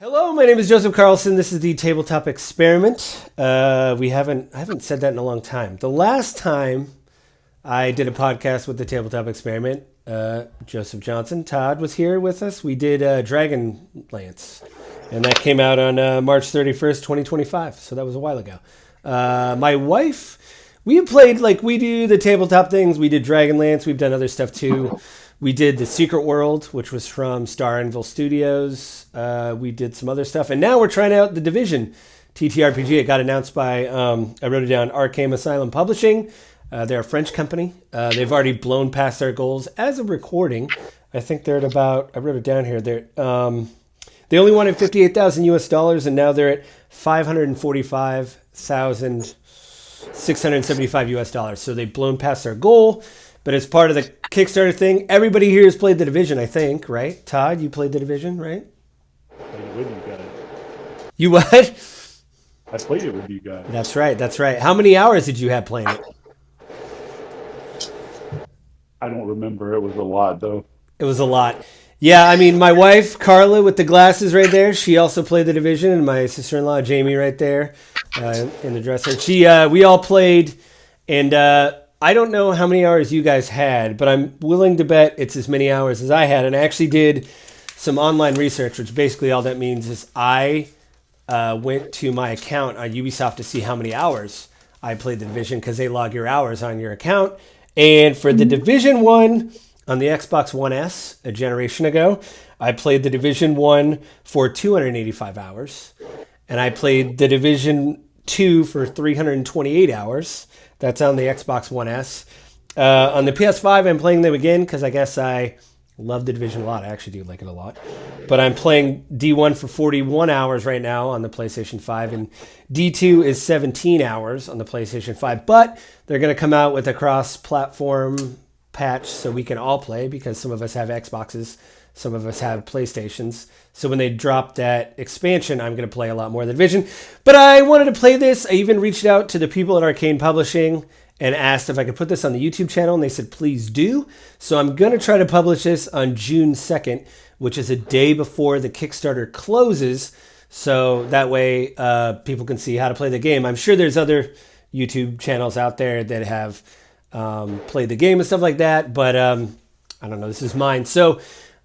Hello, my name is Joseph Carlson. This is the Tabletop Experiment. I haven't said that in a long time. The last time I did a podcast with the Tabletop Experiment, Joseph Johnson, Todd was here with us. We did Dragonlance, and that came out on March 31st, 2025. So that was a while ago. My wife, we have played, like, we do the tabletop things. We did Dragonlance. We've done other stuff too. We did The Secret World, which was from Star Anvil Studios. We did some other stuff. And now we're trying out The Division, TTRPG. It got announced by, I wrote it down, Arkham Asylum Publishing. They're a French company. They've already blown past their goals. As of recording, I think they're at about, I wrote it down here, they only wanted 58,000 US dollars, and now they're at 545,675 US dollars. So they've blown past their goal. But as part of the Kickstarter thing, everybody here has played The Division, I think, right? Todd, you played The Division, right? I played it with you guys. You what? I played it with you guys. That's right, that's right. How many hours did you have playing it? I don't remember. It was a lot, though. It was a lot. Yeah, I mean, my wife, Carla, with the glasses right there, she also played The Division, and my sister-in-law, Jamie, right there in the dresser. We all played, and I don't know how many hours you guys had, but I'm willing to bet it's as many hours as I had. And I actually did some online research, which basically all that means is I went to my account on Ubisoft to see how many hours I played The Division, because they log your hours on your account. And for The Division 1 on the Xbox One S a generation ago, I played The Division 1 for 285 hours. And I played The Division 2 for 328 hours. That's on the Xbox One S. On the PS5, I'm playing them again because I guess I love The Division a lot. I actually do like it a lot. But I'm playing D1 for 41 hours right now on the PlayStation 5, and D2 is 17 hours on the PlayStation 5. But they're going to come out with a cross-platform patch so we can all play, because some of us have Xboxes, some of us have PlayStations. So when they drop that expansion, I'm going to play a lot more of The Division. But I wanted to play this. I even reached out to the people at Arcane Publishing and asked if I could put this on the YouTube channel, and they said, please do. So I'm going to try to publish this on June 2nd, which is a day before the Kickstarter closes. So that way people can see how to play the game. I'm sure there's other YouTube channels out there that have played the game and stuff like that. But I don't know. This is mine. So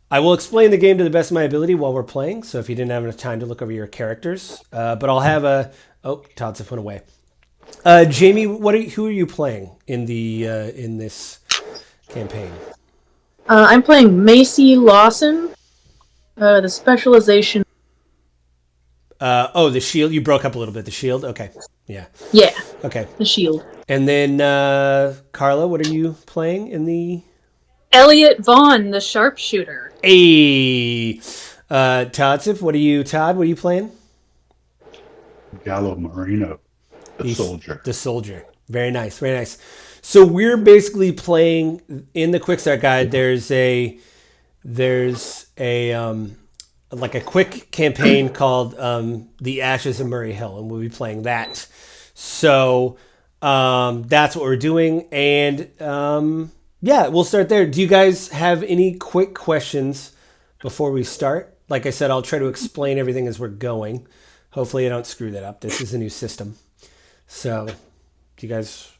I will explain the game to the best of my ability while we're playing. So if you didn't have enough time to look over your characters, but I'll have Todd's put away. Jamie, who are you playing in this campaign? I'm playing Macy Lawson. The specialization. The shield. You broke up a little bit. The shield. Okay. Yeah. Yeah. Okay. The shield. And then Carla, what are you playing in the? Elliot Vaughn, the sharpshooter. Hey, Todd, what are you playing? Gallo Marino, the soldier. The soldier. Very nice, very nice. So we're basically playing in the quick start guide. There's a like a quick campaign called The Ashes of Murray Hill, and we'll be playing that. So that's what we're doing, and yeah, we'll start there. Do you guys have any quick questions before we start? Like I said, I'll try to explain everything as we're going. Hopefully I don't screw that up. This is a new system. So, do you guys...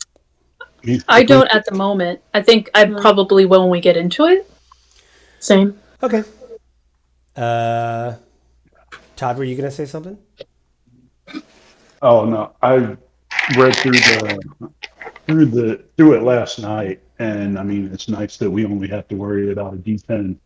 I don't at the moment. I think I probably will when we get into it. Same. Okay. Todd, were you going to say something? Oh, no. I read through it last night, and I mean, it's nice that we only have to worry about a D10.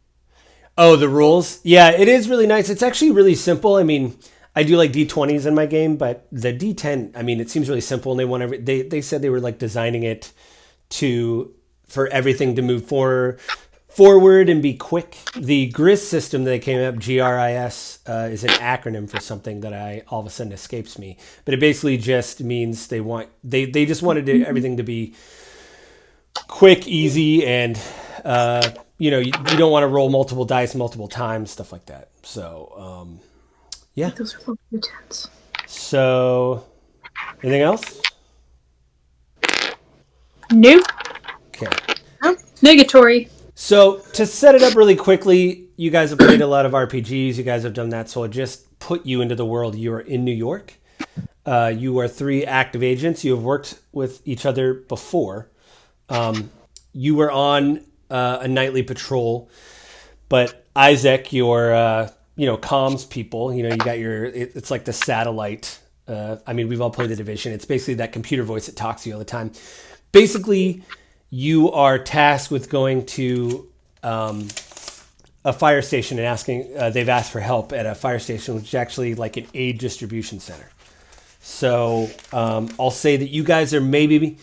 Oh, the rules? Yeah, it is really nice. It's actually really simple. I mean, I do like D20s in my game, but the D10, I mean, it seems really simple, and they said they were like designing it for everything to move forward and be quick. The GRIS system that they came up, GRIS, is an acronym for something that all of a sudden escapes me. But it basically just means they just wanted everything to be quick, easy, and you don't want to roll multiple dice multiple times, stuff like that. So yeah. Those are both intense. So anything else? Nope. Okay. Oh, negatory. So to set it up really quickly, you guys have played a lot of RPGs. You guys have done that. So I'll just put you into the world. You are in New York. You are 3 active agents. You have worked with each other before. You were on a nightly patrol, but Isaac, your comms people, you got it's like the satellite. We've all played The Division. It's basically that computer voice that talks to you all the time. Basically, you are tasked with going to a fire station and asking. They've asked for help at a fire station, which is actually like an aid distribution center. So I'll say that you guys are maybe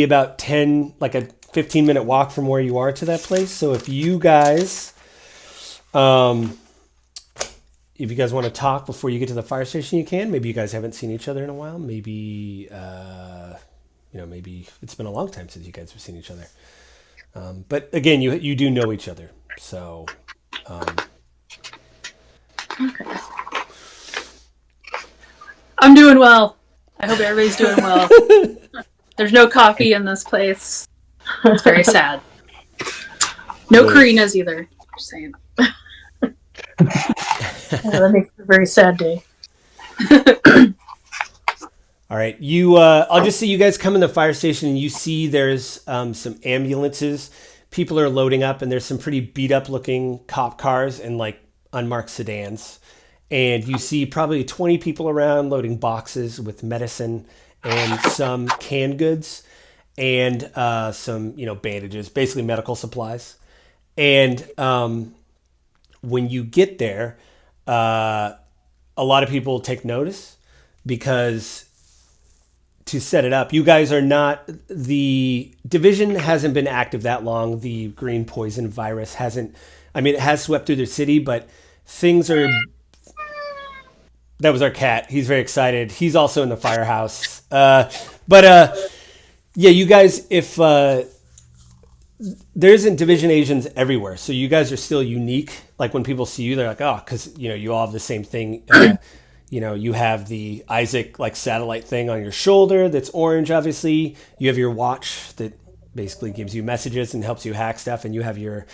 about 10, like a 15-minute walk from where you are to that place. So if you guys want to talk before you get to the fire station, you can. Maybe you guys haven't seen each other in a while. Maybe maybe it's been a long time since you guys have seen each other. But again, you do know each other. So Okay. I'm doing well. I hope everybody's doing well. There's no coffee in this place. It's very sad. No Karinas either. Just saying. That makes it a very sad day. all right, I'll just see you guys come in the fire station and you see there's some ambulances. People are loading up and there's some pretty beat up looking cop cars and like unmarked sedans. And you see probably 20 people around loading boxes with medicine and some canned goods and some, bandages, basically medical supplies. And when you get there, a lot of people take notice because to set it up, you guys are not, the division hasn't been active that long. The green poison virus hasn't, it has swept through the city, but things are... That was our cat. He's very excited. He's also in the firehouse. You guys, if there isn't division agents everywhere, so you guys are still unique. Like when people see you, they're like, oh, because you all have the same thing. You have the Isaac like satellite thing on your shoulder that's orange. Obviously, you have your watch that basically gives you messages and helps you hack stuff, and you have your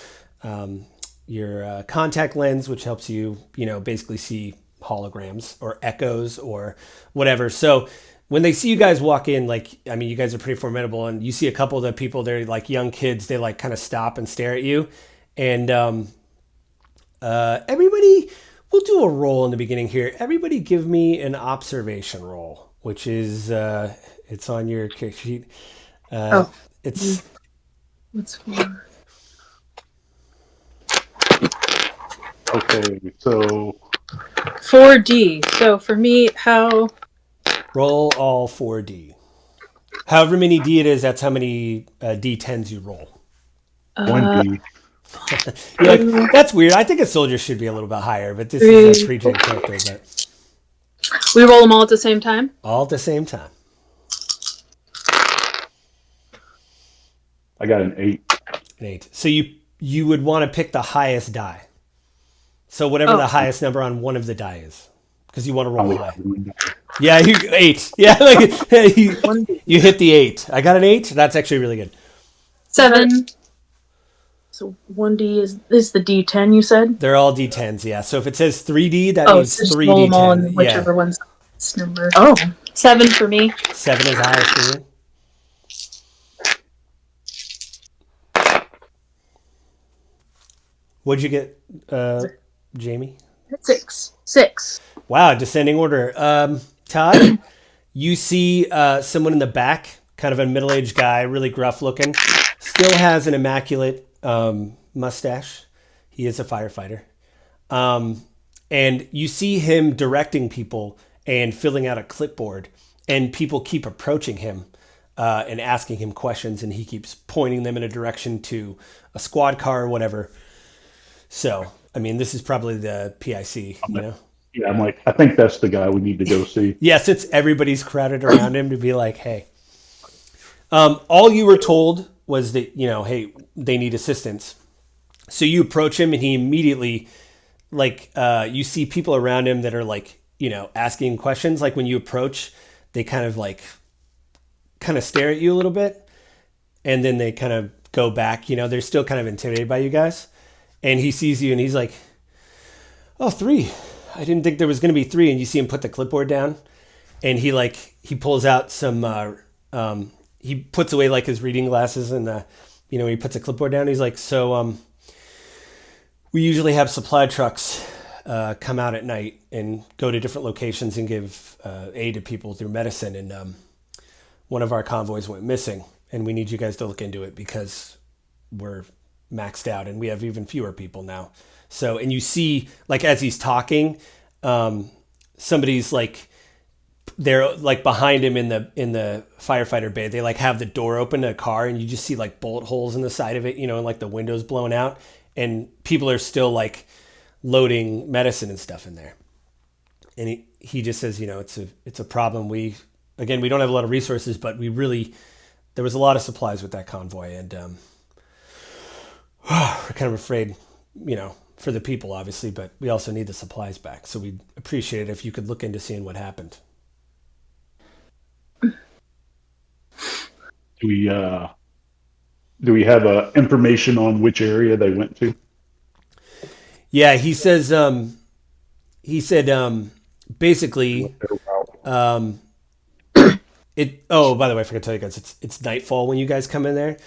contact lens, which helps you basically see holograms or echoes or whatever. So when they see you guys walk in, you guys are pretty formidable, and you see a couple of the people, they're like young kids, they like kind of stop and stare at you. And everybody, we'll do a roll in the beginning here. Everybody give me an observation roll, which is it's on your character sheet. It's what's for? Okay, so 4D. So for me, how... Roll all 4D. However many D it is, that's how many D10s you roll. 1D. You're like, that's weird. I think a soldier should be a little bit higher, but this is a pre-gen character. But we roll them all at the same time? All at the same time. I got an 8. An 8. So you would want to pick the highest die. So whatever the highest number on one of the die is, because you want to roll high. Yeah, 8. Yeah, you hit the 8. I got an 8. That's actually really good. 7. So 1D is the D10 you said? They're all D10s, yeah. So if it says 3D, that means just 3 roll them all D10. in whichever one's this number. Oh. 7 for me. 7 is the highest for you. What'd you get, Jamie? 6. Wow, descending order. Todd, you see someone in the back, kind of a middle-aged guy, really gruff looking, still has an immaculate mustache. He is a firefighter. And you see him directing people and filling out a clipboard, and people keep approaching him and asking him questions, and he keeps pointing them in a direction to a squad car or whatever. So, this is probably the PIC, Yeah, I'm like, I think that's the guy we need to go see. Yes, it's everybody's crowded around him to be like, hey. All you were told was that, hey, they need assistance. So you approach him and he immediately, you see people around him that are asking questions. Like when you approach, they kind of stare at you a little bit. And then they kind of go back, they're still kind of intimidated by you guys. And he sees you and he's like, Oh, 3. I didn't think there was going to be 3. And you see him put the clipboard down, and he pulls out some. He puts away like his reading glasses, and he puts a clipboard down. He's like, so we usually have supply trucks come out at night and go to different locations and give aid to people through medicine. And one of our convoys went missing, and we need you guys to look into it because we're maxed out and we have even fewer people now. So, and you see, like, as he's talking, somebody's like, they're like behind him in the firefighter bay. They like have the door open to a car, and you just see like bullet holes in the side of it, and like the windows blown out, and people are still like loading medicine and stuff in there. And he just says, it's a problem. We don't have a lot of resources, but there was a lot of supplies with that convoy, and we're kind of afraid, for the people, obviously, but we also need the supplies back. So we'd appreciate it if you could look into seeing what happened. Do we have information on which area they went to? Yeah, he says. He said basically. It. Oh, by the way, I forgot to tell you guys, it's nightfall when you guys come in there.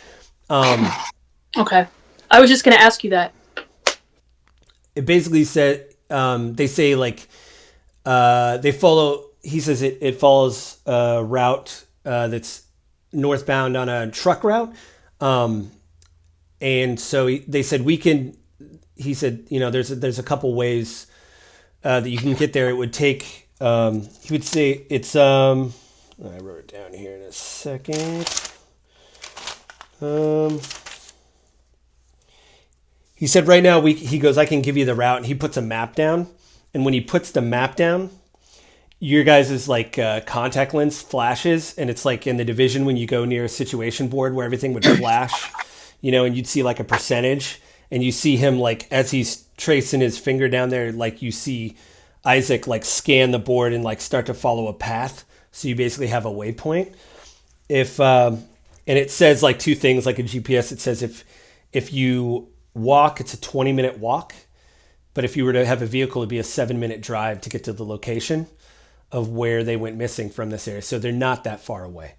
Okay, I was just going to ask you that. It basically said they say like they follow. He says it follows a route that's northbound on a truck route, and so they said we can. He said, there's a couple ways that you can get there. It would take. He would say it's. I wrote it down here in a second. He said right now he goes, I can give you the route, and he puts a map down. And when he puts the map down, your guys' like contact lens flashes, and it's like in the division when you go near a situation board where everything would flash, and you'd see like a percentage, and you see him like as he's tracing his finger down there, like you see Isaac like scan the board and like start to follow a path. So you basically have a waypoint. And it says like 2 things like a GPS. It says if you walk, it's a 20-minute walk. But if you were to have a vehicle, it'd be a 7-minute drive to get to the location of where they went missing from this area. So they're not that far away.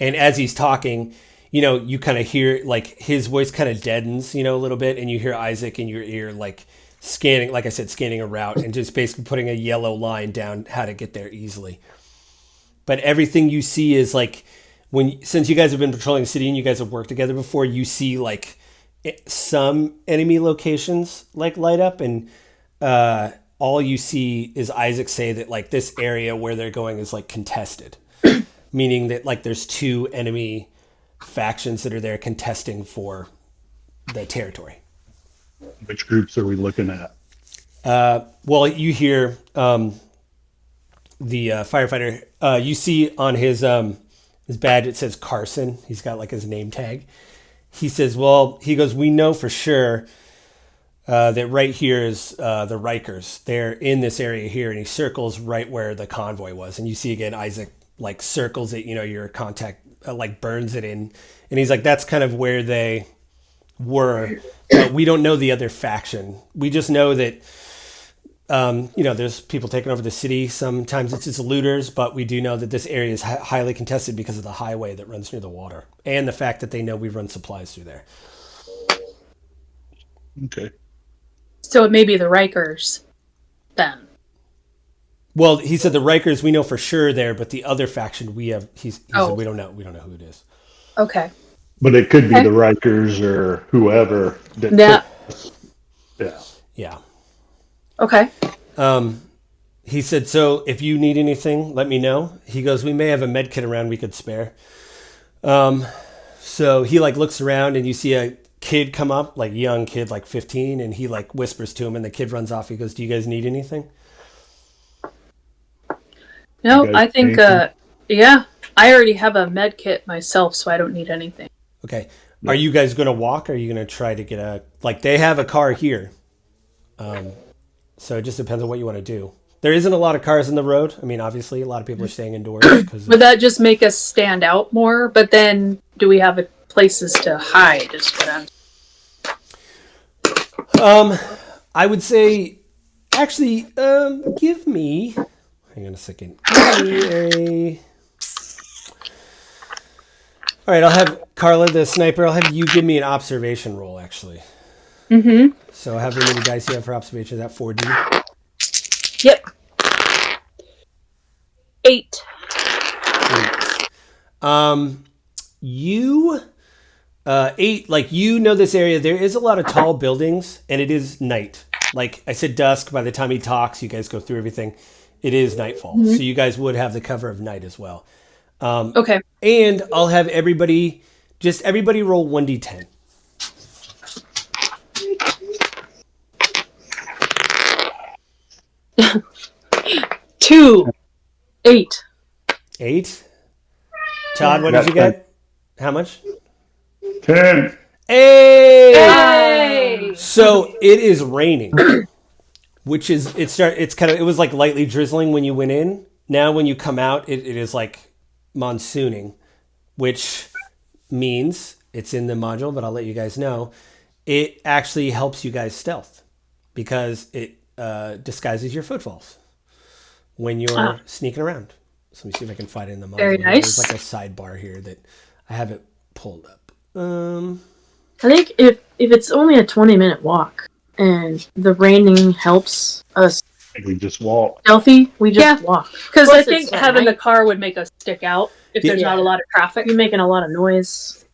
And as he's talking, you kind of hear like his voice kind of deadens, a little bit. And you hear Isaac in your ear, like scanning, like I said, scanning a route and just basically putting a yellow line down how to get there easily. But everything you see is like since you guys have been patrolling the city and you guys have worked together before, you see like some enemy locations like light up, and all you see is Isaac say that like this area where they're going is like contested, meaning that like there's 2 enemy factions that are there contesting for the territory. Which groups are we looking at? Well, you hear the firefighter. You see on his badge it says Carson. He's got like his name tag. He says, he goes, we know for sure that right here is the Rikers. They're in this area here, and he circles right where the convoy was. And you see again, Isaac like circles it, your contact like burns it in. And he's like, that's kind of where they were. But we don't know the other faction. We just know that, there's people taking over the city. Sometimes it's just looters, but we do know that this area is highly contested because of the highway that runs near the water and the fact that they know we run supplies through there. Okay. So it may be the Rikers then. Well, he said the Rikers we know for sure there, but the other faction he said we don't know who it is. Okay. But it could be the Rikers or whoever. Yeah. Yeah. Okay. He said, so if you need anything, let me know. He goes, we may have a med kit around we could spare. So he like looks around, and you see a kid come up, like young kid, like 15, and he like whispers to him, and the kid runs off. He goes, do you guys need anything? No, I think, yeah, I already have a med kit myself, so I don't need anything. Okay. Are you guys going to walk, or are you going to try to get they have a car here. So it just depends on what you want to do. There isn't a lot of cars in the road. I mean, obviously, a lot of people are staying indoors. Would that just make us stand out more? But then, do we have places to hide? Is what I'm... I would say Actually, give me. Hang on a second. Give me a. All right, I'll have Carla, the sniper. I'll have you give me an observation roll, actually. Mm-hmm. So, however many dice you have for observation, is that 4D? Yep. 8. 8. You 8, like, you know this area. There is a lot of tall buildings, and it is night. Like I said, dusk. By the time he talks, you guys go through everything. It is nightfall, so you guys would have the cover of night as well. Okay. And I'll have everybody roll 1d10. 2. 8. 8. Todd, what did you get? How much? 10. Hey! Hey! So it is raining, which is it was like lightly drizzling when you went in. Now when you come out, it is like monsooning, which means it's in the module, but I'll let you guys know. It actually helps you guys stealth because it disguises your footfalls when you're sneaking around. So let me see if I can find it in the module. Very nice. There's like a sidebar here that I have it pulled up. I think if it's only a 20-minute walk and the raining helps us We just walk. stealthy, we just walk. Because Plus I think it's at having the night. car would make us stick out if there's not a lot of traffic. You're making a lot of noise.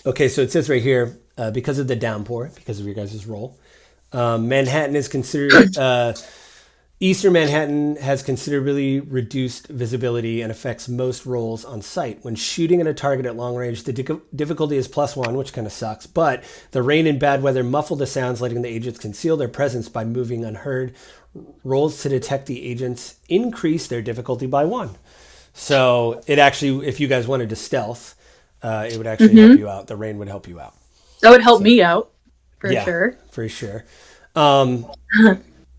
Okay, so it says right here, because of the downpour, because of your guys' roll, Manhattan is considered... Eastern Manhattan has considerably reduced visibility and affects most rolls on sight. When shooting at a target at long range, the difficulty is +1, which kind of sucks, but the rain and bad weather muffle the sounds, letting the agents conceal their presence by moving unheard. Rolls to detect the agents increase their difficulty by 1. So it actually, if you guys wanted to stealth, it would actually help you out. The rain would help you out. That would help me out, for sure. For sure.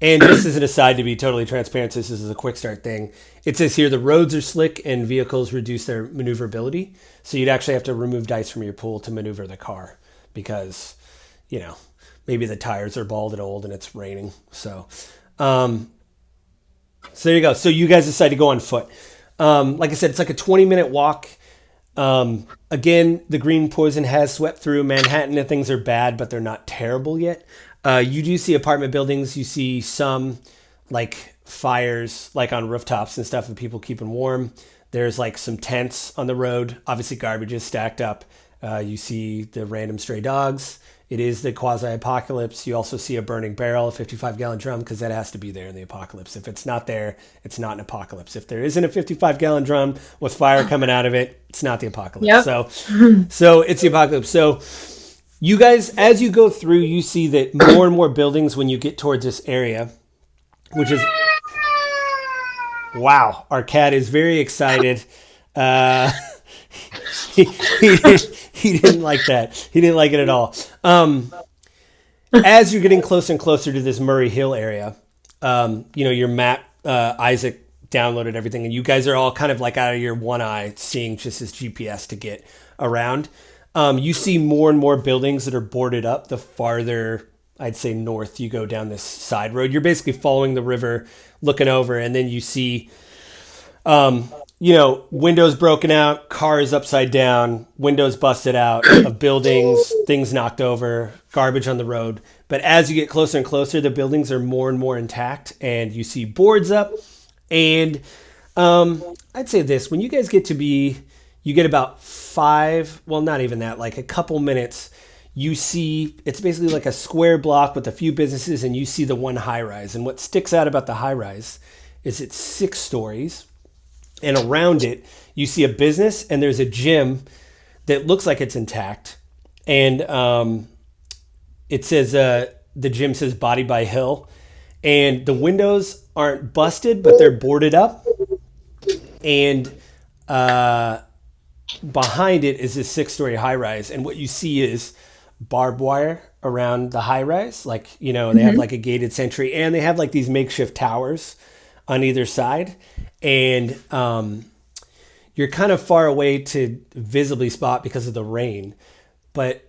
And just as an aside, to be totally transparent, this is a quick start thing. It says here the roads are slick and vehicles reduce their maneuverability. So you'd actually have to remove dice from your pool to maneuver the car because, maybe the tires are bald and old and it's raining. So there you go. So you guys decide to go on foot. Like I said, it's like a 20-minute walk. Again, the green poison has swept through Manhattan and things are bad, but they're not terrible yet. You do see apartment buildings. You see some like fires like on rooftops and stuff and people keeping warm. There's like some tents on the road. Obviously garbage is stacked up. You see the random stray dogs. It is the quasi-apocalypse. You also see a burning barrel, a 55-gallon drum, because that has to be there in the apocalypse. If it's not there, it's not an apocalypse. If there isn't a 55-gallon drum with fire coming out of it, it's not the apocalypse. Yep. So it's the apocalypse. So you guys, as you go through, you see that more and more buildings when you get towards this area, which is... Wow, our cat is very excited. He didn't like that. He didn't like it at all. As you're getting closer and closer to this Murray Hill area, your map, Isaac downloaded everything, and you guys are all kind of like out of your one eye seeing just his GPS to get around. You see more and more buildings that are boarded up the farther, I'd say, north you go down this side road. You're basically following the river, looking over, and then you see... windows broken out, cars upside down, windows busted out of buildings, things knocked over, garbage on the road. But as you get closer and closer, the buildings are more and more intact, and you see boards up. And I'd say this, when you guys you get about 5, well, not even that, like a couple minutes, you see, it's basically like a square block with a few businesses, and you see the one high rise. And what sticks out about the high rise is it's 6 stories. And around it, you see a business, and there's a gym that looks like it's intact. And it says, the gym says Body by Hill. And the windows aren't busted, but they're boarded up. And behind it is this 6-story high-rise. And what you see is barbed wire around the high-rise. Like, they have like a gated sentry. And they have like these makeshift towers on either side. And you're kind of far away to visibly spot because of the rain. But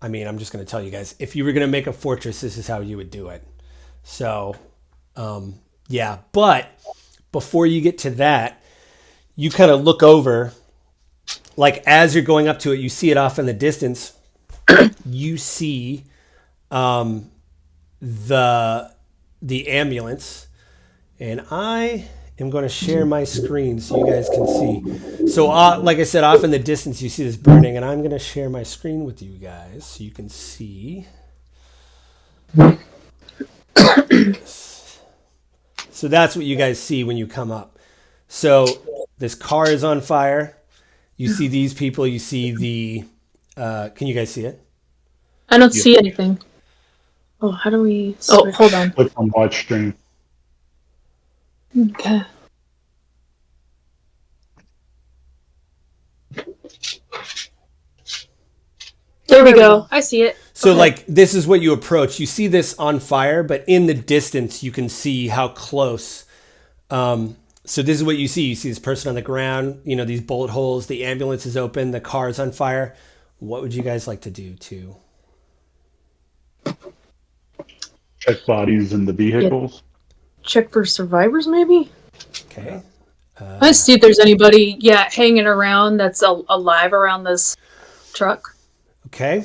I mean, I'm just going to tell you guys, if you were going to make a fortress, this is how you would do it. So, yeah. But before you get to that, you kind of look over, like as you're going up to it, you see it off in the distance. You see the ambulance, and I am going to share my screen so you guys can see. So, like I said, off in the distance, you see this burning, and I'm going to share my screen with you guys so you can see. So that's what you guys see when you come up. So this car is on fire. You see these people. You see the. Can you guys see it? I don't see anything. Oh, how do we? Oh, hold on. Click on watch stream. Okay. There we go. I see it. So like this is what you approach. You see this on fire, but in the distance you can see how close. So this is what you see. You see this person on the ground, you know, these bullet holes, the ambulance is open, the car is on fire. What would you guys like to do to? Check bodies in the vehicles. Check for survivors, maybe? Okay. Let's see if there's anybody, hanging around that's alive around this truck. Okay.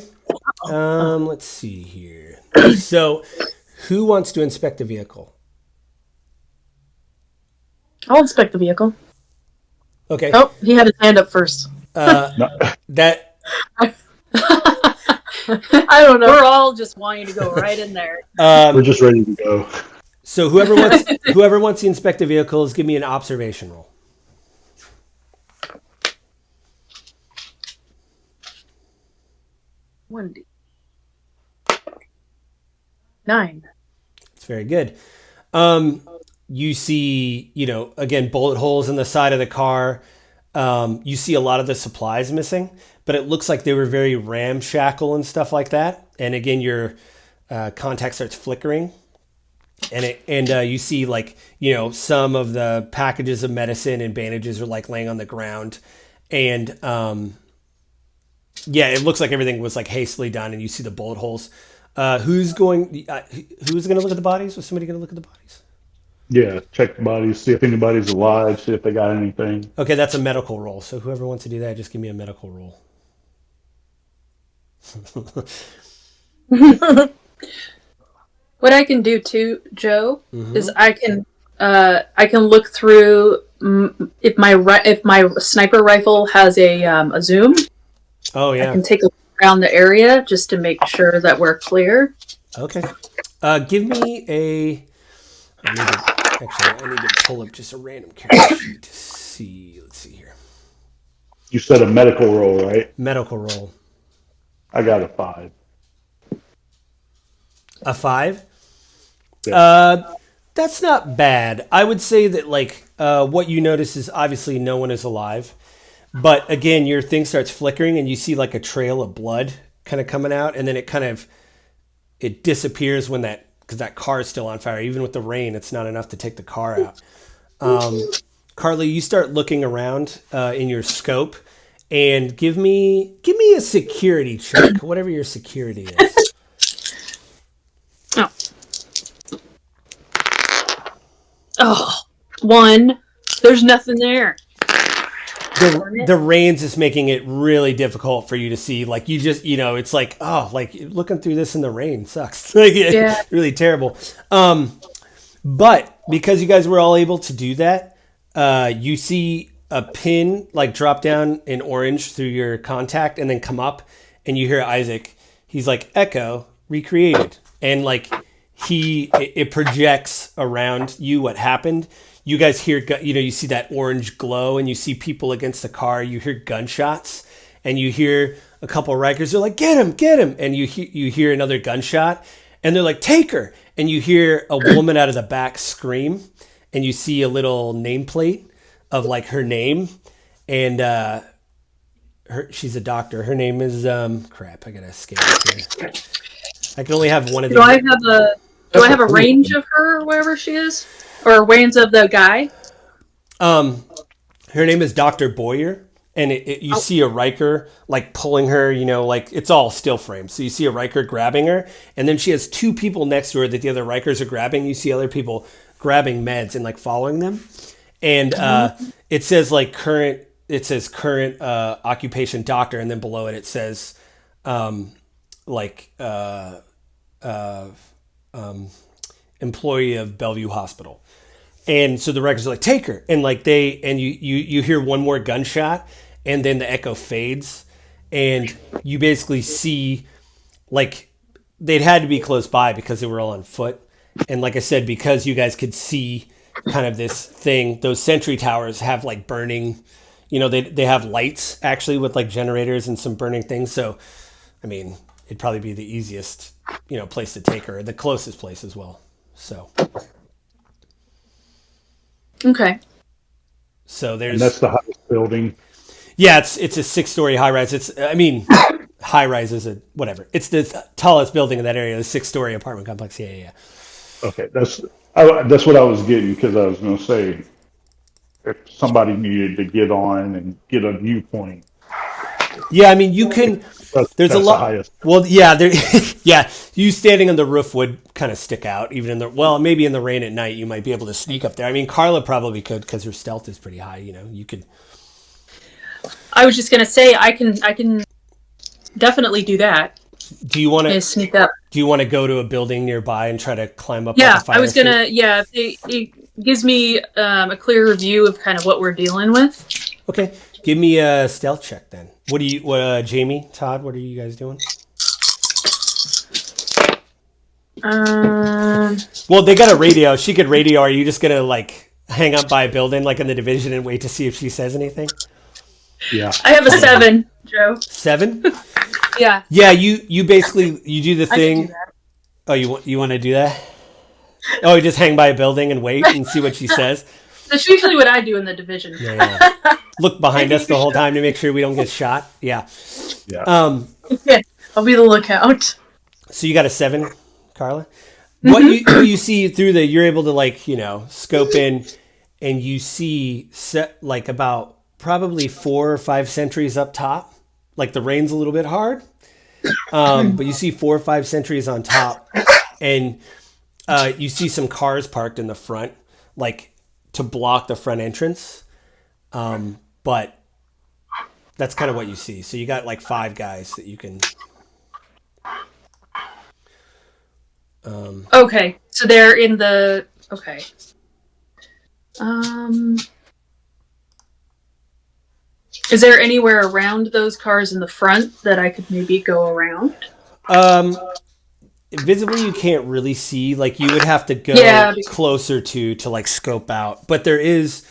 Let's see here. So who wants to inspect the vehicle? I'll inspect the vehicle. Okay. Oh, he had his hand up first. That I don't know. We're all just wanting to go right in there. We're just ready to go. So whoever wants to inspect the vehicles, give me an observation roll. Wendy. 9. It's very good. You see, you know, again, bullet holes in the side of the car. You see a lot of the supplies missing, but it looks like they were very ramshackle and stuff like that. And again, your contact starts flickering, and you see like, you know, some of the packages of medicine and bandages are like laying on the ground, and it looks like everything was like hastily done, and you see the bullet holes. Who's going to look at the bodies? Was somebody going to look at the bodies? Yeah, check the bodies, see if anybody's alive, see if they got anything. Okay, that's a medical roll. So whoever wants to do that, just give me a medical roll. What I can do too, Joe, is I can look through if my sniper rifle has a zoom. Oh yeah. I can take a look around the area just to make sure that we're clear. Okay. Give me a. I need to pull up just a random character sheet to see. Let's see here. You said a medical roll, right? Medical roll. I got a 5. A 5? Yeah. That's not bad. I would say that like what you notice is obviously no one is alive. But again, your thing starts flickering and you see like a trail of blood kind of coming out, and then it disappears when because that car is still on fire. Even with the rain, it's not enough to take the car out. Carly, you start looking around in your scope, and give me a security check, whatever your security is. Oh, 1. There's nothing there. The rain's just making it really difficult for you to see. Like you just, you know, it's like, oh, like looking through this in the rain sucks. Like, it's really terrible. But because you guys were all able to do that, you see a pin like drop down in orange through your contact and then come up, and you hear Isaac. He's like, Echo recreated, and like it projects around you what happened. You guys hear, you know, you see that orange glow, and you see people against the car. You hear gunshots, and you hear a couple of Rikers. They're like, get him. And you hear another gunshot, and they're like, take her. And you hear a woman out of the back scream, and you see a little nameplate of like her name. And she's a doctor. Her name is, crap, I got to scan it here. I can only have one of these. Do I have a range of her or wherever she is? Or range of the guy? Her name is Dr. Boyer, and you see a Riker like pulling her, like it's all still frame. So you see a Riker grabbing her, and then she has two people next to her that the other Rikers are grabbing. You see other people grabbing meds and like following them, and it says like current. It says current occupation doctor, and then below it says employee of Bellevue Hospital. And so the Rikers are like, take her, and like you hear one more gunshot, and then the echo fades, and you basically see like they'd had to be close by because they were all on foot, and like I said, because you guys could see kind of this thing, those sentry towers have like burning, they have lights actually with like generators and some burning things. So, I mean, it'd probably be the easiest, place to take her, the closest place as well. So. Okay. So And that's the highest building. Yeah, it's a 6-story high rise. High rise is it's the tallest building in that area, the 6-story apartment complex. Yeah. Okay, that's what I was getting, because I was going to say, if somebody needed to get on and get a viewpoint, Yeah, I mean, you can. There's that's a lot. the highest. Well, yeah, yeah. You standing on the roof would kind of stick out, even in maybe in the rain at night, you might be able to sneak up there. I mean, Carla probably could because her stealth is pretty high. You could. I was just gonna say I can definitely do that. Do you want to sneak up? Do you want to go to a building nearby and try to climb up? Yeah, like a fire I was gonna. escape? Yeah, it gives me a clearer view of kind of what we're dealing with. Okay, give me a stealth check then. Jamie, Todd, what are you guys doing? Well, they got a radio. She could radio. Are you just gonna like hang up by a building like in the Division and wait to see if she says anything? Yeah. I have a 7, Joe. 7? Yeah. Yeah, you basically you do the I thing. can do that. Oh, you want to do that? Oh, you just hang by a building and wait and see what she says. That's usually what I do in the Division. Yeah. Look behind us the whole time to make sure we don't get shot. Yeah. Yeah. Yeah, I'll be the lookout. So you got a 7, Carla? What you see through you're able to like, scope in, and you see like about probably 4 or 5 sentries up top. Like the rain's a little bit hard. But you see 4 or 5 sentries on top, and you see some cars parked in the front, like to block the front entrance. But that's kind of what you see. So you got like 5 guys that you can. Okay, so they're in the. Okay. Is there anywhere around those cars in the front that I could maybe go around? Visibly, you can't really see. Like you would have to go closer to like scope out. But there's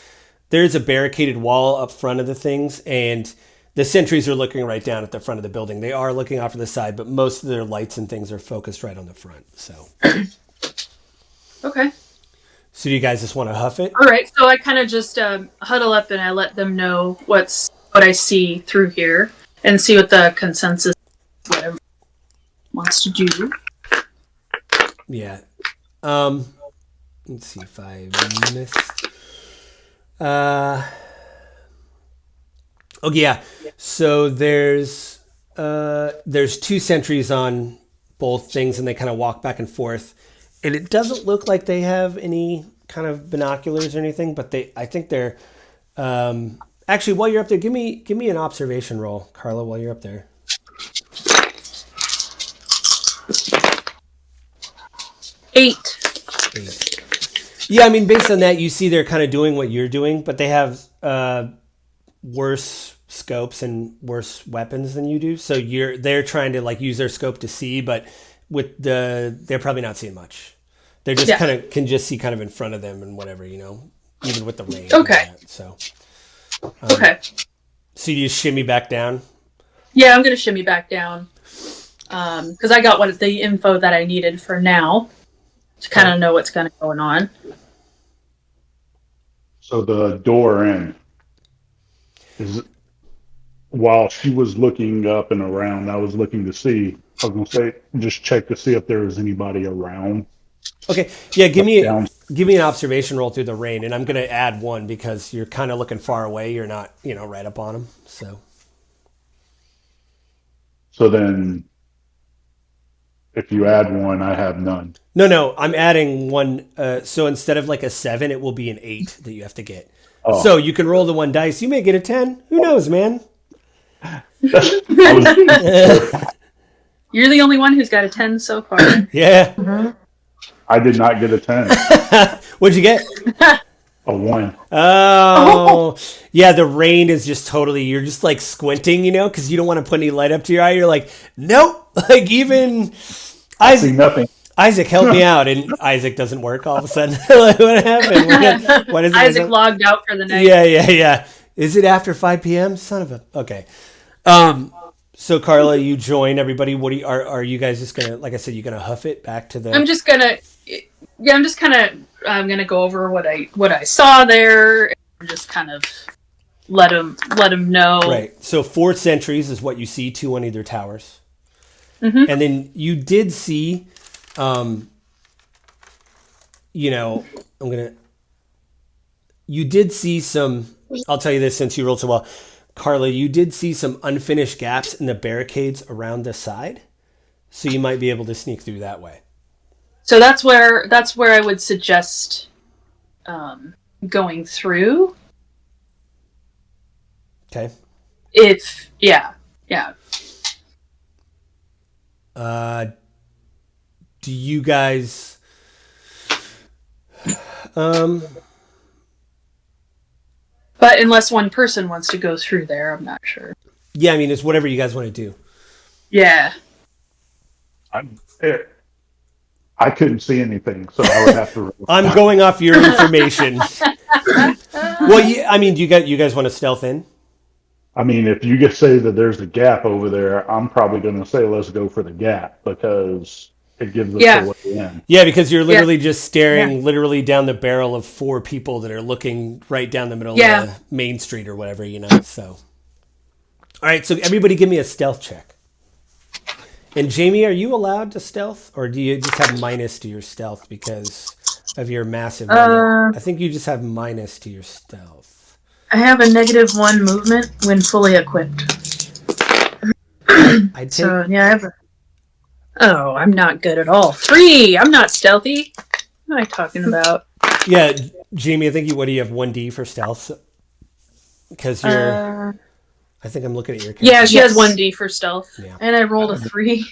a barricaded wall up front of the things, and the sentries are looking right down at the front of the building. They are looking off to the side, but most of their lights and things are focused right on the front. So. Okay. So do you guys just want to huff it? All right. So I kind of just huddle up and I let them know what I see through here and see what the consensus whatever wants to do. Yeah. Let's see if I missed. Oh yeah. So there's 2 sentries on both things, and they kind of walk back and forth. And it doesn't look like they have any kind of binoculars or anything, but I think they're. Actually, while you're up there, give me an observation roll, Carla. While you're up there. 8. 8. Yeah, I mean, based on that, you see they're kind of doing what you're doing, but they have worse scopes and worse weapons than you do. So they're trying to like use their scope to see, but they're probably not seeing much. They're just kind of can just see kind of in front of them and whatever, even with the rain. Okay. So. Okay. So you just shimmy back down? Yeah, I'm gonna shimmy back down because I got the info that I needed for now to kind of know what's going on. So the door in is, while she was looking up and around, I was looking to see. I was gonna say, just check to see if there was anybody around. Okay. Yeah. Give give me an observation roll through the rain, and I'm going to add 1 because you're kind of looking far away. You're not, right up on them. So then, if you add 1, I have none. No, I'm adding 1. So instead of like a 7, it will be an 8 that you have to get. Oh. So you can roll the 1 dice. You may get a 10. Who knows, man? You're the only one who's got a 10 so far. Yeah. I did not get a 10. What'd you get? A 1. Oh, yeah. The rain is just totally. You're just like squinting, because you don't want to put any light up to your eye. You're like, nope. Like even I see nothing. Isaac, help me out, and Isaac doesn't work all of a sudden. Like, what happened? What is it? Isaac logged out for the night. Yeah. Is it after 5 p.m.? Son of a. Okay. So Carla, you join everybody. What are you guys just gonna? Like I said, you gonna huff it back to the? I'm just gonna. Yeah, I'm gonna go over what I saw there, and just kind of let him know. Right. So 4 sentries is what you see, 2 on either towers, Mm-hmm. and then you did see, you did see some. I'll tell you this since you rolled so well, Carla. You did see some unfinished gaps in the barricades around the side, so you might be able to sneak through that way. So that's where I would suggest going through. Okay. Yeah. Do you guys? But unless one person wants to go through there, I'm not sure. Yeah, I mean it's whatever you guys want to do. Yeah. I couldn't see anything, so I would have to. I'm going off your information. Well, yeah, I mean, do you guys want to stealth in? I mean, if you just say that there's a gap over there, I'm probably going to say let's go for the gap because it gives us a way in. Yeah, because you're literally just staring literally down the barrel of 4 people that are looking right down the middle of the main street or whatever, So, all right, so everybody give me a stealth check. And Jamie, are you allowed to stealth, or do you just have minus to your stealth because of your massive number? I think you just have minus to your stealth. I have a -1 movement when fully equipped. I have a... Oh, I'm not good at all. 3! I'm not stealthy. What am I talking about? Yeah, Jamie, I think what do you have, 1D for stealth? Because you're... I think I'm looking at your character. Yeah, she has 1D for stealth. Yeah. And I rolled a 3.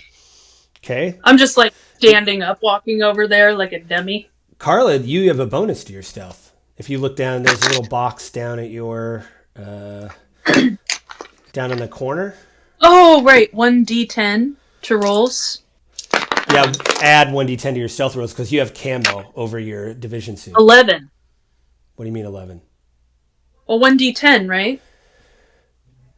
Okay. I'm just like standing up, walking over there like a dummy. Carla, you have a bonus to your stealth. If you look down, there's a little box down at your... down in the corner. Oh, right. 1D10 to rolls. Yeah, add 1d10 to your stealth rolls because you have camo over your division suit. 11. What do you mean 11? Well, 1D10, right?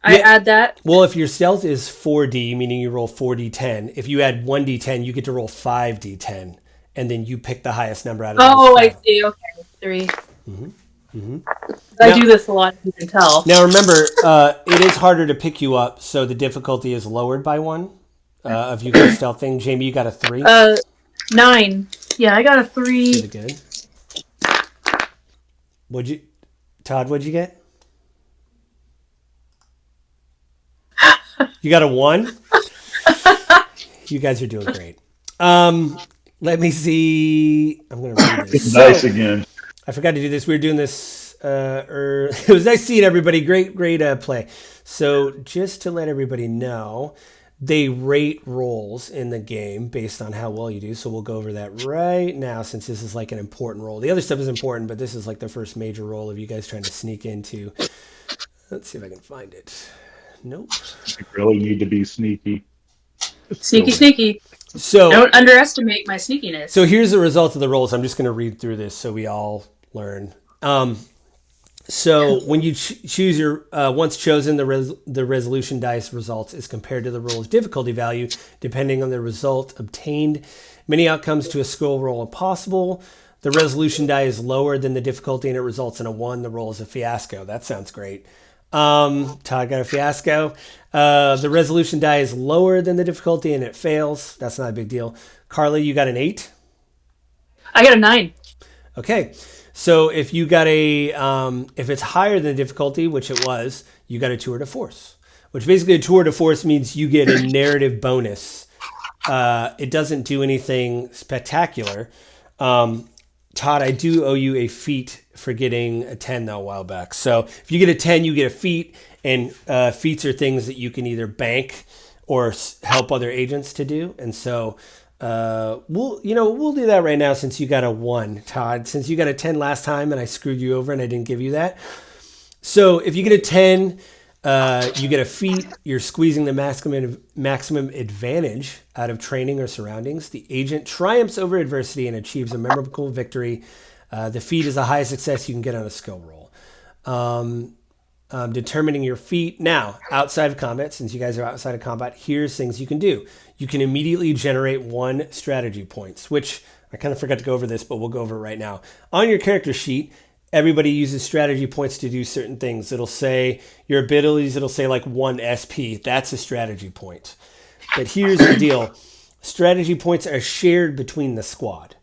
I add that. Well, if your stealth is 4D, meaning you roll 4d10, if you add 1d10, you get to roll 5d10, and then you pick the highest number out of Oh, those I 5. see. Okay, 3. Mm-hmm. I do this a lot, you can tell. Now, remember, it is harder to pick you up, so the difficulty is lowered by 1 of you guys stealthing. Jamie, you got a 3? 9. Yeah, I got a 3. Really good. Todd, what'd you get? You got a 1? You guys are doing great. Let me see. I'm going to read this. Nice again. I forgot to do this. We were doing this. It was nice seeing everybody. Great play. So just to let everybody know, they rate rolls in the game based on how well you do. So we'll go over that right now since this is like an important roll. The other stuff is important, but this is like the first major roll of you guys trying to sneak into. Let's see if I can find it. Nope. You really need to be sneaky. Sneaky. So Don't underestimate my sneakiness. So here's the result of the rolls. I'm just going to read through this so we all learn. So when you choose your once chosen, the resolution dice results is compared to the roll's difficulty value, depending on the result obtained. Many outcomes to a skill roll are possible. The resolution die is lower than the difficulty, and it results in a 1. The roll is a fiasco. That sounds great. Todd got a fiasco. The resolution die is lower than the difficulty, and it fails. That's not a big deal. Carly, you got an 8. I got a 9. Okay, so if you got if it's higher than difficulty, which it was, you got a tour de force, which basically a tour de force means you get a narrative bonus. It doesn't do anything spectacular. Todd, I do owe you a feat for getting a 10 though a while back. So if you get a 10, you get a feat, and feats are things that you can either bank or help other agents to do. And so we'll do that right now since you got a 1, Todd. Since you got a 10 last time and I screwed you over and I didn't give you that. So if you get a 10, you get a feat. You're squeezing the maximum advantage out of training or surroundings. The agent triumphs over adversity and achieves a memorable victory. The feat is the highest success you can get on a skill roll. Determining your feat. Now, outside of combat, since you guys are outside of combat, here's things you can do. You can immediately generate 1 strategy points, which I kind of forgot to go over this, but we'll go over it right now. On your character sheet, everybody uses strategy points to do certain things. It'll say your abilities, it'll say like 1 SP. That's a strategy point. But here's the deal. Strategy points are shared between the squad.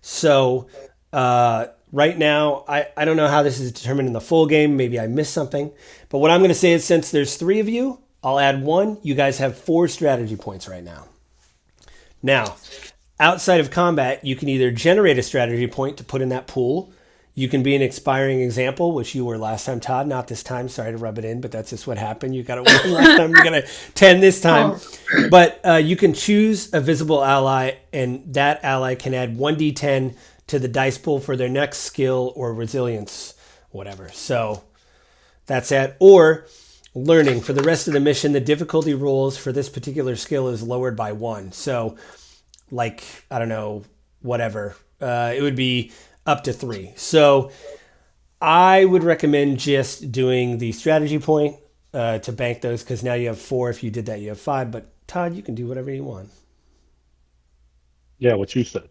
So right now, I don't know how this is determined in the full game. Maybe I missed something. But what I'm going to say is since there's 3 of you, I'll add 1. You guys have 4 strategy points right now. Now, outside of combat, you can either generate a strategy point to put in that pool. You can be an expiring example, which you were last time, Todd. Not this time. Sorry to rub it in, but that's just what happened. You got a 1 last time. You got a 10 this time. Oh. But you can choose a visible ally, and that ally can add 1d10 to the dice pool for their next skill or resilience, whatever. So that's it. Or learning. For the rest of the mission, the difficulty rolls for this particular skill is lowered by 1. So like, I don't know, whatever. It would be up to 3. So I would recommend just doing the strategy point to bank those, because now you have 4. If you did that, you have 5. But Todd, you can do whatever you want. Yeah, what you said.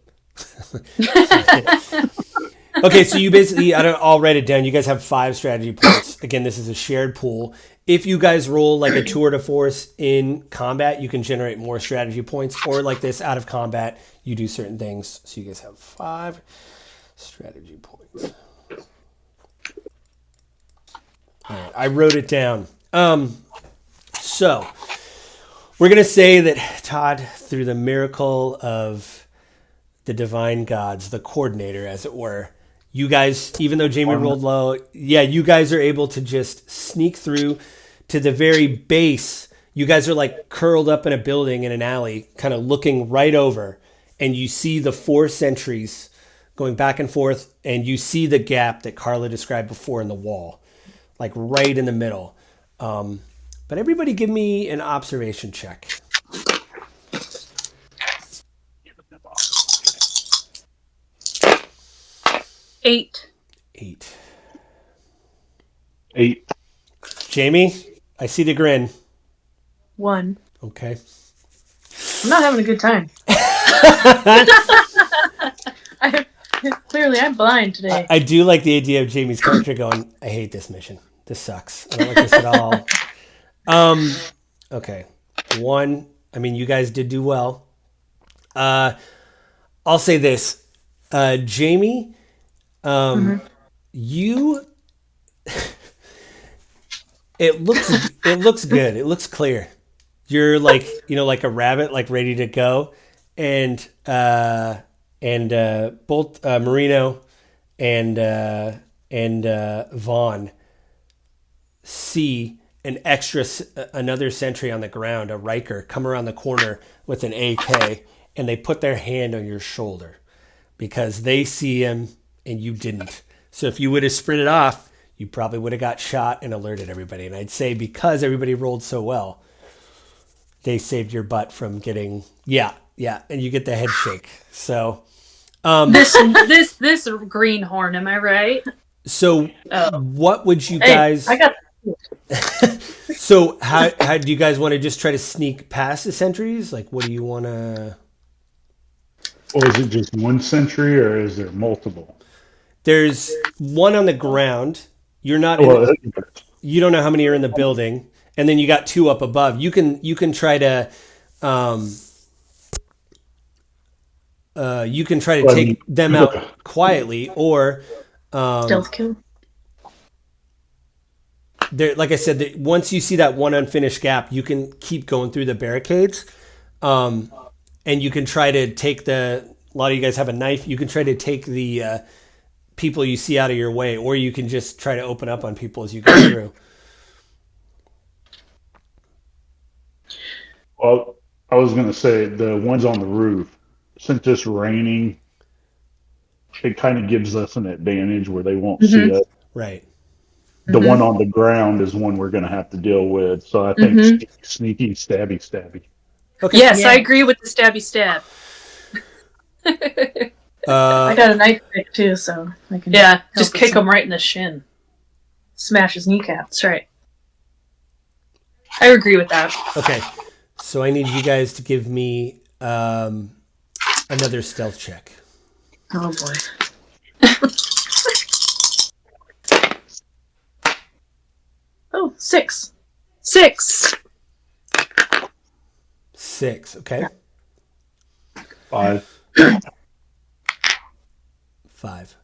Okay, so you basically, I'll write it down. You guys have 5 strategy points. Again, this is a shared pool. If you guys roll like a tour de force in combat, you can generate more strategy points. Or like this, out of combat, you do certain things. So you guys have 5 strategy points. All right, I wrote it down. So we're going to say that Todd, through the miracle of the divine gods, the coordinator, as it were, you guys, even though Jamie rolled low, you guys are able to just sneak through to the very base. You guys are like curled up in a building in an alley, kind of looking right over, and you see the 4 sentries going back and forth, and you see the gap that Carla described before in the wall, like right in the middle. But everybody give me an observation check. Eight. 8. Jamie, I see the grin. 1. Okay. I'm not having a good time. Clearly, I'm blind today. I do like the idea of Jamie's character going, I hate this mission. This sucks. I don't like this at all. Okay. 1, I mean, you guys did do well. I'll say this. Jamie, you... It looks good. It looks clear. You're like, like a rabbit, like ready to go. And both Marino and Vaughn see another sentry on the ground, a Riker, come around the corner with an AK, and they put their hand on your shoulder because they see him and you didn't. So if you would have sprinted off, you probably would have got shot and alerted everybody. And I'd say because everybody rolled so well, they saved your butt from getting, and you get the head shake. So this greenhorn, am I right? So what would you guys... I got... So how do you guys want to just try to sneak past the sentries? Like, what do you want to... Or is it just 1 sentry, or is there multiple? There's 1 on the ground. You're not... you don't know how many are in the building. And then you got 2 up above. You can try to... you can try to take them out quietly, or Stealth kill. like I said, once you see that one unfinished gap, you can keep going through the barricades, and you can try to take a lot of you guys have a knife. You can try to take the people you see out of your way, or you can just try to open up on people as you go through. Well, I was going to say the ones on the roof, since it's raining, it kind of gives us an advantage where they won't see us. Right. The one on the ground is one we're going to have to deal with. So I think sneaky, stabby. Okay. Yes, I agree with the stabby stab. I got a knife pick too, so I can. Yeah, just kick him right in the shin. Smash his kneecap. That's right. I agree with that. Okay. So I need you guys to give me another stealth check. Oh boy. Oh, 6. 6. 6. Okay. 5. 5.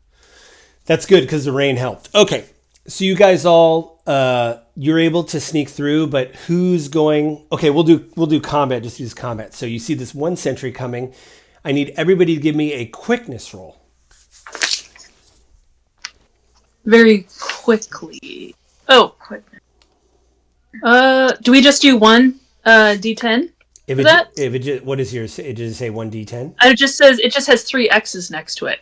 That's good because the rain helped. Okay. So you guys all you're able to sneak through, but who's going? Okay, we'll do combat. Just use combat. So you see this one sentry coming. I need everybody to give me a quickness roll. Very quickly. Oh, quick. Do we just do one D10 for that? What is yours? It does say 1d10. It just has 3 X's next to it.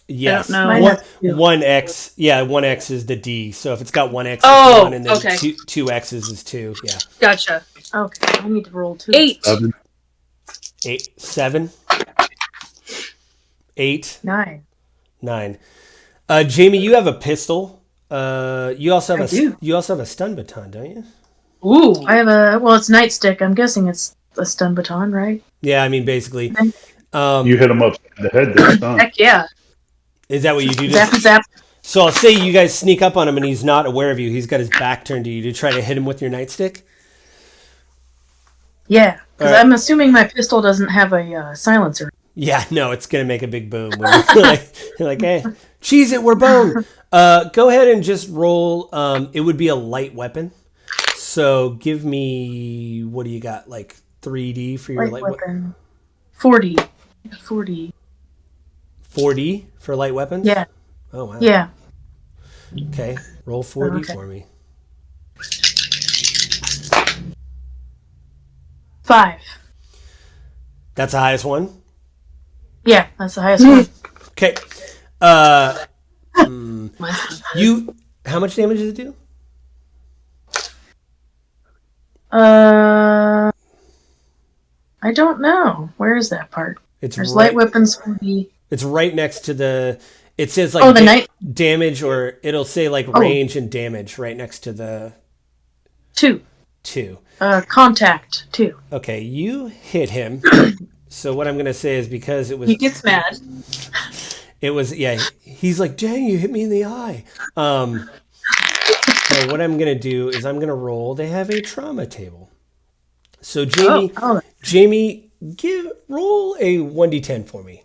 Yes. I don't know. One X. Yeah, 1X is the D. So if it's got 1X, it's 1, and then okay. two X's is 2. Yeah. Gotcha. Okay, I need to roll 2. 8. 7. 8. 9. 9. Jamie, you have a pistol. You also have you also have a stun baton, don't you? Ooh. I have it's nightstick. I'm guessing it's a stun baton, right? Yeah, I mean basically. You hit him up the head this time. Heck yeah. Is that what you do? Zap, zap. So I'll say you guys sneak up on him and he's not aware of you. He's got his back turned to you to try to hit him with your nightstick. Yeah, because Right. I'm assuming my pistol doesn't have a silencer. Yeah, no, it's gonna make a big boom. When you're like, hey, cheese it, we're bone. Go ahead and just roll. It would be a light weapon. So give me, what do you got? Like 3D for your light weapon? 40. 40. 4D for light weapons? Yeah. Oh, wow. Yeah. Okay, roll 4D Okay. for me. 5. That's the highest one? Yeah, that's the highest one. Okay. How much damage does it do? I don't know. Where is that part? There's Right, light weapons 40. It's right next to the. It says like damage, or it'll say like range and damage right next to the 2. 2. Contact 2. Okay, you hit him. So what I'm gonna say is because it was. He gets mad. It was He's like, dang, you hit me in the eye. So what I'm gonna do is I'm gonna roll. They have a trauma table. So Jamie, roll a 1d10 for me.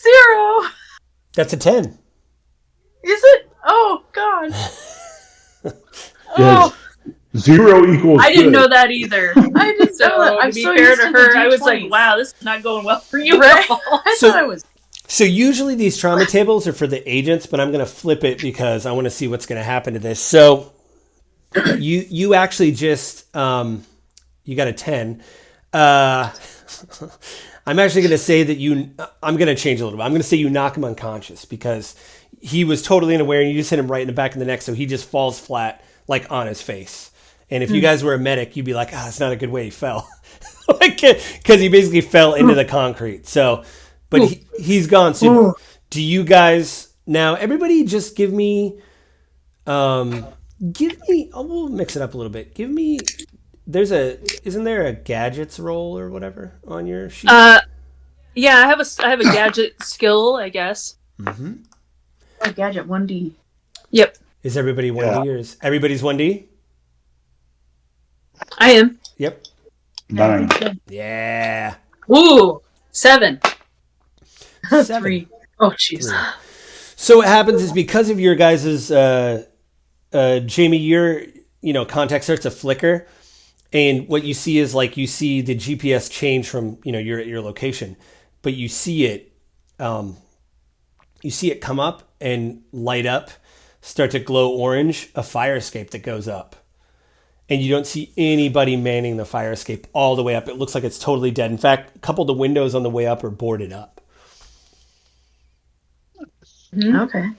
Zero. That's a 10. Is it? Oh, God. Yes. 0 equals I didn't good. know that either. I didn't know that. So, I'm to be so fair used to to her, the I was like, D20s. wow, this is not going well for you Right? at all. I So- thought I was. So usually these trauma tables are for the agents, but I'm going to flip it because I want to see what's going to happen to this. So you actually just you got a 10. I'm actually going to say that I'm going to change a little bit. I'm going to say you knock him unconscious because he was totally unaware and you just hit him right in the back of the neck, so he just falls flat like on his face. And if you guys were a medic, you'd be like, that's not a good way he fell. Because he basically fell into the concrete. So, but he's gone. So do you guys, now everybody just give me, we'll mix it up a little bit. Isn't there a gadgets roll or whatever on your sheet? Yeah, I have a gadget skill, I guess. Mm-hmm. Oh, gadget 1D. Yep. Is everybody 1D or is everybody's 1D? I am. Yep. 9. Yeah. Ooh, 7. 7. 3. Oh, jeez. 3. So what happens is because of your guys's Jamie, your contact starts to flicker, and what you see is like you see the GPS change from you're at your location, but you see it come up and light up, start to glow orange, a fire escape that goes up. And you don't see anybody manning the fire escape all the way up. It looks like it's totally dead. In fact, a couple of the windows on the way up are boarded up. Okay.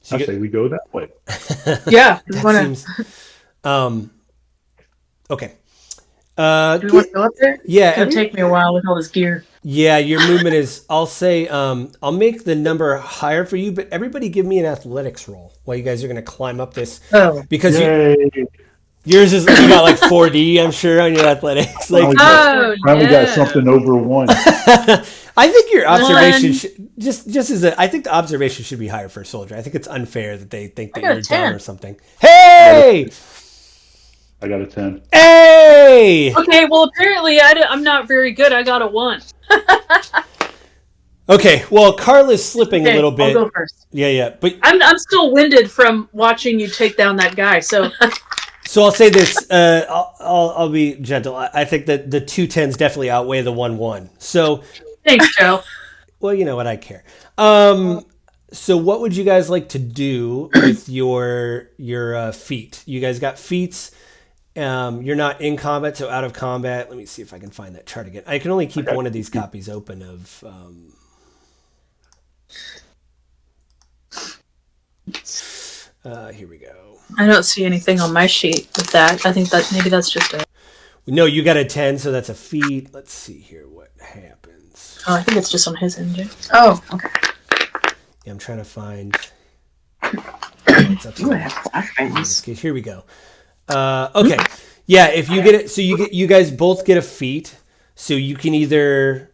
So I say we go that way. Yeah. that seems okay. Do we want to go up there? Yeah, It's gonna take me a while with all this gear. Yeah, your movement is. I'll say. I'll make the number higher for you, but everybody give me an athletics roll while you guys are going to climb up this. Oh. Because Yay. yours is you got like 4D. I'm sure on your athletics. Like, Finally got something over 1. I think your observation I think the observation should be higher for a soldier. I think it's unfair that they think that got a you're dumb 10. or something. Hey! I got a 10. Hey! Okay, well, apparently I'm not very good. I got a 1. Okay, well, Carla's slipping a little bit. I'll go first. Yeah, but I'm still winded from watching you take down that guy. So so I'll say this. I'll be gentle. I think that the 2 10s definitely outweigh the 1-1. So, thanks, Joe. well, you know what, I care. So what would you guys like to do with your feat? You guys got feats. You're not in combat, so out of combat. Let me see if I can find that chart again. I can only keep one of these copies open of. Here we go. I don't see anything on my sheet with that. I think that maybe that's just a. No, you got a 10, so that's a feat. Let's see here what happens. Oh, I think it's just on his end. Jay. Oh, okay. Yeah, I'm trying to find. What's up Ooh, I have flashbangs. Okay, here we go. Okay, yeah. If you get it, so you guys both get a feat. So you can either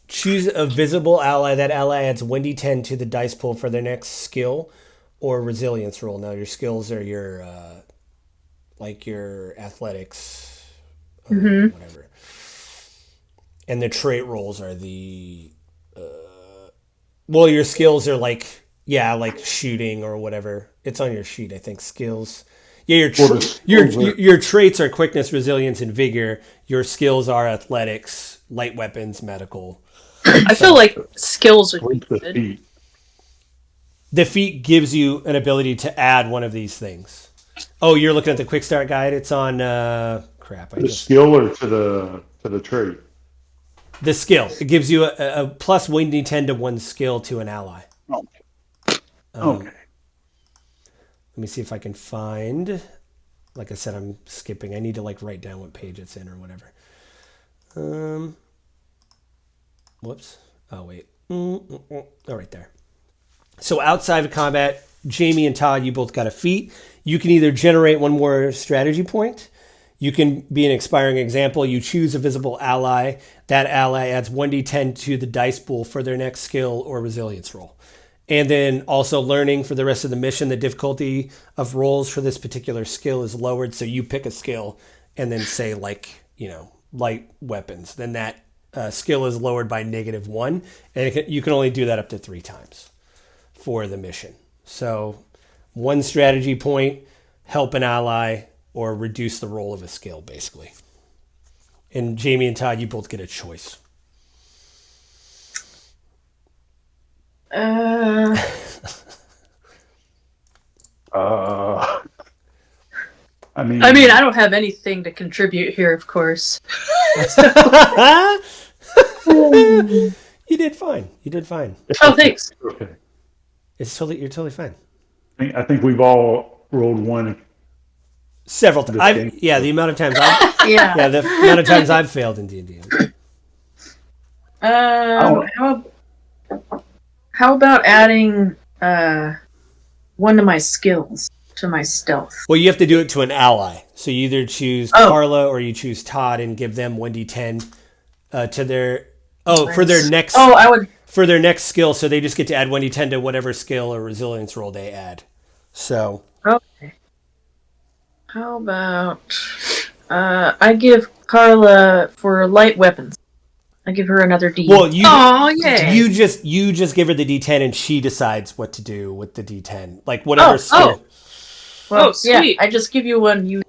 choose a visible ally. That ally adds 1d10 to the dice pool for their next skill or resilience roll. Now your skills are your like your athletics, whatever, and the trait rolls are the well, your skills are like shooting or whatever. It's on your sheet, I think. Skills. Yeah, your traits are quickness, resilience, and vigor. Your skills are athletics, light weapons, medical. I feel like skills would be Where's the good. feet? The feat gives you an ability to add one of these things. Oh, you're looking at the quick start guide. It's on crap. The skill or to the trait? The skill. It gives you a plus 1d10 to one skill to an ally. Okay. Let me see if I can find. Like I said, I'm skipping. I need to like write down what page it's in or whatever. Whoops. Oh wait. Oh, right there. So outside of combat, Jamie and Todd, you both got a feat. You can either generate one more strategy point. You can be an expiring example. You choose a visible ally. That ally adds 1d10 to the dice pool for their next skill or resilience roll. And then also learning for the rest of the mission, the difficulty of rolls for this particular skill is lowered. So you pick a skill and then say light weapons. Then that skill is lowered by -1. And you can only do that up to 3 times for the mission. So one strategy point, help an ally, or reduce the roll of a skill, basically. And Jamie and Todd, you both get a choice. I mean, I don't have anything to contribute here, of course. You did fine. You did fine. Oh, thanks. okay. You're totally fine. I think we've all rolled one. Several times. The amount of times the amount of times I've failed in D&D. How about adding one of my skills to my stealth? Well, you have to do it to an ally. So you either choose Carla or you choose Todd and give them 1d10 to their for their next for their next skill, so they just get to add 1d10 to whatever skill or resilience roll they add. So Okay. How about I give Carla for light weapons. I give her another D. well, Oh, yay. you just give her the d10 and she decides what to do with the d10, like whatever skill. Well, sweet. Yeah, I just give you one. You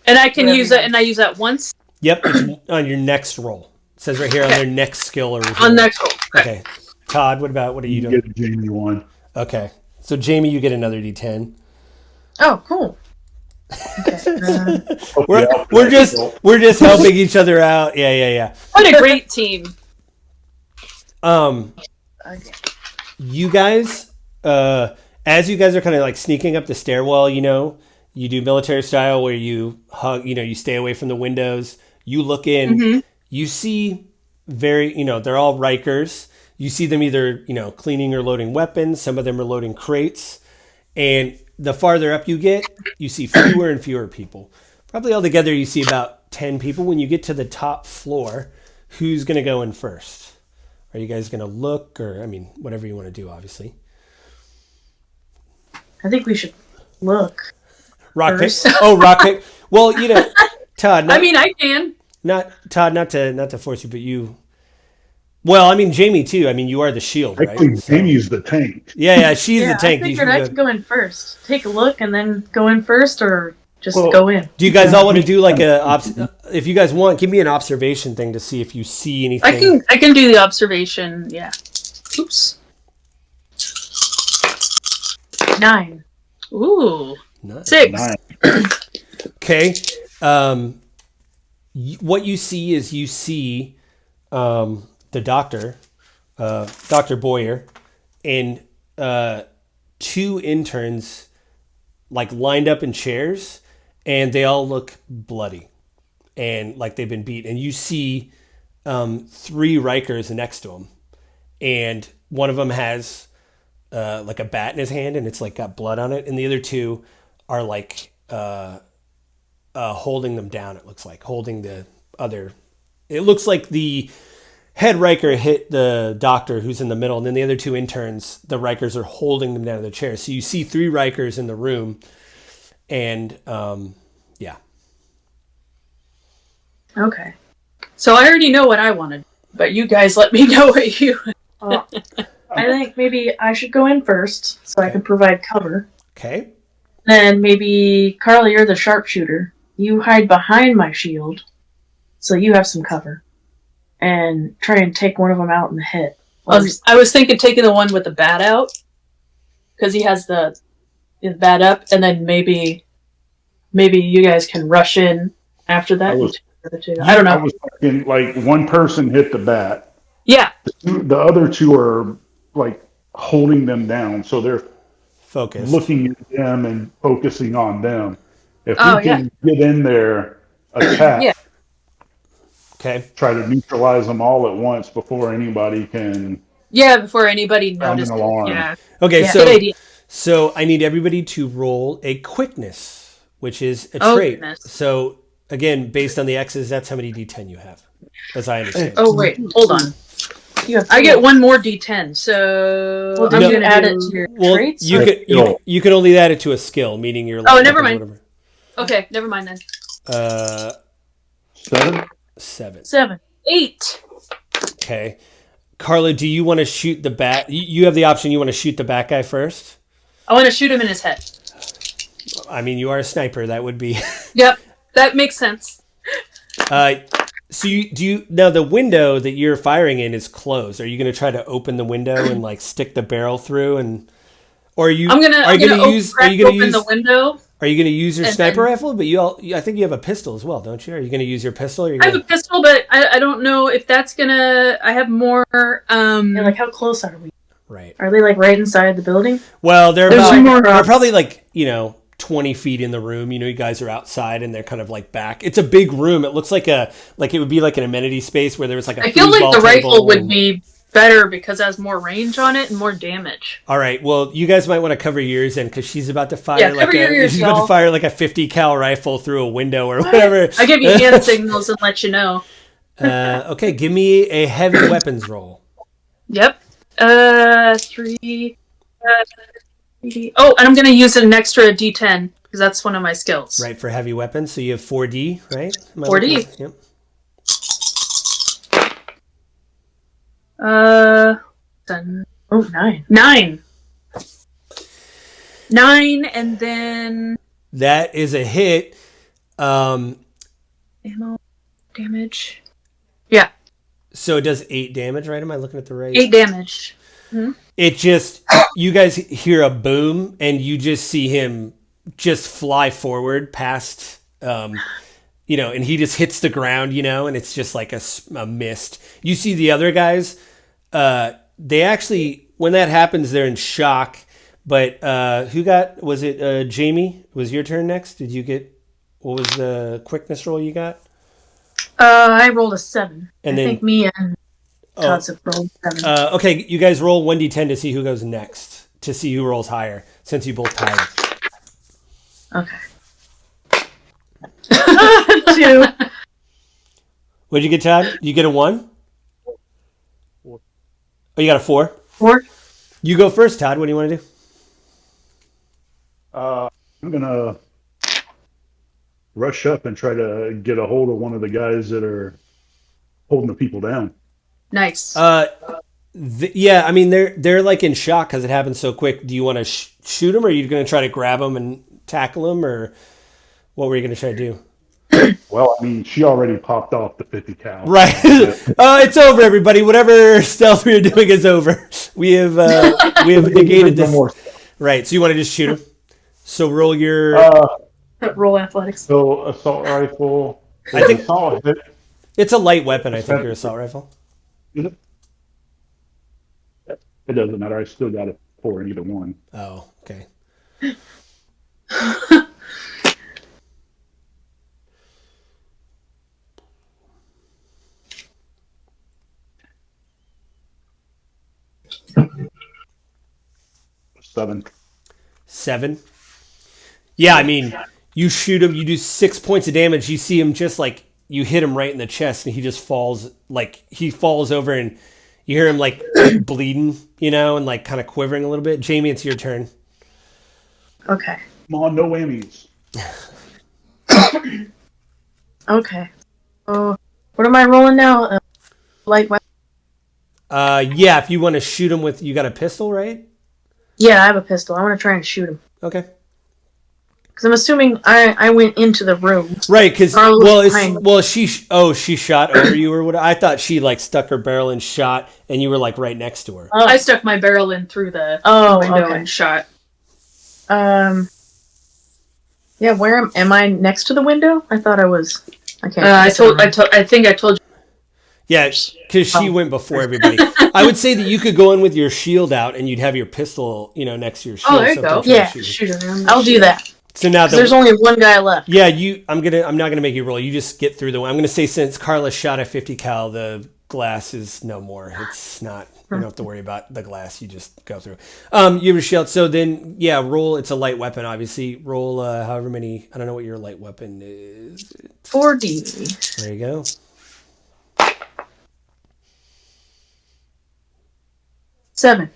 And I can Whatever use you it, and I use that once Yep, it's on your next roll. It says right here on their next skill or resilience. on next roll. Okay, Todd, what are you You doing? get Jamie one. Okay, so Jamie, you get another d10. Oh, cool. Okay. We're just helping each other out. Yeah. What a great team. Okay. You guys, as you guys are kind of like sneaking up the stairwell, you do military style where you hug, you stay away from the windows. You look in, you see they're all Rikers. You see them either, cleaning or loading weapons. Some of them are loading crates. And the farther up you get, you see fewer and fewer people. Probably altogether, you see about 10 people. When you get to the top floor, who's going to go in first? Are you guys going to look or, whatever you want to do, obviously. I think we should look. Rock pick. First. Oh, rock pick. Well, Todd. I can. Not Todd. Not to force you, but you. Well, Jamie too. You are the shield, right? Actually, Jamie's the tank. Yeah. She's the tank. I figured I could go in first. Take a look and then go in first, or just go in. Do you guys all want to do like if you guys want, give me an observation thing to see if you see anything. I can do the observation. Yeah. Oops. 9. Ooh. Nice. 6. Nine. Okay. What you see is the doctor, Dr. Boyer, and 2 interns like lined up in chairs, and they all look bloody and like they've been beat. And you see 3 Rikers next to them, and one of them has like a bat in his hand, and it's like got blood on it, and the other 2 are like holding them down. It looks like holding the other. It looks like the head Riker hit the doctor who's in the middle, and then the other 2 interns, the Rikers, are holding them down to their chairs. So you see 3 Rikers in the room, and yeah. Okay. So I already know what I wanted, but you guys let me know what you. Well, I think maybe I should go in first so I can provide cover. Okay. Then maybe, Carla, you're the sharpshooter. You hide behind my shield so you have some cover. And try and take one of them out in the head. I was thinking taking the one with the bat out, because he has the bat up, and then maybe you guys can rush in after that. I don't know. I was thinking like one person hit the bat. Yeah. The other 2 are like holding them down, so they're Focus. looking at them and focusing on them. If we Oh, can get in there, attack, Yeah. Okay. try to neutralize them all at once before anybody can. Yeah, before anybody Sound an noticed. alarm. Yeah. Okay. Yeah. So Good idea. So I need everybody to roll a quickness, which is a Oh, trait. goodness. So again, based on the X's, that's how many D10 you have, as I understand. Oh wait, hold on. I get one more D10, so Well, I'm did you gonna add do- it to your Well, traits? you can only add it to a skill, meaning you're. Oh, like, never mind. whatever. Okay, never mind then. 7? 7. 7. 8. Okay. Carla, do you want to shoot the bat? You have the option. You want to shoot the bat guy first? I want to shoot him in his head. You are a sniper. That would be. Yep, that makes sense. So now the window that you're firing in is closed. Are you going to try to open the window and like stick the barrel through or are you? I'm gonna Are you going to use? Are you going to open use the window? Are you going to use your and sniper then- rifle? But I think you have a pistol as well, don't you? Are you going to use your pistol? Or are you I have gonna... a pistol, but I don't know if that's gonna. I have more. Yeah, like how close are we? Right. Are they like right inside the building? Well, they're There's about, more they're rocks. probably like 20 feet in the room. You guys are outside and they're kind of like back. It's a big room. It looks like it would be like an amenity space where there was like a. I feel like foosball the rifle table would and- be better because it has more range on it and more damage. All right. Well, you guys might want to cover your ears in because she's about to fire Yeah, cover your ears, she's about to y'all. fire like a 50 cal rifle through a window or whatever. I give you hand signals and let you know. Okay, give me a heavy weapons roll. Yep. 3. Oh, and I'm going to use an extra D10 because that's one of my skills. Right, for heavy weapons. So you have 4D, right? 4D. Yep. 9. 9. 9, and then That is a hit. ammo damage. Yeah, So it does 8 damage, right? Am I looking at the right? 8 damage. It just, you guys hear a boom and you just see him just fly forward past, and he just hits the ground, and it's just like a mist. You see the other guys, they actually, when that happens, they're in shock. But was it Jamie? Was your turn next? Did you get, what was the quickness roll you got? I rolled a 7. And I then, think me and Tots have rolled 7. okay, you guys roll 1d10 to see who goes next, to see who rolls higher, since you both tied. Okay. 2. What'd you get, Todd? You get a 1? 4. Oh, you got a 4? 4. You go first, Todd. What do you want to do? I'm gonna rush up and try to get a hold of one of the guys that are holding the people down. Nice. Yeah, I mean they're like in shock because it happened so quick. Do you want to shoot them, or are you going to try to grab them and tackle them, or what were you going to try to do? Well, I mean, she already popped off the 50 cal. Right. It's over, everybody. Whatever stealth we were doing is over. We have negated No this. more. Right. So you want to just shoot him? So roll your. Roll athletics. So assault rifle. I think assault hit. it's a light weapon. I think your assault rifle. Is it? It doesn't matter. I still got it for either one. Oh, okay. Seven. Yeah, I mean, you shoot him, you do 6 points of damage. You see him just like, you hit him right in the chest, and he just falls, like, he falls over, and you hear him like bleeding, and like kind of quivering a little bit. Jamie, it's your turn. Okay. Come on, no whammies. Okay. So, what am I rolling now? Light weapon? Yeah, if you want to shoot him with, you got a pistol, right? Yeah, I have a pistol. I want to try and shoot him. Okay. Because I'm assuming I went into the room. Right, because she shot over you or what? I thought she like stuck her barrel and shot, and you were like right next to her. Oh. I stuck my barrel in through the window and shot. Yeah, where am I next to the window? I thought I was. I can't. I think I told you. Yeah, because she went before everybody. I would say that you could go in with your shield out, and you'd have your pistol, next to your shield. Oh, there you go. Yeah, shoot around. I'll do that. So now there's only one guy left. Yeah, I'm not gonna make you roll. You just get through the. I'm gonna say since Carla shot a 50 cal, the glass is no more. It's not. You don't have to worry about the glass. You just go through. You have a shield. So then, yeah, roll. It's a light weapon, obviously. Roll however many. I don't know what your light weapon is. 4D. There you go. 7.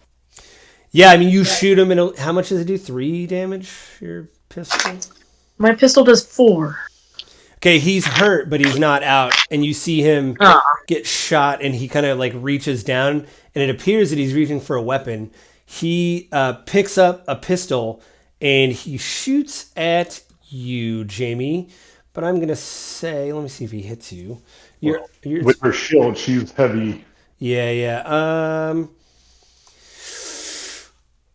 Yeah, I mean, you shoot him, and how much does it do? 3 damage? Your pistol? My pistol does 4. Okay, he's hurt, but he's not out, and you see him get shot, and he kind of like reaches down, and it appears that he's reaching for a weapon. He picks up a pistol, and he shoots at you, Jamie. But I'm gonna say, let me see if he hits you. With her shield, she's heavy. Yeah.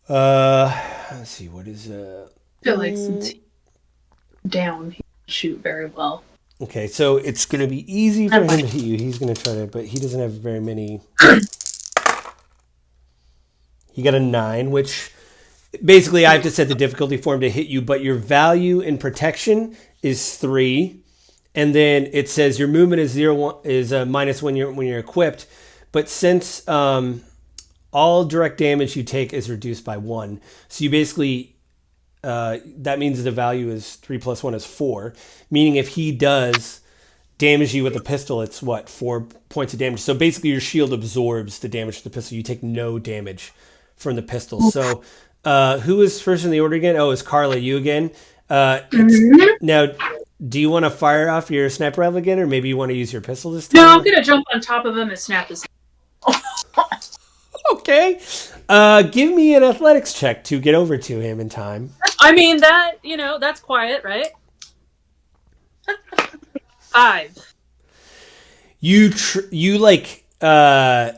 Let's see, what is I feel like since he's down, he can shoot very well. Okay, so it's gonna be easy for him to hit you. He's gonna try to, but he doesn't have very many. He got a 9, which basically I have to set the difficulty for him to hit you, but your value in protection is 3. And then it says your movement is minus when you're equipped. But since all direct damage you take is reduced by 1, so you basically that means the value is 3 plus 1 is 4. Meaning if he does damage you with a pistol, it's what, 4 points of damage. So basically, your shield absorbs the damage to the pistol. You take no damage from the pistol. So who was first in the order again? Oh, it's Carla. You again. Now, do you want to fire off your sniper rifle again, or maybe you want to use your pistol this time? No, I'm gonna jump on top of him and snap his. Okay. Give me an athletics check to get over to him in time. I mean that that's quiet, right? 5. You like I'll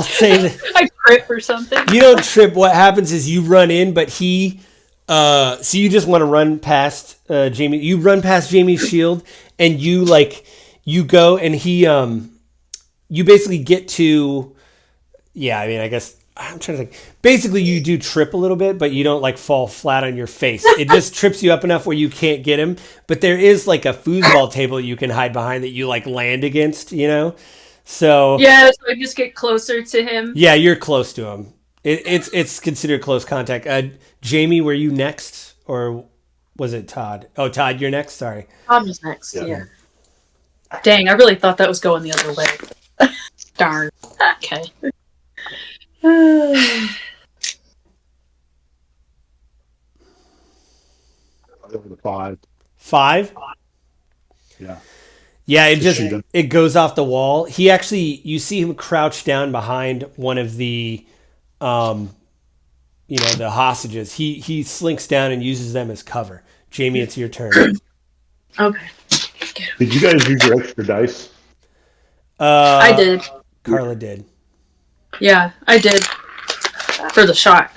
say that I trip or something. you don't trip. What happens is you run in, but he so you just want to run past Jamie. You run past Jamie's shield, and you go, and he you basically get to. Yeah, I mean, I guess I'm trying to think. Basically, you do trip a little bit, but you don't fall flat on your face. It just trips you up enough where you can't get him. But there is a foosball table you can hide behind that you land against. So yeah, so I just get closer to him. Yeah, you're close to him. It's considered close contact. Jamie, were you next, or was it Todd? Oh, Todd, you're next. Sorry. Todd was next. Yeah. Dang, I really thought that was going the other way. Darn. Okay. Over the 5. 5? Yeah. Yeah, shoot him. it goes off the wall. He actually, you see him crouched down behind one of the, the hostages. He slinks down and uses them as cover. Jamie, it's your turn. Okay. Did you guys use your extra dice? I did. Carla did. Yeah, I did. For the shot.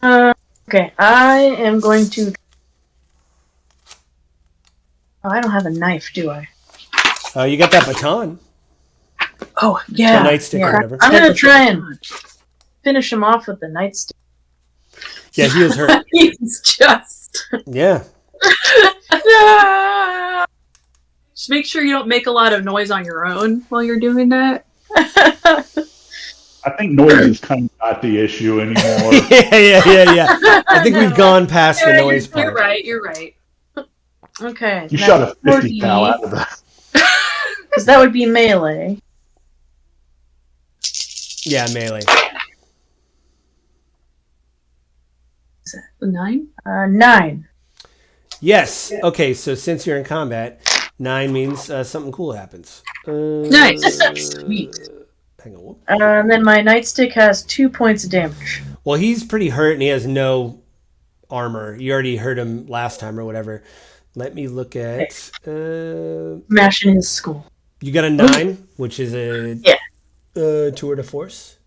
Okay, I am going to. Oh, I don't have a knife, do I? You got that baton. Oh, yeah. The nightstick or whatever. I'm going to try and finish him off with the nightstick. Yeah, he is hurt. He's just. Yeah. Just make sure you don't make a lot of noise on your own while you're doing that. I think noise is kind of not the issue anymore. Yeah. I think we've gone past the noise part. You're right. Okay. You shot a 50 cal out of that. Because that would be melee. Yeah, melee. Is that 9? 9. Yes. Okay, so since you're in combat, 9 means something cool happens. Nice. Sweet. Hang on. And then my nightstick has 2 points of damage. Well, he's pretty hurt and he has no armor. You already hurt him last time or whatever. Let me look at... Mashing his skull. You got a 9, which is a tour de force.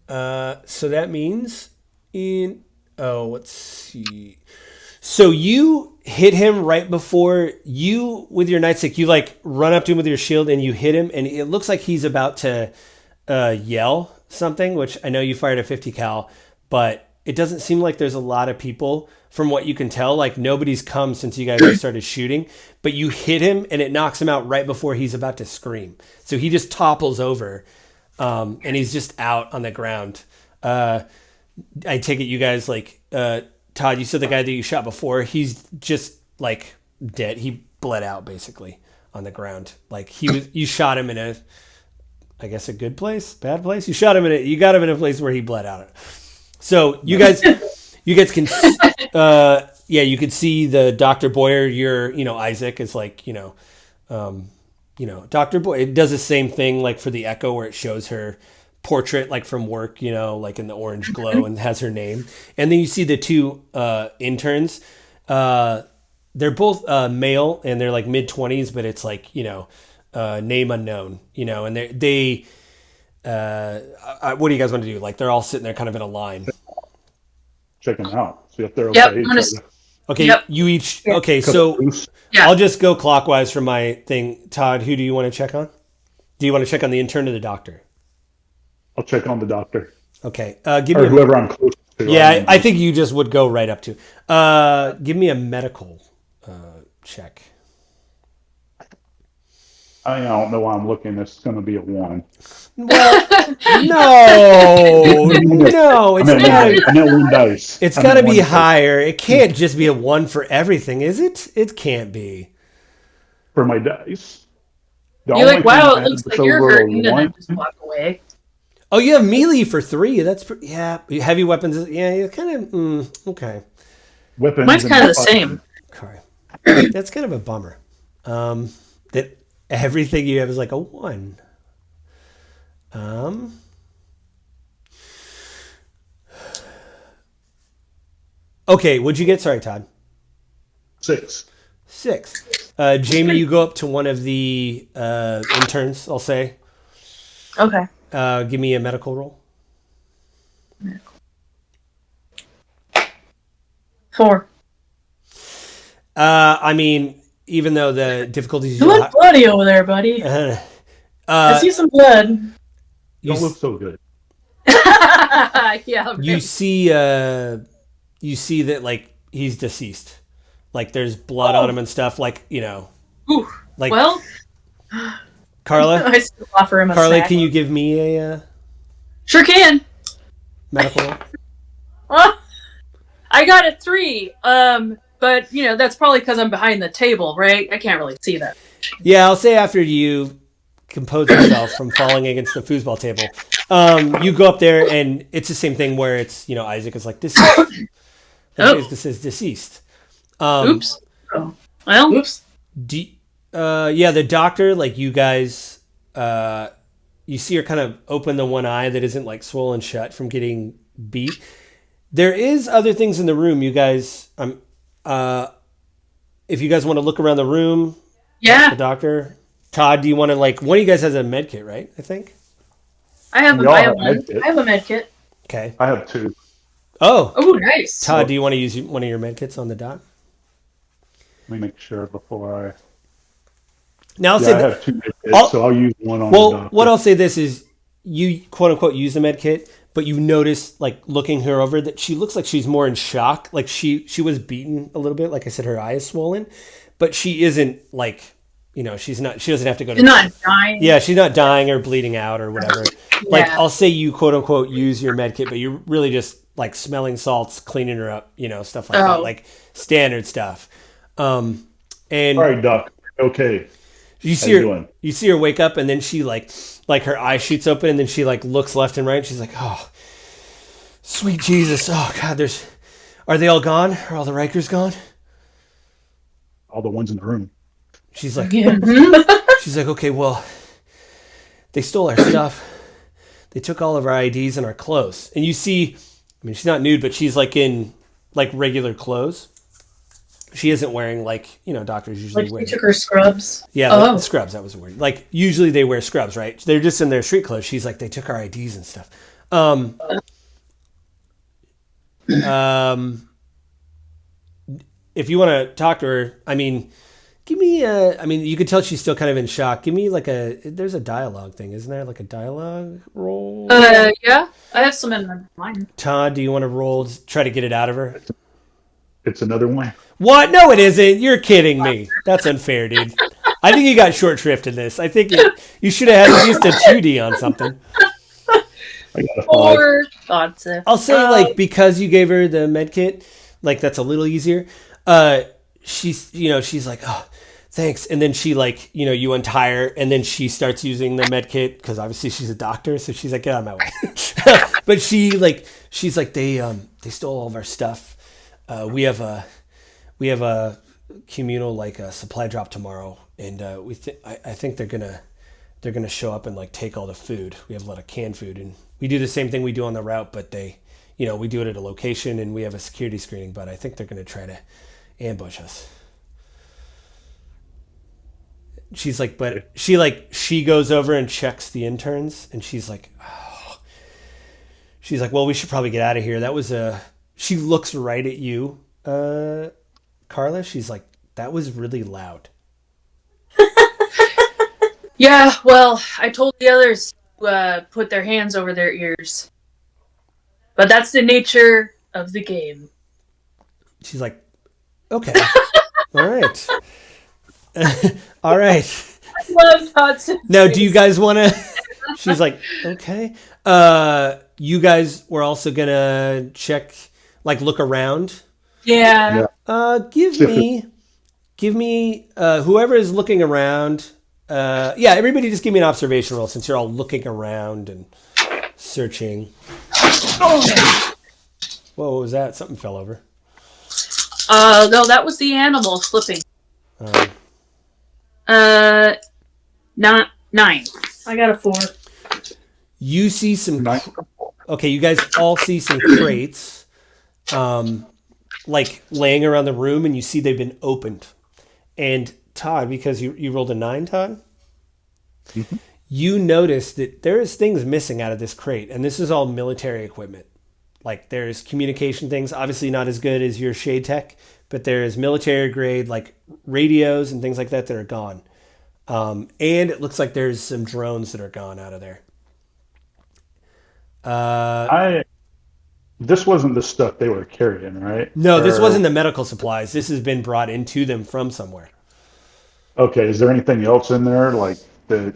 So that means let's see. So you hit him right before you, with your nightstick, you run up to him with your shield and you hit him, and it looks like he's about to yell something, which I know you fired a 50 cal, but it doesn't seem like there's a lot of people from what you can tell. Nobody's come since you guys started shooting, but you hit him and it knocks him out right before he's about to scream. So he just topples over and he's just out on the ground. I take it you guys Todd, you said the guy that you shot before, he's just dead. He bled out basically on the ground. You shot him in a good place, bad place. You got him in a place where he bled out. So you guys can, you could see the Dr. Boyer. Isaac is Dr. Boyer. It does the same thing for the Echo where it shows her portrait from work, in the orange glow and has her name. And then you see the 2 interns. They're both male and they're mid-20s, but it's name unknown, and they what do you guys want to do? They're all sitting there kind of in a line. Check them out. See if they're okay. Okay, Yep. you each. Okay, so I'll just go clockwise from my thing. Todd, who do you want to check on? Do you want to check on the intern or the doctor? I'll check on the doctor. Okay, give me whoever I'm close to. Yeah, I think you just would go right up to. Give me a medical check. I don't know why I'm looking. It's going to be a 1. Well, no, it's I know 1 dice. It's got to be higher. It can't just be a 1 for everything, is it? It can't be. for my dice. The You're only like, thing wow, I it had looks was like you're over a hurting, and then one. just walk away. Oh, you have melee for 3. That's yeah. Heavy weapons. Yeah, you kind of okay. Weapons Mine's and kind of the fighting. same. Okay, that's kind of a bummer. That everything you have is like a 1. Okay, what'd you get? Sorry, Todd. 6. 6. Jamie, you go up to one of the interns, I'll say. Okay. Give me a medical roll. 4. I mean, even though the difficulties You look bloody over there, buddy. I see some blood. You don't look so good. Yeah. you Right. see that like he's deceased. Like there's blood on him and stuff. Like Ooh. like Well, Carla. I still offer him a Carla, snack. can you give me a sure can. medical roll? I got a 3. But that's probably because I'm behind the table, right? I can't really see that. Yeah, I'll say after you compose yourself from falling against the foosball table, you go up there and it's the same thing where it's Isaac is like deceased. Isaac says deceased. Oops. Oh. Well. Oops. Yeah, the doctor, like you guys, you see her kind of open the one eye that isn't like swollen shut from getting beat. There is other things in the room. You guys, if you guys want to look around the room, Yeah. the doctor, Todd, do you want to one of you guys has a med kit, right? I think. I have We all have one. med kit. I have a med kit. Okay. I have 2. Oh, Oh, nice. Todd, do you want to use one of your med kits on the doc? Let me make sure before I. Now I'll Yeah, say I have 2 med kits, so I'll use one on the well, doctor. what I'll say this is you quote unquote use the med kit, but you notice like looking her over that she looks like she's more in shock. Like she was beaten a little bit. Like I said, her eye is swollen, but she isn't like she doesn't have to go to. You're not dying. Yeah, she's not dying or bleeding out or whatever. Like Yeah. I'll say you quote unquote use your med kit, but you're really just like smelling salts, cleaning her up, stuff like that, Oh. like standard stuff. And All right, Doc. Okay. you see How her you doing? you see her wake up and then she like her eye shoots open and then she like looks left and right and she's like, oh, sweet Jesus. Oh God, are they all gone? Are all the Rikers gone? All the ones in the room. She's like, Yeah. she's like, okay, well, they stole our stuff. They took all of our IDs and our clothes. And you see, I mean, she's not nude, but she's like in like regular clothes. She isn't wearing doctors usually Like wear. they took her scrubs. Yeah, Oh. the scrubs. That was the word. Like usually they wear scrubs, right? They're just in their street clothes. She's like, they took our IDs and stuff. If you want to talk to her, I mean, give me I mean, you could tell she's still kind of in shock. Give me there's a dialogue thing, isn't there? Like a dialogue roll? Yeah. I have some in mine. Todd, do you want to roll to try to get it out of her? It's another one. What? No, it isn't. You're kidding me. That's unfair, dude. I think you got short shrift in this. I think you should have had at least a 2D on something. I got a 5. Or thoughts. I'll say because you gave her the med kit, that's a little easier. She's like, oh, thanks. And then she you untie her and then she starts using the med kit because obviously she's a doctor. So she's like, get out of my way. But she's like, they stole all of our stuff. We have a communal a supply drop tomorrow. And I think they're gonna show up and take all the food. We have a lot of canned food and we do the same thing we do on the route, but we do it at a location and we have a security screening, but I think they're going to try to ambush us. She's like, but she goes over and checks the interns and she's like, oh. She's like, well, we should probably get out of here. That was she looks right at you, Carla. She's like, that was really loud. Yeah, well, I told the others to put their hands over their ears. But that's the nature of the game. She's like, okay. All right. All right. I love Todd's Now, do you guys want to... She's like, okay. You guys were also going to check, look around. Yeah. Yeah. Give give me whoever is looking around. Everybody just give me an observation roll since you're all looking around and searching. Oh! Whoa, what was that? Something fell over. No, that was the animal slipping. Not 9. I got a 4. You see some. Okay, you guys all see some crates, like laying around the room, and you see they've been opened. And Todd, because you rolled a 9, Todd, you notice that there is things missing out of this crate, and this is all military equipment. Like there's communication things, obviously not as good as your Shade Tech, but there's military grade like radios and things like that are gone. And it looks like there's some drones that are gone out of there. This wasn't the stuff they were carrying, right? No, this wasn't the medical supplies. This has been brought into them from somewhere. Okay, is there anything else in there? Like is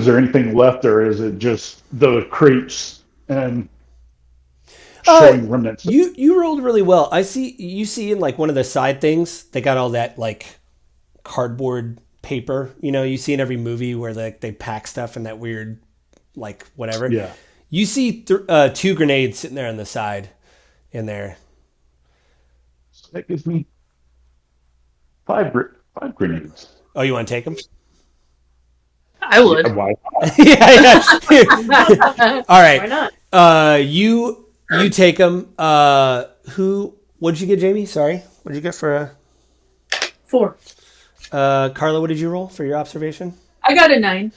there anything left, or is it just the crates and showing remnants? You rolled really well. You see in like one of the side things, they got all that like cardboard paper. You see in every movie where they pack stuff in that weird like whatever. Yeah. You see 2 grenades sitting there on the side in there. So that gives me 5 grenades. Oh, you want to take them? I would. Yeah, why not? yeah. All right. Why not? You take them. What did you get, Jamie? Sorry. What did you get for 4. Carla, what did you roll for your observation? I got a 9.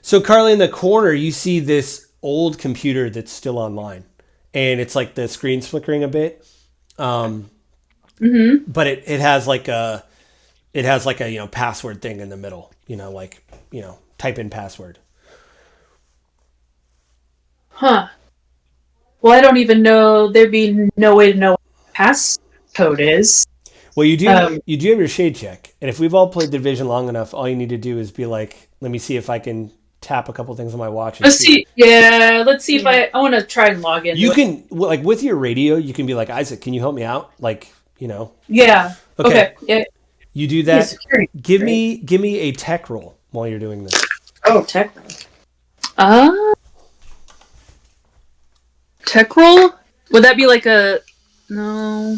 So, Carla, in the corner, you see this old computer that's still online, and it's like the screen's flickering a bit. But it has like a password thing in the middle. Type in password. Huh. Well, I don't even know. There'd be no way to know what the passcode is. Well, you do. You do have your Shade Check, and if we've all played Division long enough, all you need to do is be like, "Let me see if I can tap a couple things on my watch." Let's see. Yeah, let's see if I want to try and log in. You can like with your radio, you can be like, "Isaac, can you help me out?" Like, Yeah. Okay. Yeah. You do that. Security. Give me a tech roll while you're doing this. Oh, tech. Tech roll? Would that be like a no?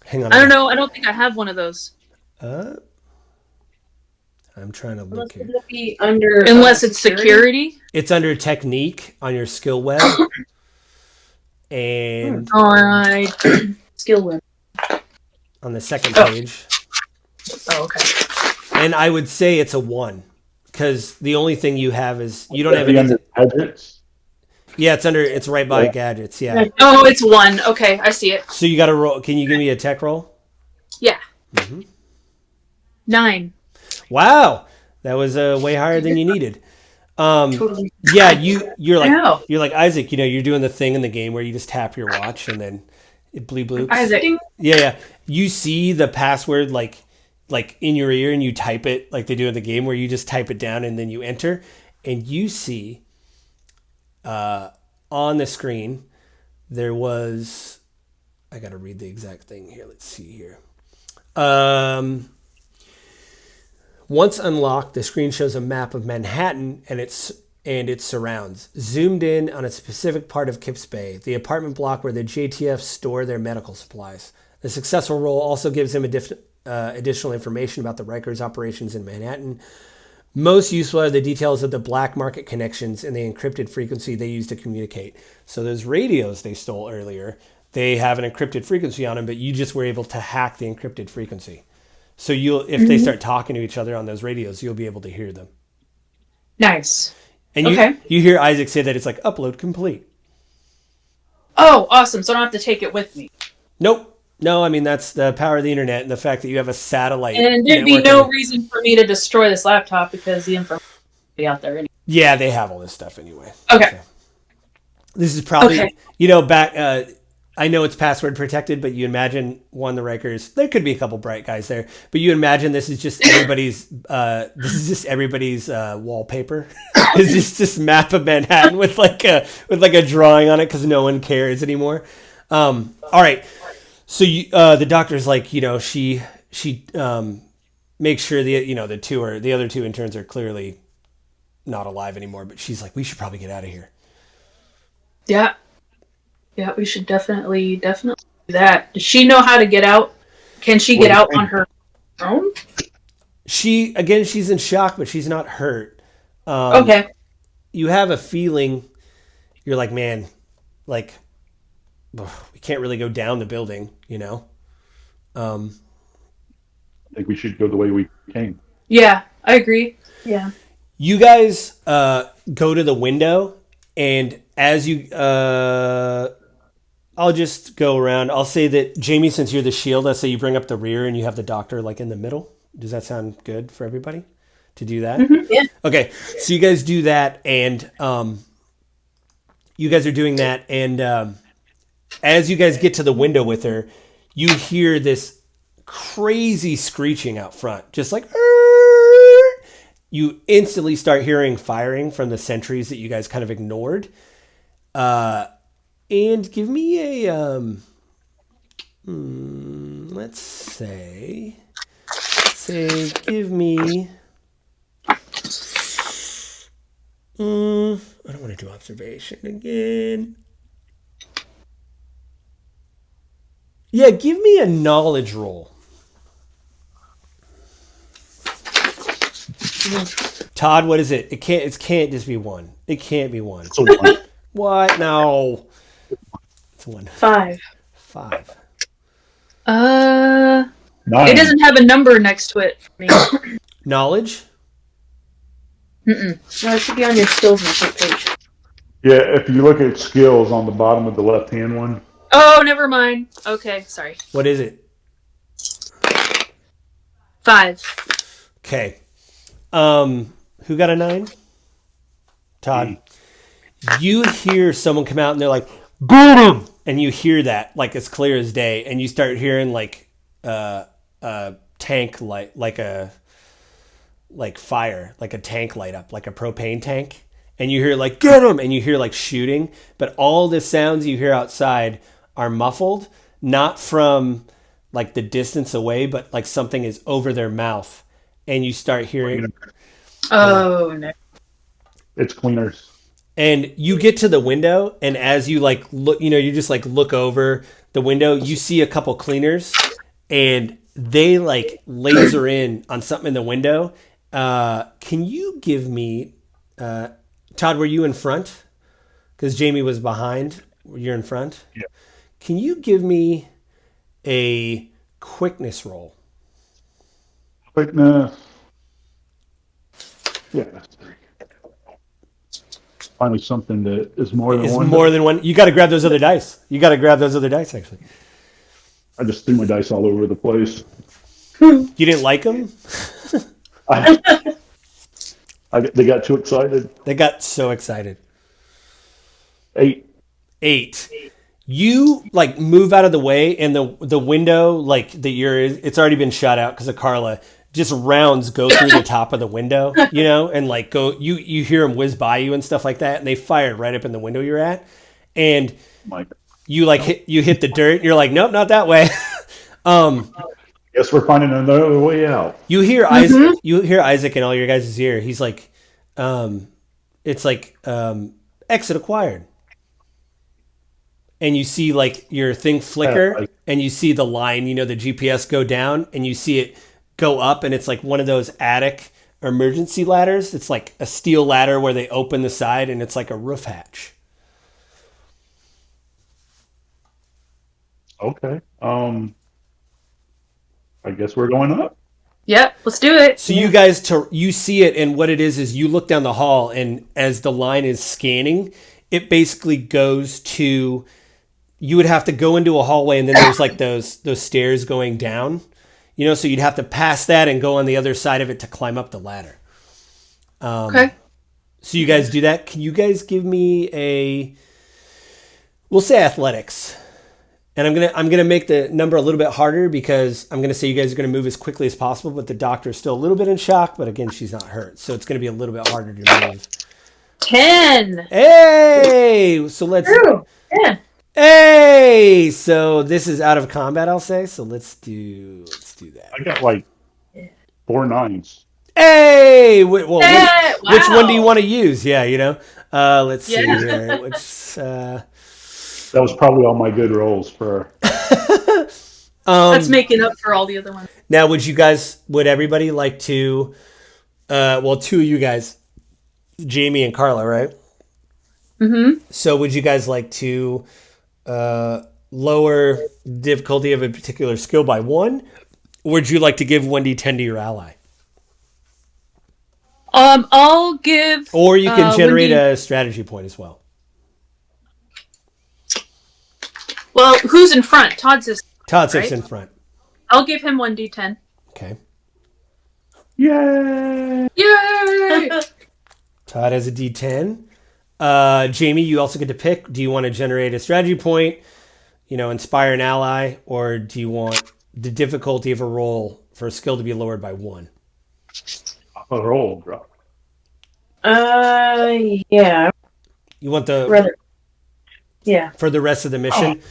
Hang on. I don't know. I don't think I have one of those. I'm trying to look here. It'll be under Unless it's security. It's under technique on your skill web. And All right. skill win. on the second page. Oh, okay. And I would say it's a 1 because the only thing you have is you don't have Be any. under gadgets? Yeah, it's right by gadgets. Yeah. Oh, it's 1. Okay, I see it. So you got to roll. Can you give me a tech roll? Yeah. 9. Wow, that was way higher than you needed. Totally. Yeah, you're Wow. like Isaac. You're doing the thing in the game where you just tap your watch and then it bleeps. Isaac. Yeah. You see the password like in your ear and you type it like they do in the game where you just type it down and then you enter and you see on the screen there was I got to read the exact thing here. Let's see here. Once unlocked, the screen shows a map of Manhattan and its surrounds. Zoomed in on a specific part of Kips Bay, the apartment block where the JTF store their medical supplies. The successful roll also gives him additional information about the Rikers operations in Manhattan. Most useful are the details of the black market connections and the encrypted frequency they use to communicate. So those radios they stole earlier, they have an encrypted frequency on them, but you just were able to hack the encrypted frequency. So if they start talking to each other on those radios, you'll be able to hear them. Nice. And you hear Isaac say that it's like upload complete. Oh, awesome. So I don't have to take it with me. Nope. No, I mean, that's the power of the internet and the fact that you have a satellite. And there'd be no reason for me to destroy this laptop because the information would be out there anyway. Yeah, they have all this stuff anyway. Okay. So, this is probably, back... I know it's password protected, but you imagine the Rikers. There could be a couple bright guys there, but you imagine this is just everybody's. Wallpaper. It's just this map of Manhattan with like a drawing on it because no one cares anymore. All right, so the doctor's like, she she makes sure the other two interns are clearly not alive anymore. But she's like, we should probably get out of here. Yeah. Yeah, we should definitely do that. Does she know how to get out? Can she get out on her own? She's in shock, but she's not hurt. Okay. You have a feeling, you're like, man, like, we can't really go down the building, you know? I think we should go the way we came. Yeah, I agree. Yeah. You guys go to the window, and as you... I'll just go around. I'll say that, Jamie, since you're the shield, let's say you bring up the rear and you have the doctor like in the middle. Does that sound good for everybody to do that? Mm-hmm, yeah. Okay, so you guys do that, and you guys are doing that, and as you guys get to the window with her, you hear this crazy screeching out front, just like, "Arr!" You instantly start hearing firing from the sentries that you guys kind of ignored. And give me a, let's say, give me, I don't want to do observation again. Yeah, give me a knowledge roll. Todd, what is it? It can't just be one. It can't be one. So one. What? No. It's one. 5. 5. 9. It doesn't have a number next to it for me. Knowledge? Mm-mm. No, it should be on your skills info page. Yeah, if you look at skills on the bottom of the left-hand one. Oh, never mind. Okay, sorry. What is it? 5. Okay. Who got a 9? Todd. You hear someone come out and they're like, boom! And you hear that like as clear as day, and you start hearing like a tank light, like fire, like a tank light up, like a propane tank. And you hear like, get him! And you hear like shooting. But all the sounds you hear outside are muffled, not from like the distance away, but like something is over their mouth. And you start hearing... Oh, no. It's cleaners. And you get to the window, and as you like look, you just like look over the window, you see a couple cleaners, and they like laser in on something in the window. Can you give me, Todd, were you in front? Because Jamie was behind. You're in front? Yeah. Can you give me a quickness roll? Quickness. Yeah. Finally something that is more than one. It's more than one. You got to grab those other dice. Actually. I just threw my dice all over the place. You didn't like them? They got too excited. They got so excited. 8. You like move out of the way, and the window like that it's already been shot out because of Carla. Just rounds go through the top of the window, and like go. You hear them whiz by you and stuff like that, and they fired right up in the window you're at, and you like hit the dirt. And you're like, nope, not that way. Guess we're finding another way out. You hear Isaac. You hear Isaac in all your guys' ear. He's like, it's like exit acquired. And you see like your thing flicker, and you see the line, the GPS go down, and you see it go up, and it's like one of those attic emergency ladders. It's like a steel ladder where they open the side, and it's like a roof hatch. Okay. I guess we're going up. Yep, let's do it. So you guys, you see it, and what it is you look down the hall, and as the line is scanning, it basically goes to... You would have to go into a hallway, and then there's like those stairs going down, so you'd have to pass that and go on the other side of it to climb up the ladder. Okay. So you guys do that. Can you guys give me we'll say athletics. And I'm gonna make the number a little bit harder because I'm gonna say you guys are gonna move as quickly as possible, but the doctor's still a little bit in shock, but again, she's not hurt. So it's gonna be a little bit harder to move. 10. Hey! So let's... Ooh, 10. Hey, so this is out of combat, I'll say. So let's do that. I got like 4 9s. Hey, well, Hey, which one do you wow. want to use? Yeah, let's see Yeah. here. Which That was probably all my good rolls for. That's making up for all the other ones. now would everybody like to well, two of you guys, Jamie and Carla, right? Mm-hmm. So would you guys like to lower difficulty of a particular skill by 1, or would you like to give 1d10 to your ally? I'll give. Or you can generate Wendy. a strategy point as well. Well, who's in front? Todd says. Todd sits Right? in front. I'll give him 1d10. Okay. Yay! Yay! Todd has a d10. Jamie, you also get to pick. Do you want to generate a strategy point, inspire an ally, or do you want the difficulty of a roll for a skill to be lowered by 1? A roll drop. Yeah. You want the Rather. Yeah. for the rest of the mission?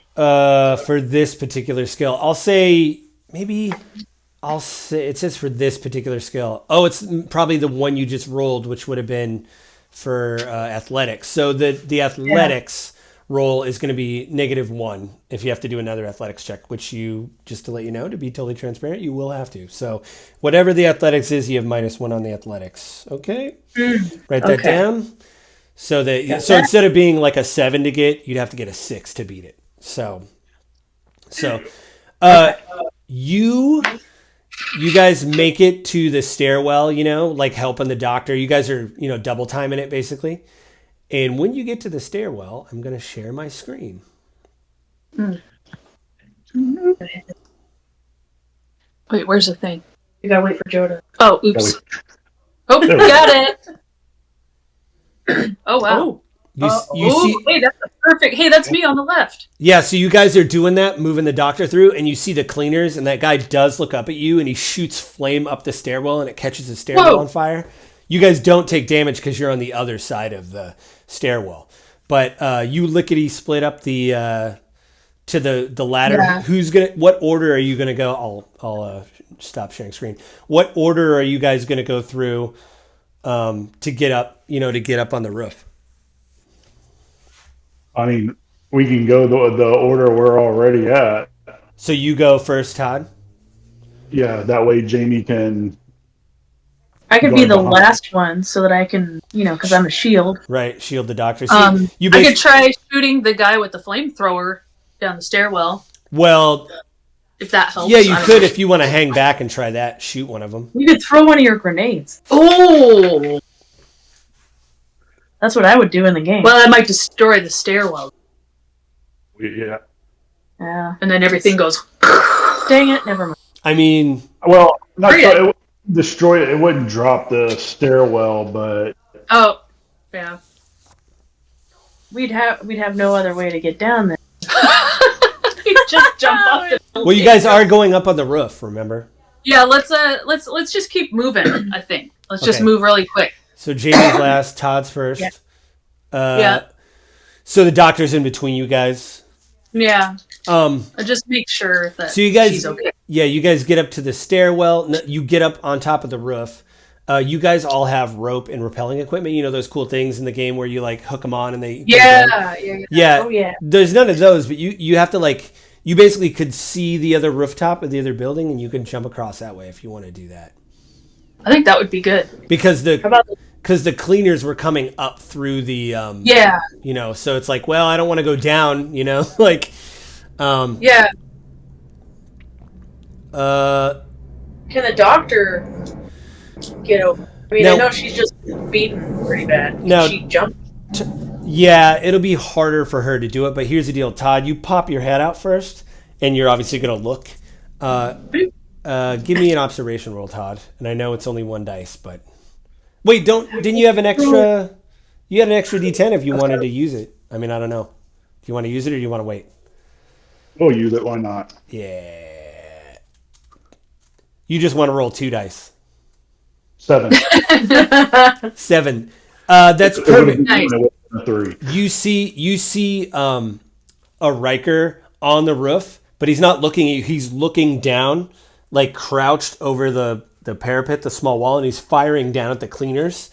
For this particular skill, I'll say it says for this particular skill. Oh, it's probably the one you just rolled, which would have been for athletics. So the athletics roll is going to be -1 if you have to do another athletics check, which you, just to let you know, to be totally transparent, you will have to. So whatever the athletics is, you have -1 on the athletics. Okay, write that down. So instead of being like a 7 to get, you'd have to get a 6 to beat it. So you guys make it to the stairwell, like helping the doctor. You guys are, double timing it basically. And when you get to the stairwell, I'm going to share my screen. Wait, where's the thing? You gotta wait for Joe to. Oh, oops. Oh, got it. Oh, wow. You see, hey, that's perfect. Hey, that's me on the left. yeah, so you guys are doing that, moving the doctor through, and you see the cleaners, and that guy does look up at you, and he shoots flame up the stairwell, and it catches the stairwell on fire. You guys don't take damage because you're on the other side of the stairwell. But you lickety split up the to the ladder. Yeah. What order are you gonna go? I'll stop sharing screen. What order are you guys gonna go through to get up on the roof? I mean, we can go the order we're already at. So you go first, Todd. Yeah, that way Jamie can. I could be the behind. last one so that I can, because I'm a shield. Right, shield the doctor. So I could try shooting the guy with the flamethrower down the stairwell. Well, if that helps. Yeah, you could if you want to hang back and try that. Shoot one of them. You could throw one of your grenades. Oh! That's what I would do in the game. Well, that might destroy the stairwell. Yeah. Yeah. And then everything goes. Dang it, never mind. I mean, well, not so, it wouldn't destroy it. It wouldn't drop the stairwell, but oh, yeah. We'd have no other way to get down there. You just jump off the building. Well, you guys are going up on the roof, remember? Yeah, let's just keep moving. I think let's just move really quick. So Jamie's last, Todd's first. Yeah. So the doctor's in between you guys. Yeah. Just make sure that she's okay. Yeah, you guys get up to the stairwell. You get up on top of the roof. You guys all have rope and rappelling equipment. Those cool things in the game where you like hook them on and they. Yeah. Oh yeah. There's none of those, but you have to you basically could see the other rooftop of the other building, and you can jump across that way if you want to do that. I think that would be good because the cleaners were coming up through the so it's like, well, I don't want to go down, like yeah. Can the doctor get over? I mean, I know she's just beaten pretty bad. Can she jump? Yeah, it'll be harder for her to do it, but here's the deal, Todd. You pop your head out first, and you're obviously going to look. Give me an observation roll, Todd. And I know it's only 1 dice, but wait, didn't you have an extra? You had an extra D10 if you wanted to use it. I mean, I don't know. Do you want to use it or do you want to wait? We'll use it. Why not? Yeah. You just want to roll 2 dice. 7. 7. That's perfect. Nice. a 3. You see a Riker on the roof, but he's not looking at you. He's looking down, like crouched over the parapet, the small wall, and he's firing down at the cleaners.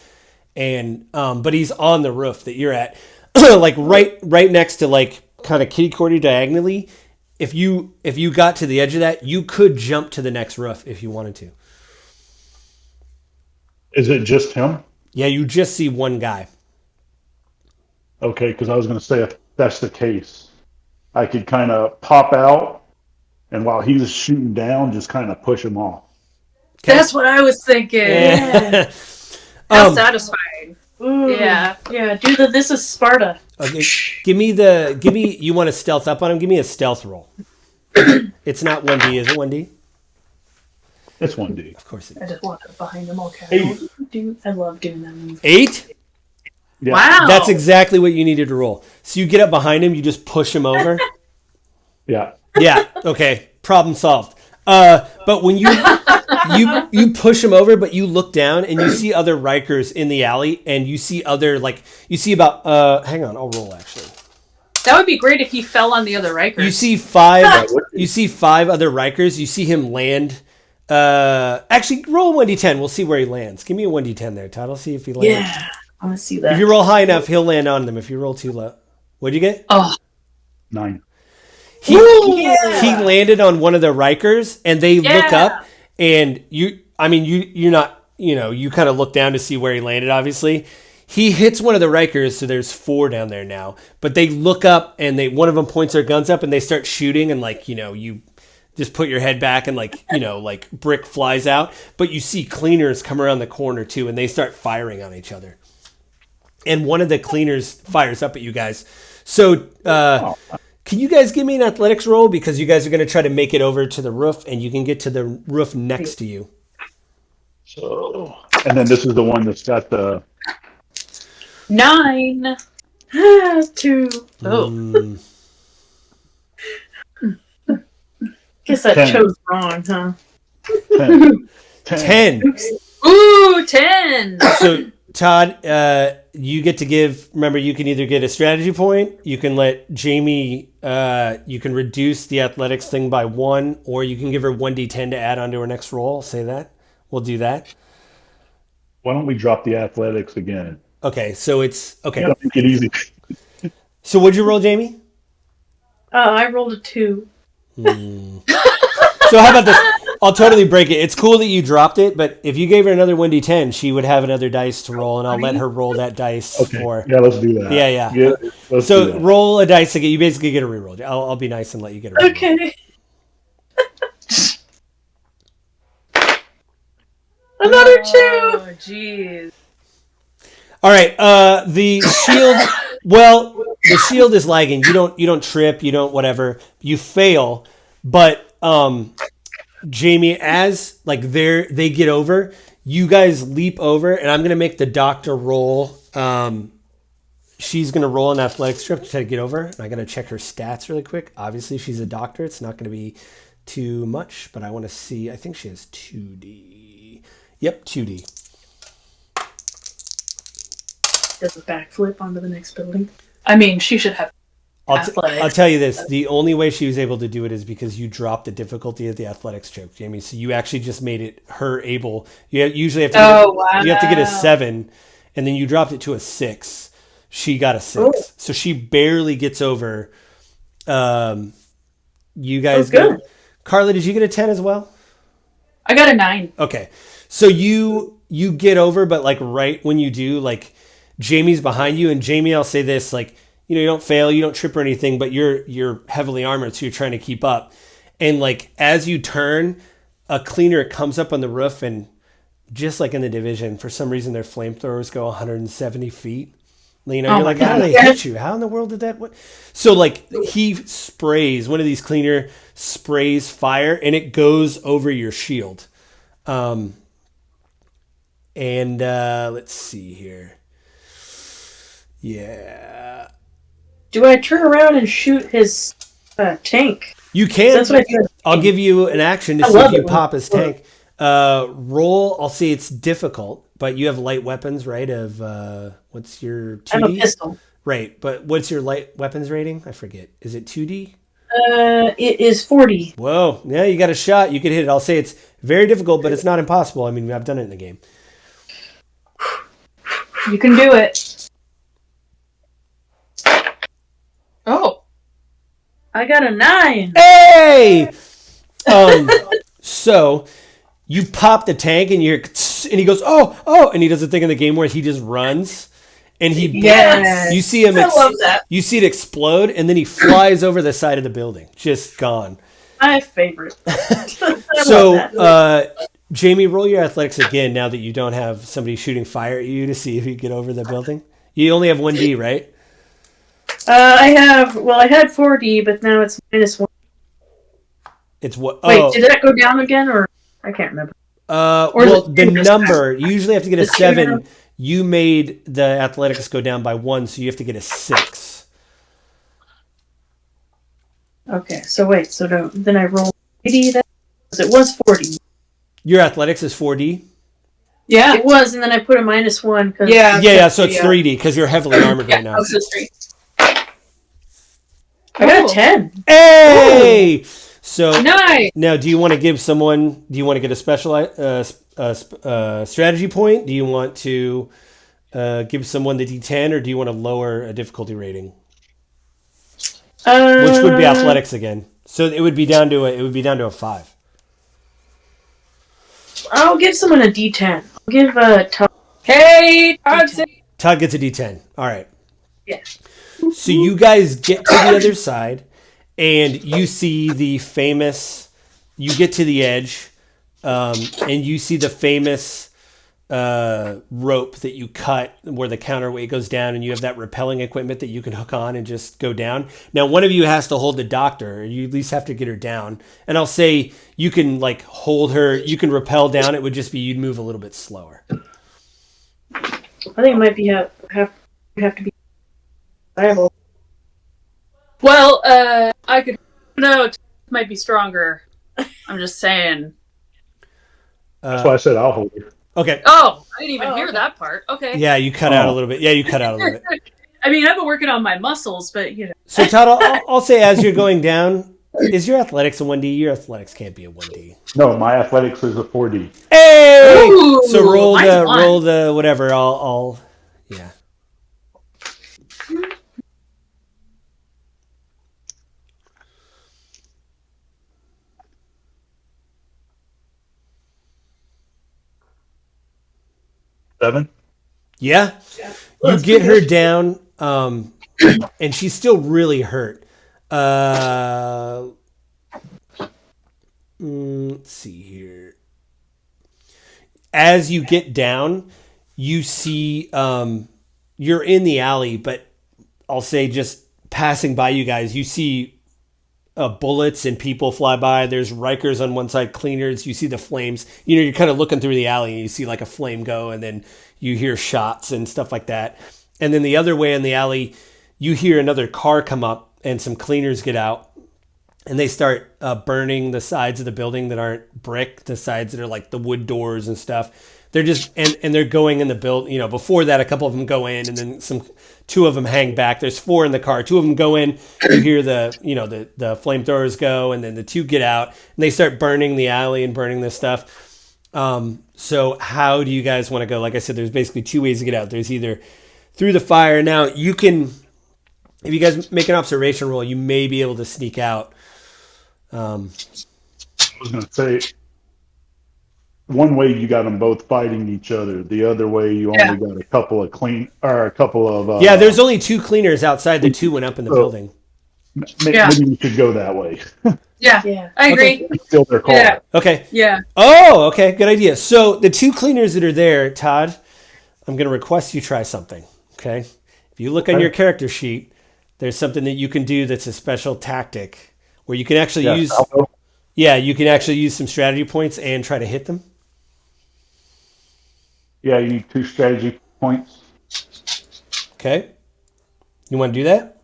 And but he's on the roof that you're at, like right next to like kind of kitty corner diagonally. If you got to the edge of that, you could jump to the next roof if you wanted to. Is it just him? Yeah, you just see one guy. Okay, because I was going to say if that's the case, I could kind of pop out, and while he's shooting down, just kind of push him off. Okay. That's what I was thinking. Yeah. How satisfying. Ooh. Yeah. Yeah, do the This Is Sparta. Okay, give me. You want to stealth up on him? Give me a stealth roll. It's not 1D, is it 1D? It's 1D. Of course it I is. just walk up behind them all casual. I love doing that move. 8? Yeah. Wow. That's exactly what you needed to roll. So you get up behind him, you just push him over. Yeah. Yeah. Okay. Problem solved. But when you push him over, but you look down and you see other Rikers in the alley, and you see other you see about. Hang on, I'll roll actually. That would be great if he fell on the other Rikers. You see 5. You see 5 other Rikers. You see him land. Actually, roll 1d10. We'll see where he lands. Give me a 1d10 there, Todd. I'll see if he lands. Yeah, I want to see that. If you roll high enough, he'll land on them. If you roll too low, what'd you get? Oh, 9. He landed on one of the Rikers, and they look up, and you're not, you kind of look down to see where he landed, obviously. He hits one of the Rikers, so there's 4 down there now. But they look up, and one of them points their guns up, and they start shooting, and you just put your head back, and brick flies out. But you see cleaners come around the corner, too, and they start firing on each other. And one of the cleaners fires up at you guys. So, can you guys give me an athletics roll? Because you guys are going to try to make it over to the roof, and you can get to the roof next to you. So, and then this is the one that's got the 9. 2. Oh. Guess I 10. chose wrong, huh? 10. 10. Ooh, 10. So, Todd, you get to give. Remember, you can either get a strategy point, you can let Jamie, you can reduce the athletics thing by 1, or you can give her 1d10 to add on to her next roll. Say that. We'll do that. Why don't we drop the athletics again? Okay, so it's okay. Yeah, make it easy. So, what'd you roll, Jamie? I rolled a 2. So how about this? I'll totally break it. It's cool that you dropped it, but if you gave her another 1d10, she would have another dice to roll, and I'll let her roll that dice for. Yeah, let's do that. Yeah. Let's So do that. roll a dice again. You basically get a reroll. I'll be nice and let you get a reroll. Okay. Another 2. Oh, jeez. All right. The shield. Well, the shield is lagging. You don't trip. You don't whatever. You fail, but Jamie, as they get over, you guys leap over, and I'm gonna make the doctor roll. She's gonna roll an athletics trip to try to get over, and I gotta check her stats really quick. Obviously, she's a doctor. It's not gonna be too much, but I want to see. I think she has 2D. Yep, 2D. Does a backflip onto the next building. I mean, she should have I'll tell you this. The only way she was able to do it is because you dropped the difficulty of the athletics choke, Jamie. So you actually just made it her able. You usually have to you have to get a 7, and then you dropped it to a 6. She got a 6. Ooh. So she barely gets over. You guys good. Carla, did you get a 10 as well? I got a 9. Okay. So you get over, but right when you do, Jamie's behind you, and Jamie, I'll say this, you don't fail, you don't trip or anything, but you're heavily armored, so you're trying to keep up. And as you turn, a cleaner comes up on the roof, and just like in the Division, for some reason their flamethrowers go 170 feet. You're like, how do they hit you? How in the world did that? What? So he sprays, one of these cleaner sprays fire, and it goes over your shield. And let's see here. Yeah. Do I turn around and shoot his tank? You can. That's what I do. I'll give you an action to see if you pop his tank. Roll. I'll say it's difficult, but you have light weapons, right? What's your 2D? I have a pistol. Right, but what's your light weapons rating? I forget. Is it 2D? It is 40. Whoa, yeah, you got a shot. You could hit it. I'll say it's very difficult, but it's not impossible. I mean, I've done it in the game. You can do it. Oh. I got a 9. Hey! So you pop the tank and and he goes, oh, and he does a thing in the game where he just runs and Yes. you see him, I love that. you see it explode and then he flies over the side of the building, just gone. My favorite. So, Jamie, roll your athletics again now that you don't have somebody shooting fire at you to see if you get over the building. You only have 1D, right? I had 40, but now it's -1. It's what? Wait, did that go down again, or I can't remember? Well, the number, you usually have to get a 7. You made the athletics go down by 1, so you have to get a 6. Okay, so wait, then I roll 80 then? Because it was 40. Your athletics is 4D? Yeah. It was, and then I put a -1. Cause Yeah, so it's 3D because you're heavily armored right now. House history. I got a 10. Hey! So Nice. now, do you want to get a special strategy point? Do you want to give someone the D10, or do you want to lower a difficulty rating? Which would be athletics again. So it would be down to a 5. I'll give someone a D10. I'll give Todd. Hey, Todd. Todd gets a D10. All right. Yeah. So you guys get to the other side, and you see the famous. You get to the edge, and you see the famous rope that you cut where the counterweight goes down, and you have that rappelling equipment that you can hook on and just go down. Now, one of you has to hold the doctor, or you at least have to get her down. And I'll say you can like hold her. You can rappel down. It would just be you'd move a little bit slower. I think it might be have to be viable. Well, I could. No, Todd might be stronger. I'm just saying. That's why I said I'll hold her. Okay. Oh, I didn't even hear that part. Okay. Yeah, you cut out a little bit. Yeah, you cut out a little bit. I mean, I've been working on my muscles, but you know. So Todd, I'll say as you're going down, is your athletics a 1D? Your athletics can't be a 1D. No, my athletics is a 4D. Hey! Ooh, So roll mine's the whatever. I'll yeah. Seven. Yeah. You get her down, and she's still really hurt. Let's see here. As you get down, you see you're in the alley, but I'll say just passing by you guys, you see bullets and people fly by. There's Rikers on one side, cleaners. You see the flames. You know, you're kind of looking through the alley and you see like a flame go, and then you hear shots and stuff like that. And then the other way in the alley, you hear another car come up and some cleaners get out, and they start burning the sides of the building that aren't brick, the sides that are like the wood doors and stuff. They're just, and they're going in the build, you know, before that, a couple of them go in, and then two of them hang back. There's 4 in the car. 2 of them go in. You hear the flamethrowers go, and then the 2 get out, and they start burning the alley and burning this stuff. So how do you guys want to go? Like I said, there's basically 2 ways to get out. There's either through the fire. Now you can, if you guys make an observation roll, you may be able to sneak out. I was going to say, one way you got them both fighting each other. The other way you only got a couple of yeah, there's only 2 cleaners outside. The 2 went up in the building. Maybe you should go that way. Yeah, I agree. Steal their car. Yeah. Okay. Yeah. Oh, okay. Good idea. So the 2 cleaners that are there, Todd, I'm going to request you try something. Okay. If you look on your character sheet, there's something that you can do that's a special tactic where you can actually use. Yeah, you can actually use some strategy points and try to hit them. Yeah, you need 2 strategy points. Okay. You want to do that?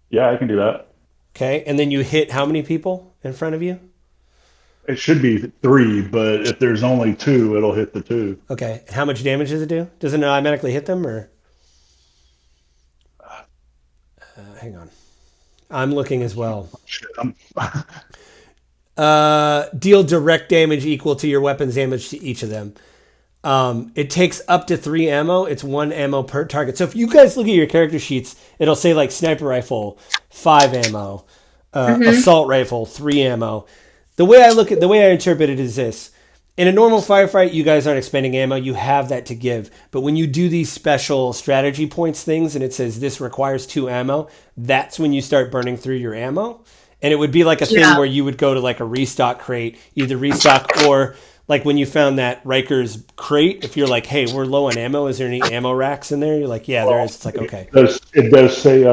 Yeah, I can do that. Okay. And then you hit how many people in front of you? It should be 3, but if there's only 2, it'll hit the 2. Okay. And how much damage does it do? Does it automatically hit them, or? hang on. I'm looking as well. Shit, Deal direct damage equal to your weapon's damage to each of them. It takes up to 3 ammo. It's 1 ammo per target. So if you guys look at your character sheets, it'll say like sniper rifle, 5 ammo, assault rifle, 3 ammo. The way I interpret it is this. In a normal firefight, you guys aren't expending ammo. You have that to give. But when you do these special strategy points things and it says this requires 2 ammo, that's when you start burning through your ammo. And it would be like a thing where you would go to like a restock crate, either restock or like when you found that Riker's crate, if you're like, hey, we're low on ammo, is there any ammo racks in there? You're like, yeah, there is. It's like, okay. It does say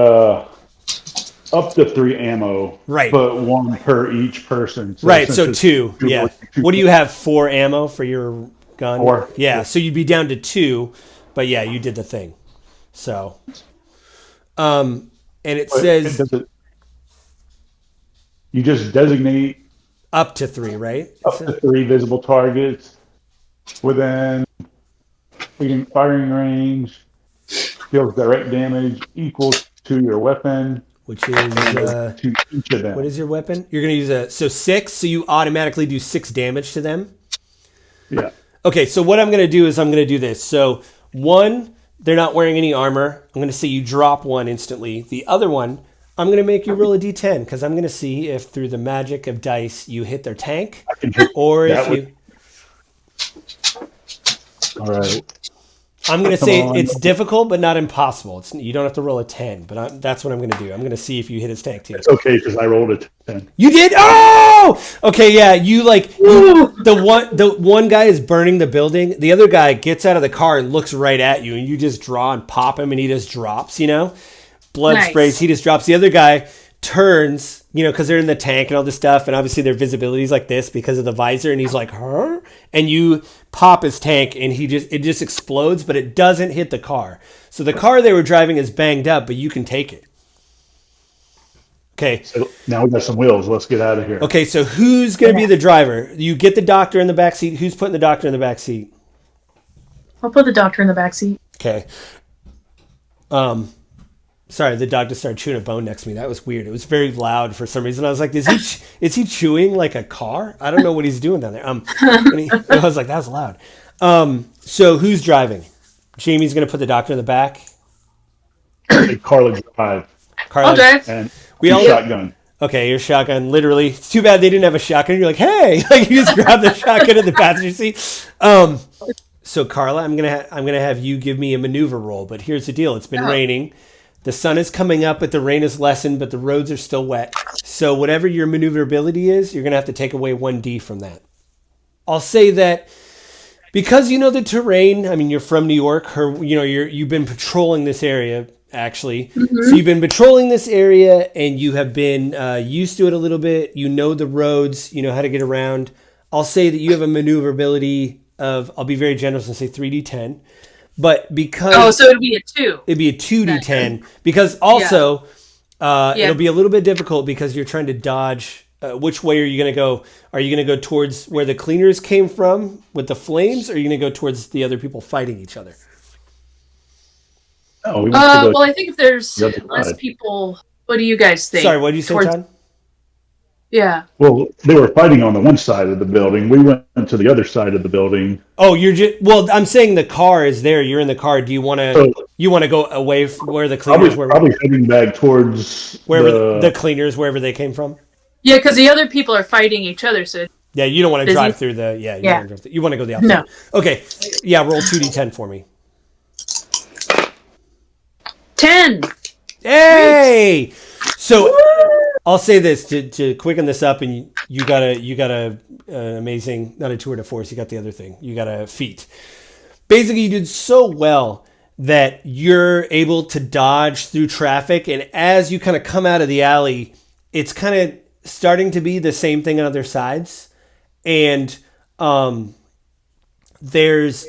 up to 3 ammo, Right. but 1 per each person. So Right, so 2. Yeah. What do you have, 4 ammo for your gun? 4. Yeah, so you'd be down to 2, but yeah, you did the thing. So, and it says you just designate up to 3, right? up to 3 visible targets within firing range, deals direct damage equal to your weapon, which is to each of them. What is your weapon? You're going to use 6, so you automatically do 6 damage to them. Yeah. Okay, so what I'm going to do is I'm going to do this. So 1, they're not wearing any armor. I'm going to say you drop 1 instantly. The other one, I'm going to make you roll a d10 because I'm going to see if through the magic of dice you hit their tank or if you... All right. I'm going to say it's difficult, but not impossible. You don't have to roll a 10, but that's what I'm going to do. I'm going to see if you hit his tank too. It's okay because I rolled a 10. You did? Oh! Okay, yeah. The one guy is burning the building. The other guy gets out of the car and looks right at you, and you just draw and pop him, and he just drops, Blood sprays, he just drops. The other guy turns, because they're in the tank and all this stuff, and obviously their visibility is like this because of the visor, and he's like, huh? And you pop his tank, and it just explodes, but it doesn't hit the car. So the car they were driving is banged up, but you can take it. Okay. So now we got some wheels. Let's get out of here. Okay, so who's going to be the driver? You get the doctor in the back seat. Who's putting the doctor in the back seat? I'll put the doctor in the back seat. Okay. Sorry, the dog just started chewing a bone next to me. That was weird. It was very loud for some reason. I was like, is he chewing like a car? I don't know what he's doing down there. I was like, that was loud. So who's driving? Jamie's going to put the doctor in the back. Carla drive. I'll drive. And we all shotgun. Okay, your shotgun. Literally, it's too bad they didn't have a shotgun. You're like, hey, like you just grab the shotgun in the passenger seat. So Carla, I'm gonna have you give me a maneuver roll. But here's the deal: it's been raining. The sun is coming up, but the rain has lessened, but the roads are still wet. So whatever your maneuverability is, you're going to have to take away 1D from that. I'll say that because you know the terrain, I mean, you're from New York, or you've been patrolling this area, actually. Mm-hmm. So you've been patrolling this area, and you have been used to it a little bit. You know the roads, you know how to get around. I'll say that you have a maneuverability of, I'll be very generous and say 3D10. But because so it'd be a 2. It'd be a 2D10 because also it'll be a little bit difficult because you're trying to dodge. Which way are you going to go? Are you going to go towards where the cleaners came from with the flames, or are you going to go towards the other people fighting each other? Oh, well, I think if there's less people, what do you guys think? Sorry, what did you say, Todd? Yeah. Well, they were fighting on the one side of the building. We went to the other side of the building. Oh, I'm saying the car is there. You're in the car. Do you want to go away from where the cleaners were? Probably heading back towards wherever the cleaners, wherever they came from. Yeah, because the other people are fighting each other. So yeah, you don't want to drive through the. You want to go the opposite. No. Okay. Yeah, roll 2D10 for me. 10. Hey! So I'll say this to quicken this up, and you got a amazing, not a tour de force. You got the other thing. You got a feat. Basically, you did so well that you're able to dodge through traffic, and as you kind of come out of the alley, it's kind of starting to be the same thing on other sides, and there's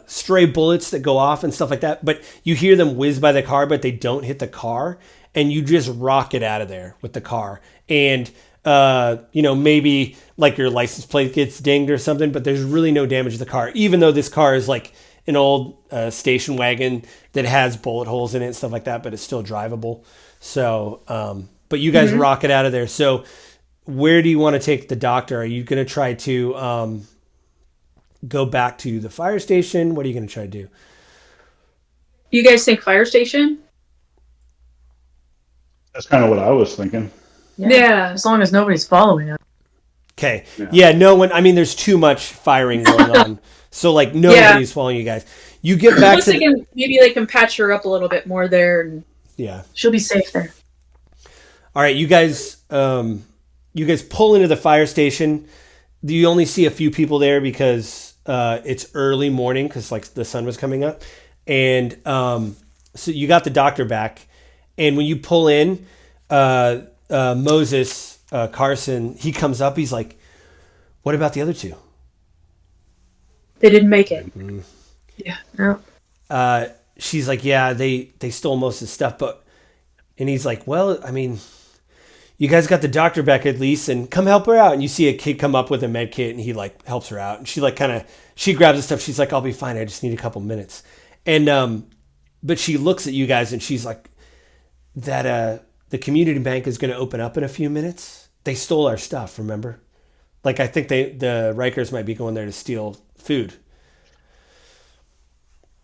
stray bullets that go off and stuff like that, but you hear them whiz by the car, but they don't hit the car, and you just rocket out of there with the car. And maybe like your license plate gets dinged or something, but there's really no damage to the car, even though this car is like an old station wagon that has bullet holes in it and stuff like that, but it's still drivable. So, but you guys Mhm. rocket out of there. So, where do you want to take the doctor? Are you going to try to go back to the fire station? What are you going to try to do? You guys think fire station? That's kind of what I was thinking. Yeah. As long as nobody's following us. Okay. Yeah. Yeah, no one. I mean, there's too much firing going on. So, like, nobody's following you guys. You get I back was to. thinking maybe they can patch her up a little bit more there. And Yeah. She'll be safe there. All right, you guys pull into the fire station. You only see a few people there because it's early morning because like the sun was coming up, and so you got the doctor back. And when you pull in, Moses Carson, he comes up. He's like, "What about the other two?" they didn't make it. Yeah. She's like, "Yeah, they stole most of the stuff, but," and he's like, "Well, I mean, you guys got the doctor back at least, and come help her out." And you see a kid come up with a med kit, and he like helps her out. And she like she grabs the stuff. She's like, "I'll be fine. I just need a couple minutes." And but she looks at you guys, and she's like, "That the community bank is going to open up in a few minutes. They stole our stuff. Remember? Like I think the Rikers might be going there to steal food."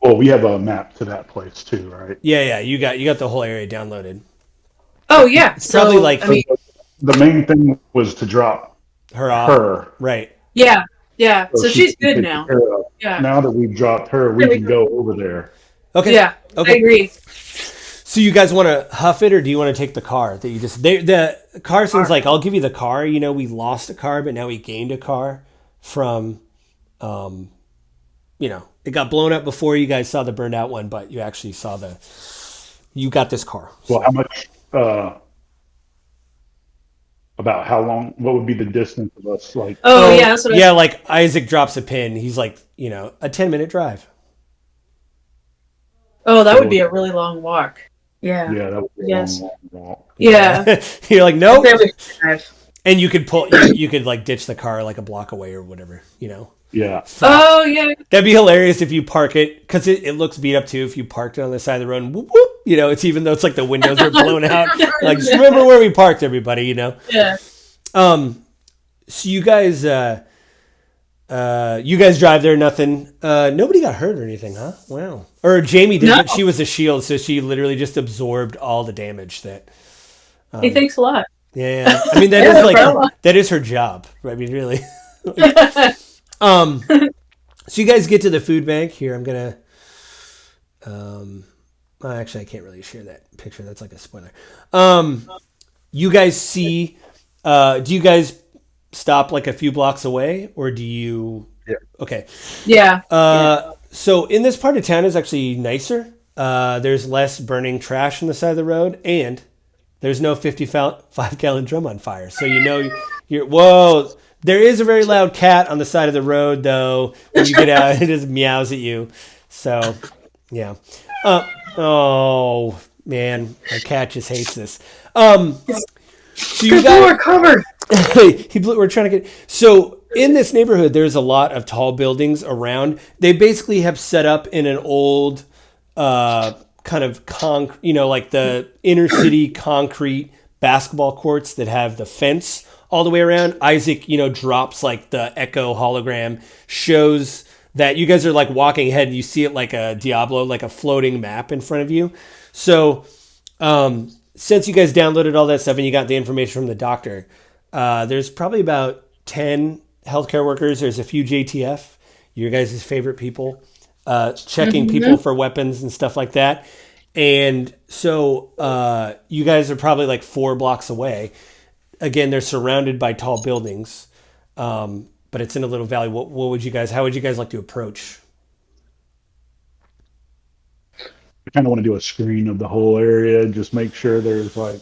Well, we have a map to that place too, right? Yeah. You got the whole area downloaded. Oh yeah. It's probably like I mean, The main thing was to drop her off. her. Right. yeah. So she she's can good take now. care of. Yeah. Now that we've dropped her, we can go over there. Okay. Yeah. Okay. I agree. So you guys want to huff it, or do you want to take the car that you just? The Carson's like, "I'll give you the car. You know, we lost a car, but now we gained a car from, it got blown up before you guys saw the burned out one, but you actually saw you got this car." Well, how much? About how long? What would be the distance of us? Like, Oh yeah. That's what Yeah, like Isaac drops a pin. He's like, a 10-minute drive. that would be a really long walk. Yeah. yeah, that would be Yes. a long walk. Yeah. You're like, nope. There we drive. And you could you could like ditch the car like a block away or whatever. Yeah, Oh yeah. That'd be hilarious if you park it, because it looks beat up too. If you parked it on the side of the road, and whoop, whoop, it's even though it's like the windows are blown out. Like, just remember where we parked, everybody. Yeah. So you guys drive there. Nothing. Nobody got hurt or anything, huh? Wow. Or Jamie did. No. But she was a shield, so she literally just absorbed all the damage that. Hey, thanks a lot. Yeah. I mean, that Yeah, is no like problem. that is her job. I mean, really. So you guys get to the food bank here. I'm gonna. Actually, I can't really share that picture. That's like a spoiler. You guys see. Do you guys stop like a few blocks away, or do you? Yeah. Okay. Yeah. So in this part of town is actually nicer. There's less burning trash on the side of the road, and there's no 55-gallon drum on fire. So you're whoa. There is a very loud cat on the side of the road, though. When you get out, it just meows at you. So, yeah. Oh man, my cat just hates this. So you We're covered. we're trying to get. So in this neighborhood, there's a lot of tall buildings around. They basically have set up in an old kind of like the inner city concrete basketball courts that have the fence all the way around. Isaac, drops like the echo hologram, shows that you guys are like walking ahead and you see it like a Diablo, like a floating map in front of you. So since you guys downloaded all that stuff and you got the information from the doctor, there's probably about 10 healthcare workers. There's a few JTF, your guys' favorite people, checking people for weapons and stuff like that. And so you guys are probably like 4 blocks away. Again, they're surrounded by tall buildings, but it's in a little valley. How would you guys like to approach? we kind of want to do a screen of the whole area, just make sure there's like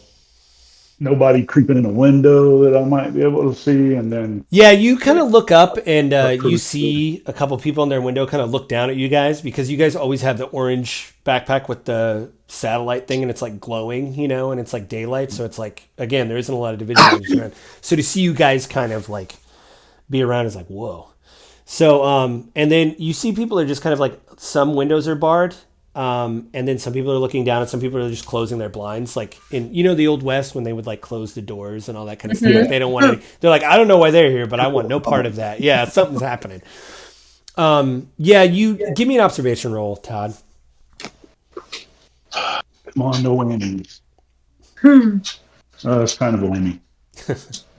nobody creeping in a window that I might be able to see, and then Yeah, you kind of look up and you see a couple people in their window kind of look down at you guys, because you guys always have the orange backpack with the satellite thing, and it's like glowing, and it's like daylight. So it's like, again, there isn't a lot of division agents around. So to see you guys kind of like be around is like, whoa. So, and then you see people are just kind of like, some windows are barred And then some people are looking down, and some people are just closing their blinds, like in the Old West when they would like close the doors and all that kind of stuff. Like, they don't want any. They're like, I don't know why they're here, but I want no part of that. Yeah, something's happening. Yeah, you give me an observation roll, Todd. Come on, no whammies. That's kind of a whammy.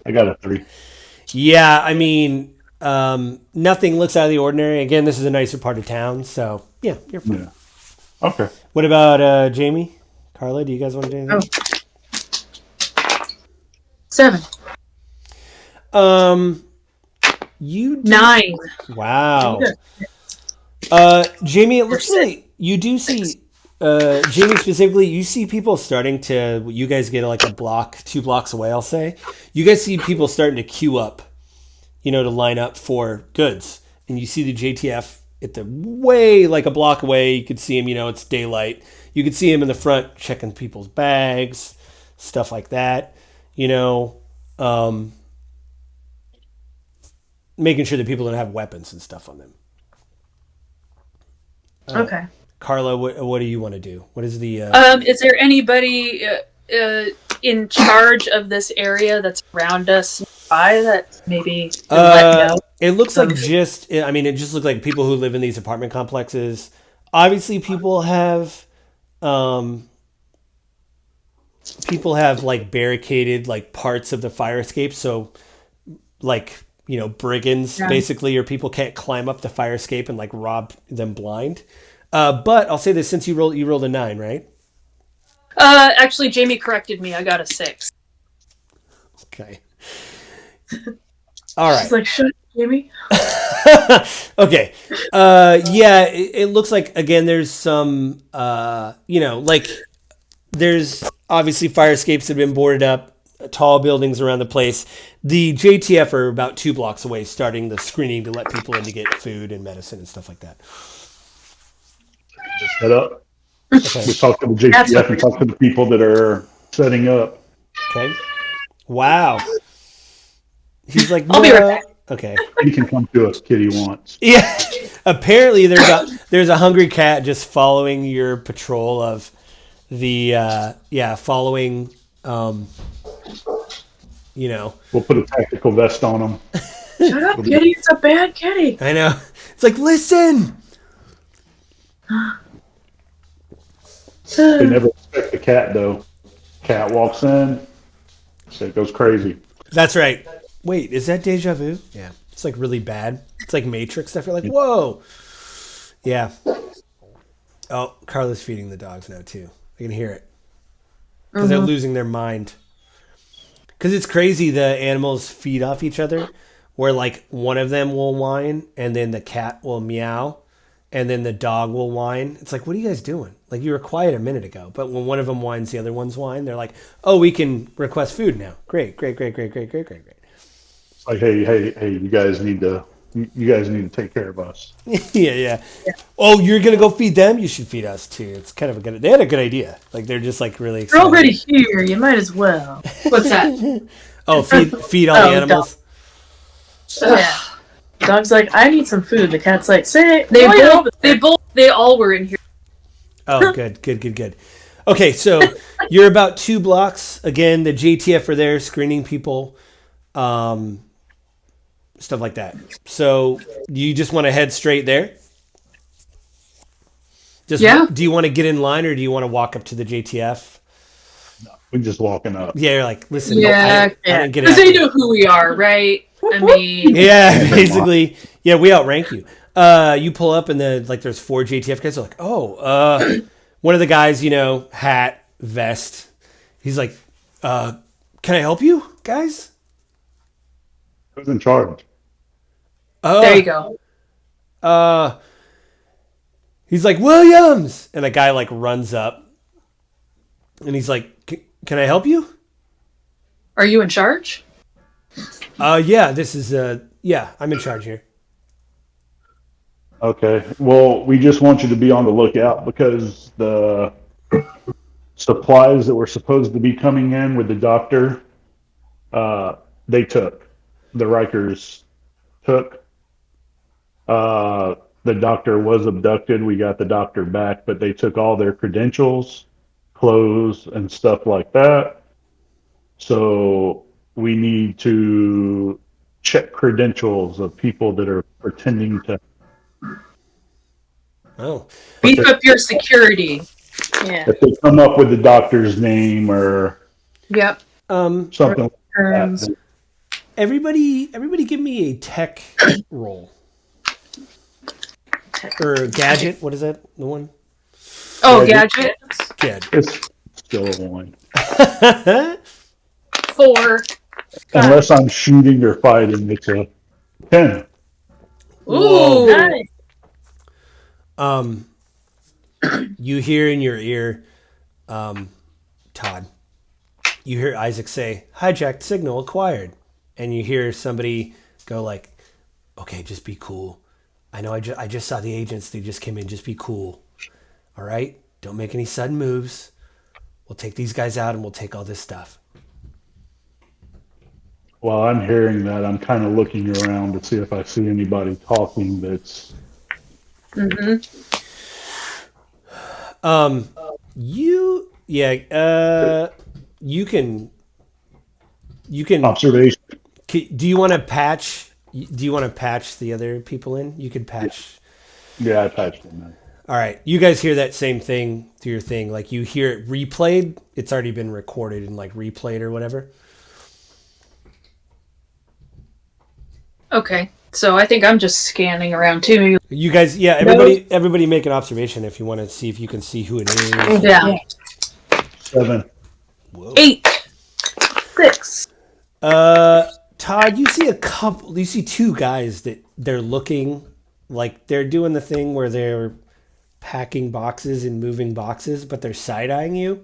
I got a 3. Yeah, I mean, nothing looks out of the ordinary. Again, this is a nicer part of town, so yeah, you're fine. Yeah. Okay. What about Jamie, Carla? Do you guys want to do anything? 7. You 9. Wow. Jamie, it looks like you do see. Jamie specifically, you see people starting to. You guys get like a block, 2 blocks away. I'll say, you guys see people starting to queue up, to line up for goods, and you see the JTF at the way like a block away. You could see him. It's daylight. You could see him in the front checking people's bags, stuff like that. Making sure that people don't have weapons and stuff on them. Okay. Carla, what do you want to do? What is the? Is there anybody in charge of this area that's around us by that maybe can let me know? It looks like it just looks like people who live in these apartment complexes. Obviously, people have like barricaded like parts of the fire escape, so like brigands basically, or people can't climb up the fire escape and like rob them blind. But I'll say this: since you rolled a 9, right? Actually, Jamie corrected me. I got a 6. Okay. All right. She's like, shut up, Jamie. Okay. Yeah, it looks like, again, there's some, like there's obviously fire escapes that have been boarded up, tall buildings around the place. The JTF are about 2 blocks away, starting the screening to let people in to get food and medicine and stuff like that. Just head up. Okay. We talk to the JTF and talk to the people that are setting up. Okay. Wow. He's like, I'll be right back. Okay. He can come to us, kid, he wants. Yeah. Apparently, there's a hungry cat just following your patrol of the following. We'll put a tactical vest on him. Shut up, kitty. It's a bad kitty. I know. It's like, listen. They never expect the cat, though. Cat walks in, shit goes crazy. That's right. Wait, is that deja vu? Yeah. It's like really bad. It's like Matrix stuff. You're like, whoa. Yeah. Oh, Carla's feeding the dogs now, too. I can hear it. Because they're losing their mind. Because it's crazy, the animals feed off each other, where like one of them will whine, and then the cat will meow, and then the dog will whine. It's like, what are you guys doing? Like, you were quiet a minute ago, but when one of them whines, the other ones whine. They're like, oh, we can request food now. Great. It's like, hey, you guys need to take care of us. Yeah. Oh, you're gonna go feed them? You should feed us too. It's kind of they had a good idea. Like, they're just like really excited. You're already here. You might as well. What's that? Oh, feed all the animals. Yeah. Dog's like, I need some food. The cat's like, say They all were in here. Oh, good. Okay, so you're about 2 blocks. Again, the JTF are there screening people, stuff like that. So you just want to head straight there? Yeah. Do you want to get in line, or do you want to walk up to the JTF? No, we're just walking up. Yeah, you're like, listen. Yeah, I didn't get because they know who we are, right? I mean, yeah, basically, yeah, we outrank you. You pull up, and there's 4 JTF guys. Are like, one of the guys, hat, vest. He's like, can I help you, guys? Who's in charge? there you go. He's like, Williams, and a guy like runs up, and he's like, can I help you? Are you in charge? Yeah, this is I'm in charge here. Okay. Well, we just want you to be on the lookout because the supplies that were supposed to be coming in with the doctor, they took. The Rikers took. the doctor was abducted. We got the doctor back, but they took all their credentials, clothes, and stuff like that. So we need to check credentials of people that are pretending to. Oh, Beef up your security. Yeah. If they come up with the doctor's name or Yep. something like Terms. that, everybody, give me a tech roll or gadget. What is that? The one? Oh, Gadget. gadgets. Gadget. it's still a 1. 4. Unless I'm shooting or fighting, it's a 10. Ooh. Nice. You hear in your ear, Todd. You hear Isaac say, "Hijacked signal acquired," and you hear somebody go like, "Okay, just be cool. I know I just saw the agents. They just came in. Just be cool. All right? Don't make any sudden moves. We'll take these guys out and we'll take all this stuff." While I'm hearing that, I'm kind of looking around to see if I see anybody talking that's. Mm-hmm. You can Observation. do you want to patch the other people in? You could patch. Yeah, I patched them in. All right. You guys hear that same thing through your thing. Like you hear it replayed. It's already been recorded and like replayed or whatever. Okay. So I think I'm just scanning around too. You guys, yeah, everybody make an observation if you want to see if you can see who it is. Yeah. 7. Whoa. 8. 6. Todd, you see 2 guys that they're looking like they're doing the thing where they're packing boxes and moving boxes, but they're side-eyeing you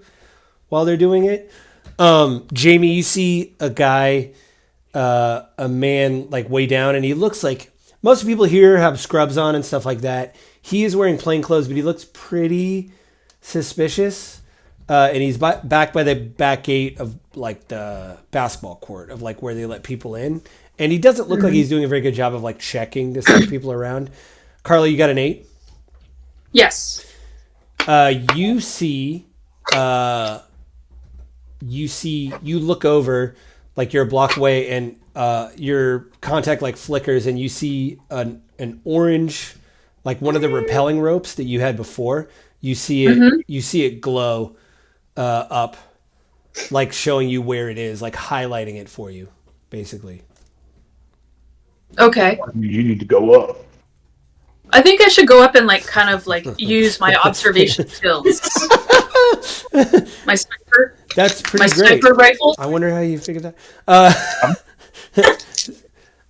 while they're doing it. Jamie, you see a guy, a man like way down, and he looks like most people here have scrubs on and stuff like that. He is wearing plain clothes, but he looks pretty suspicious. And he's back by the back gate of like the basketball court of like where they let people in. And he doesn't look like he's doing a very good job of like checking to see people around. Carla, you got an 8? Yes. You look over like you're a block away and your contact like flickers and you see an orange, like one of the rappelling ropes that you had before. You see it glow up, like showing you where it is, like highlighting it for you, basically. Okay. You need to go up. I think I should go up and like kind of like use my observation skills. My sniper. That's pretty My great. sniper rifle. I wonder how you figured that.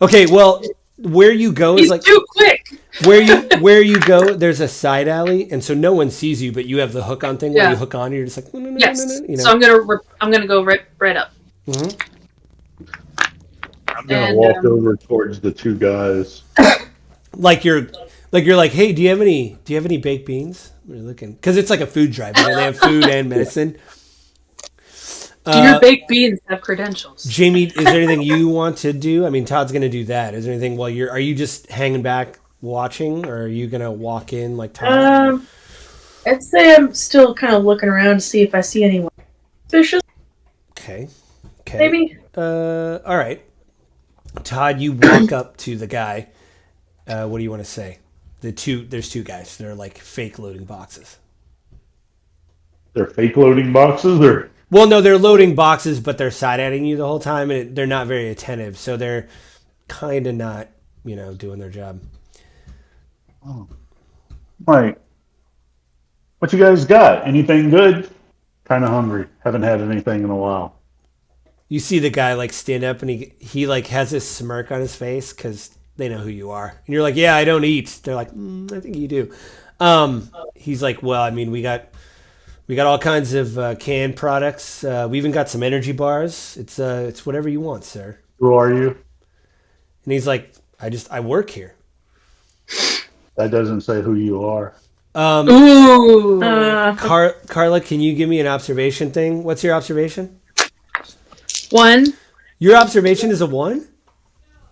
Okay, well, where you go is He's like too quick. where you go. There's a side alley, and so no one sees you, but you have the hook on thing where you hook on. You're just like no, Yes. you know. So I'm gonna go right up. Mm-hmm. I'm going to walk over towards the 2 guys. Like you're like, hey, do you have any baked beans? We're looking because it's like a food drive. You know, they have food and medicine. Do your baked beans have credentials? Jamie, is there anything you want to do? I mean, Todd's going to do that. Is there anything while are you just hanging back watching, or are you going to walk in like Todd? I'd say I'm still kind of looking around to see if I see anyone suspicious. Okay. Maybe. All right. Todd, you walk up to the guy. What do you want to say? There's 2 guys. They're like fake loading boxes. They're fake loading boxes, or Well, no, they're loading boxes, but they're side-eyeing you the whole time, and they're not very attentive, so they're kind of not, doing their job. like, what you guys got? Anything good? Kind of hungry. Haven't had anything in a while. You see the guy like stand up, and he like has this smirk on his face because they know who you are, and you're like, "Yeah, I don't eat." They're like, "I think you do." He's like, "Well, I mean, we got all kinds of canned products. We even got some energy bars. It's whatever you want, sir." Who are you? And he's like, I work here. That doesn't say who you are. Ooh. Carla, can you give me an observation thing? What's your observation? 1. Your observation is a 1?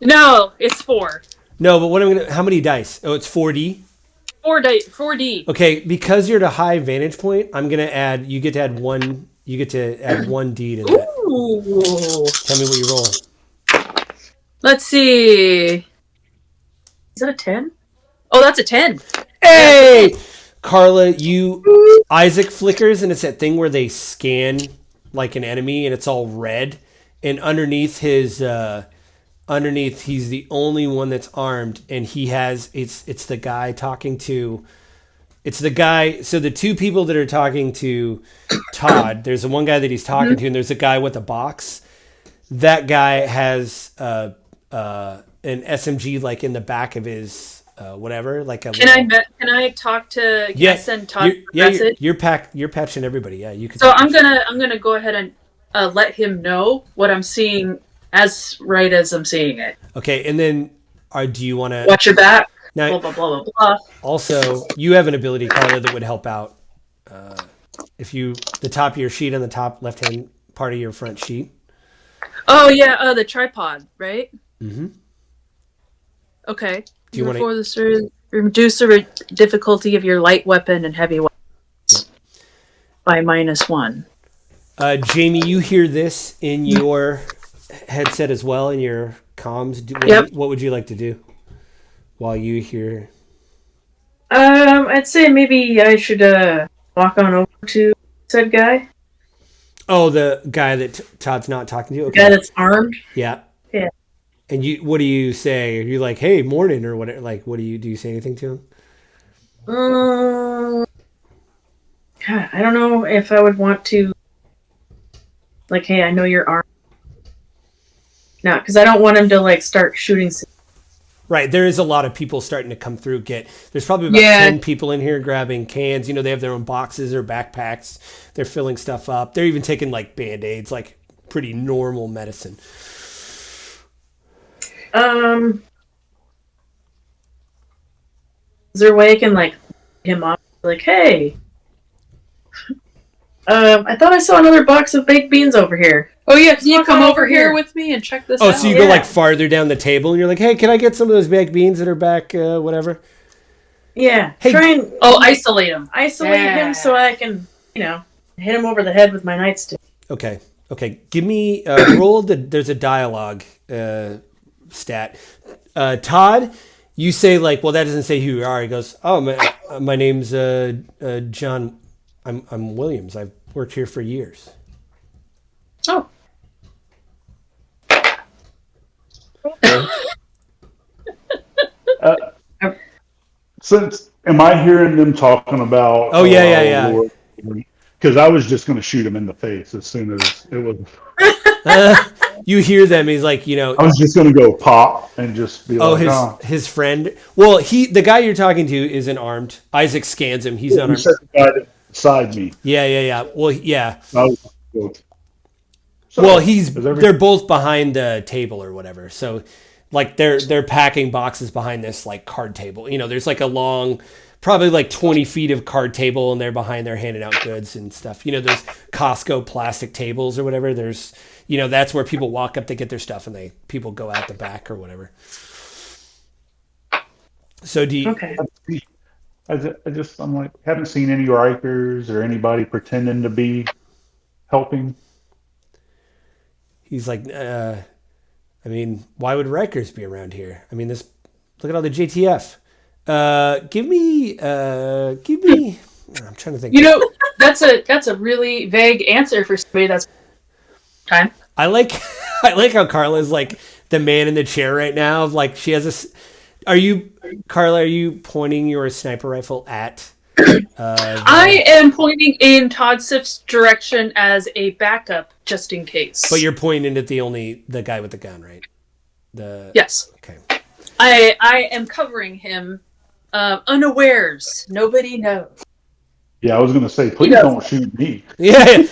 No, it's 4. No, but how many dice? Oh, it's 4D? 4D. Okay, because you're at a high vantage point, I'm gonna add. You get to add one. You get to add 1D to that. Ooh. Tell me what you roll. Let's see. Is that a 10? Oh, that's a 10. Hey, Carla, Isaac flickers, and it's that thing where they scan like an enemy, and it's all red, and underneath he's the only one that's armed, and he has it's the guy talking to. It's the guy. So the two people that are talking to Todd, there's the one guy that he's talking to, and there's a guy with a box. That guy has an SMG like in the back of his whatever. Like a Can I talk to send Todd a message? You're patching everybody. Yeah, you can. So I'm gonna go ahead and let him know what I'm seeing as I'm seeing it. Okay, and then do you want to watch your back? Now, blah, blah, blah, blah, blah. Also, you have an ability, Carla, that would help out. If the top of your sheet on the top left-hand part of your front sheet. Oh, yeah, the tripod, right? Mm-hmm. Okay. Do you want to reduce the difficulty of your light weapon and heavy weapons by -1. Jamie, you hear this in your headset as well, in your comms. What would you like to do while you hear? I'd say maybe I should walk on over to said guy. Oh, the guy that Todd's not talking to? Okay. The guy that's armed? Yeah. Yeah. And what do you say? Are you like, hey, morning, or whatever? Like, do you say anything to him? God, I don't know if I would want to, like, hey, I know you're armed. No, because I don't want him to, like, start shooting. Right, there is a lot of people starting to come through. There's probably about 10 people in here grabbing cans. You know, they have their own boxes or backpacks. They're filling stuff up. They're even taking like Band-Aids, like pretty normal medicine. Is there a way I can like him off? Like, hey, I thought I saw another box of baked beans over here. Oh yeah, can you come over here with me and check this out? Oh, so you go like farther down the table, and you're like, hey, can I get some of those baked beans that are back, whatever? Yeah. Hey, try and isolate him. Isolate him so I can, hit him over the head with my nightstick. Okay. Give me roll. There's a dialogue stat. Todd, you say like, well, that doesn't say who you are. He goes, oh, my name's John. I'm Williams. I've worked here for years. Oh. Am I hearing them talking about? Oh yeah. Because I was just going to shoot him in the face as soon as it was. You hear them. He's like, I was just going to go pop and just be like, his friend. Well, the guy you're talking to isn't armed. Isaac scans him. He's unarmed. The guy beside me. Yeah. Well, yeah. So, they're both behind the table or whatever. So, like they're packing boxes behind this like card table. There's like a long, probably like 20 feet of card table, and they're behind there handing out goods and stuff. Those Costco plastic tables or whatever. There's, that's where people walk up to get their stuff, and people go out the back or whatever. So do you? Okay. I'm like, haven't seen any Rikers or anybody pretending to be helping. He's like, why would Rikers be around here? Look at all the JTF. Give me. I'm trying to think. That's a really vague answer for somebody that's time. I like how Carla's like the man in the chair right now. Of like she has Carla? Are you pointing your sniper rifle at? I am pointing in Todd Siff's direction as a backup, just in case. But you're pointing at the guy with the gun, right? Yes. Okay. I am covering him, unawares. Nobody knows. Yeah, I was going to say, please don't shoot me. Yeah.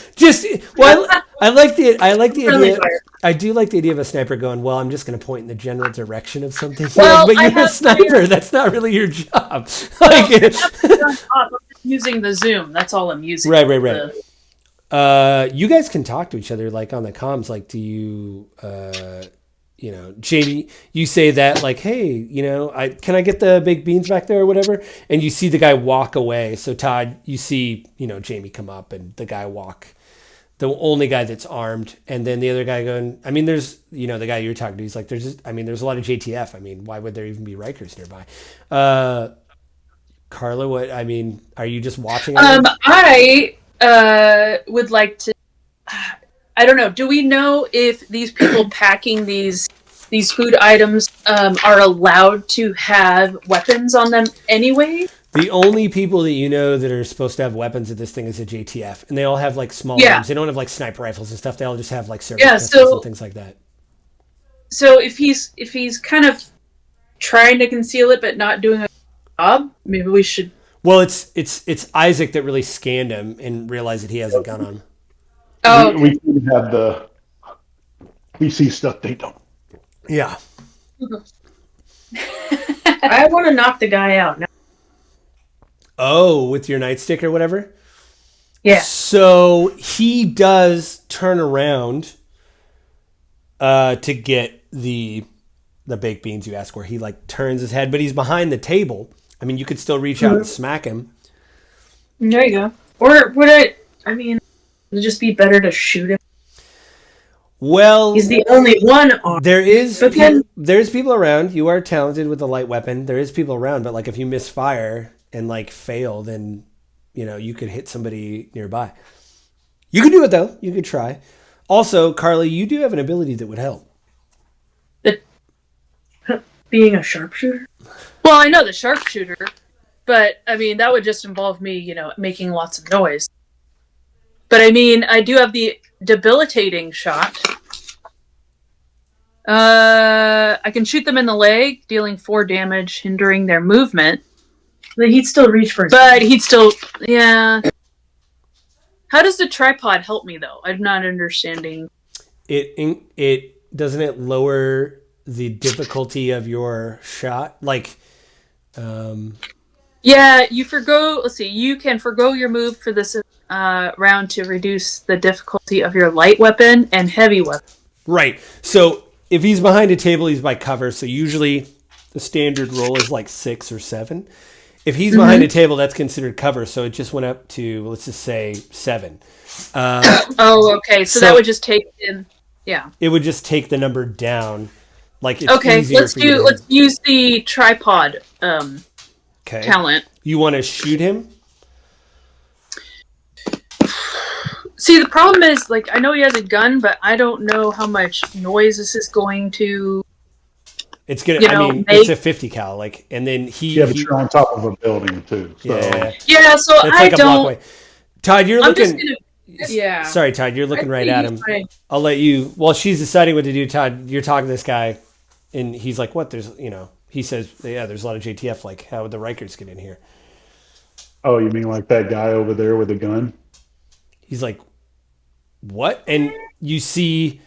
I like the idea. I do like the idea of a sniper going, well, I'm just going to point in the general direction of something. Well, but you're a sniper. That's not really your job. I'm using the Zoom. That's all I'm using. Right. You guys can talk to each other like on the comms. Like, do you Jamie, you say that like, hey, can I get the baked beans back there or whatever? And you see the guy walk away. So Todd, you see, Jamie come up and the guy walk, the only guy that's armed. And then the other guy going, I mean, there's, the guy you're talking to, he's like, there's a lot of JTF. I mean, why would there even be Rikers nearby? Carla, are you just watching? I would like to, I don't know. Do we know if these people packing these food items are allowed to have weapons on them anyway? The only people that that are supposed to have weapons at this thing is a JTF, and they all have like small arms. They don't have like sniper rifles and stuff. They all just have like service pistols and things like that. So if he's kind of trying to conceal it but not doing a job, maybe we should. Well, it's Isaac that really scanned him and realized that he has a gun on him. Oh, okay. We can have we see stuff they don't. Yeah. I want to knock the guy out now. Oh, with your nightstick or whatever? Yeah. So he does turn around to get the baked beans you asked for. He like turns his head, but he's behind the table. I mean, you could still reach out and smack him. There you go. Or would would it just be better to shoot him? Well, he's the only one on. There's people around. You are talented with a light weapon. There is people around, but like if you misfire and like fail, then you could hit somebody nearby. You could do it though. You could try. Also, Carly, you do have an ability that would help. Being a sharpshooter? Well, I know the sharpshooter, but that would just involve me, making lots of noise. But I do have the debilitating shot. I can shoot them in the leg, dealing 4 damage, hindering their movement. But he'd still reach for his yeah. How does the tripod help me, though? I'm not understanding. It doesn't it lower the difficulty of your shot? Like, yeah, you forgo. Let's see. You can forgo your move for this round to reduce the difficulty of your light weapon and heavy weapon. Right. So if he's behind a table, he's by cover. So usually the standard roll is like 6 or 7. If he's behind a table, that's considered cover. So it just went up to, let's just say 7. Okay. So that would just take in. Yeah. It would just take the number down. Like it's okay. Easier Let's use the tripod talent. You want to shoot him? See, the problem is, like, I know he has a gun, but I don't know how much noise this is going to. It's gonna. It's a 50 cal, like, and then but you're on top of a building too. So. Yeah. So it's like a block away. Todd, you're looking. Yeah. Sorry, Todd, you're looking right at him. I'll let you. While she's deciding what to do, Todd, you're talking to this guy, and he's like, "What? There's, He says, "Yeah, there's a lot of JTF. Like, how would the Rikers get in here?" Oh, you mean like that guy over there with a gun? He's like, "What?" And you see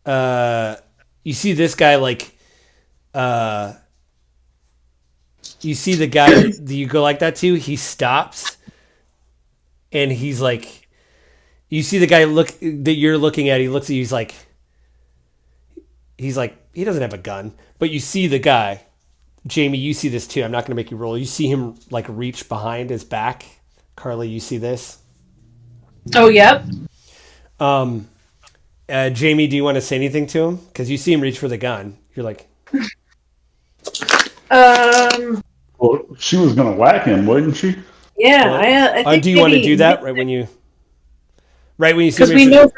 this guy like, you see the guy that you go like that to. He stops, and he's like, you see the guy that you're looking at. He looks at you. He's like, he doesn't have a gun, but you see the guy. Jamie, you see this too. I'm not going to make you roll. You see him like reach behind his back. Carly, you see this? Oh, yep. Jamie, do you want to say anything to him? Because you see him reach for the gun. You're like, Well, she was going to whack him, wasn't she? Yeah, well, I think. Do you want to do that right when you see? Because we know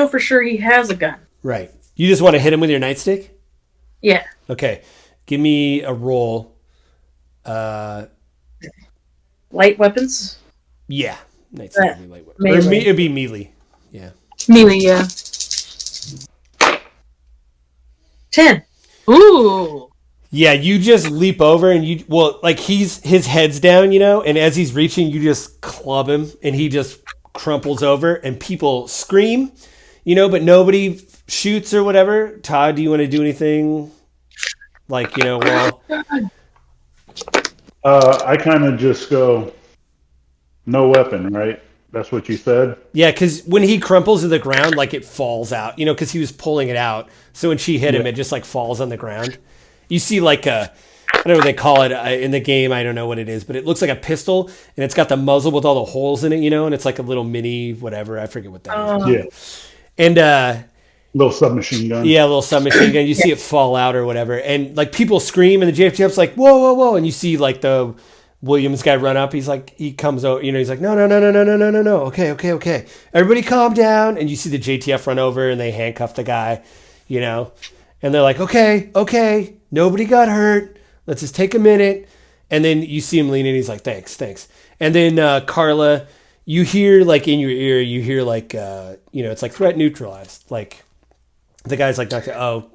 for sure he has a gun. Right. You just want to hit him with your nightstick? Yeah. Okay. Give me a roll. Light weapons? Yeah. Nightstick would be light weapons. Or it'd be melee. Yeah. Melee, yeah. 10. Ooh. Yeah, you just leap over and his head's down, and as he's reaching, you just club him and he just crumples over and people scream, but nobody shoots or whatever. Todd, do you want to do anything? I kind of just go, no weapon, right? That's what you said? Yeah, because when he crumples to the ground, like it falls out, because he was pulling it out. So when she hit him, it just like falls on the ground. You see like I don't know what they call it in the game. I don't know what it is, but it looks like a pistol, and it's got the muzzle with all the holes in it, and it's like a little mini whatever. I forget what that is. Yeah. And little submachine gun. yeah, a little submachine gun. You see it fall out or whatever, and like people scream, and the JFTF's like, "Whoa, whoa, whoa!" And you see like the Williams guy run up. He's like, he comes out, he's like, no, no, no, no, no, no, no, no, no. Okay, okay, okay. Everybody calm down. And you see the JTF run over and they handcuff the guy, and they're like, okay, okay. Nobody got hurt. Let's just take a minute. And then you see him lean in. He's like, thanks, thanks. And then Carla, you hear like in your ear, you hear like, it's like threat neutralized. Like the guy's like, oh,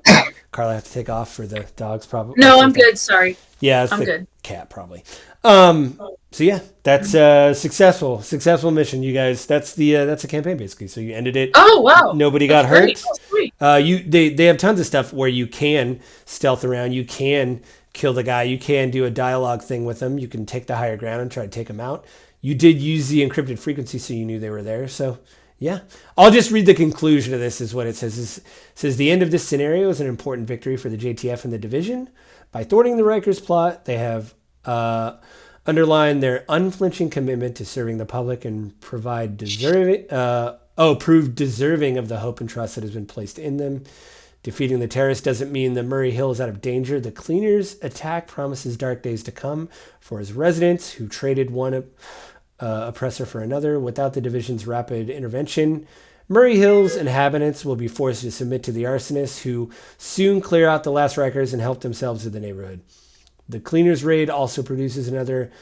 Carla, I have to take off for the dogs probably. No, I'm good. Sorry. Yeah, it's I'm the good. Cat probably. So yeah, that's a successful mission, you guys. That's the campaign basically. So you ended it. Oh wow! Nobody got hurt. Oh, sweet. They have tons of stuff where you can stealth around. You can kill the guy. You can do a dialogue thing with them. You can take the higher ground and try to take them out. You did use the encrypted frequency, so you knew they were there. So yeah, I'll just read the conclusion of this. Is what it says. It says the end of this scenario is an important victory for the JTF and the division. By thwarting the Rikers plot, they have underlined their unflinching commitment to serving the public and prove deserving of the hope and trust that has been placed in them. Defeating the terrorists doesn't mean that Murray Hill is out of danger. The Cleaners' attack promises dark days to come for his residents who traded one oppressor for another. Without the division's rapid intervention, Murray Hill's inhabitants will be forced to submit to the arsonists who soon clear out the last Rikers and help themselves to the neighborhood. The Cleaners raid also produces another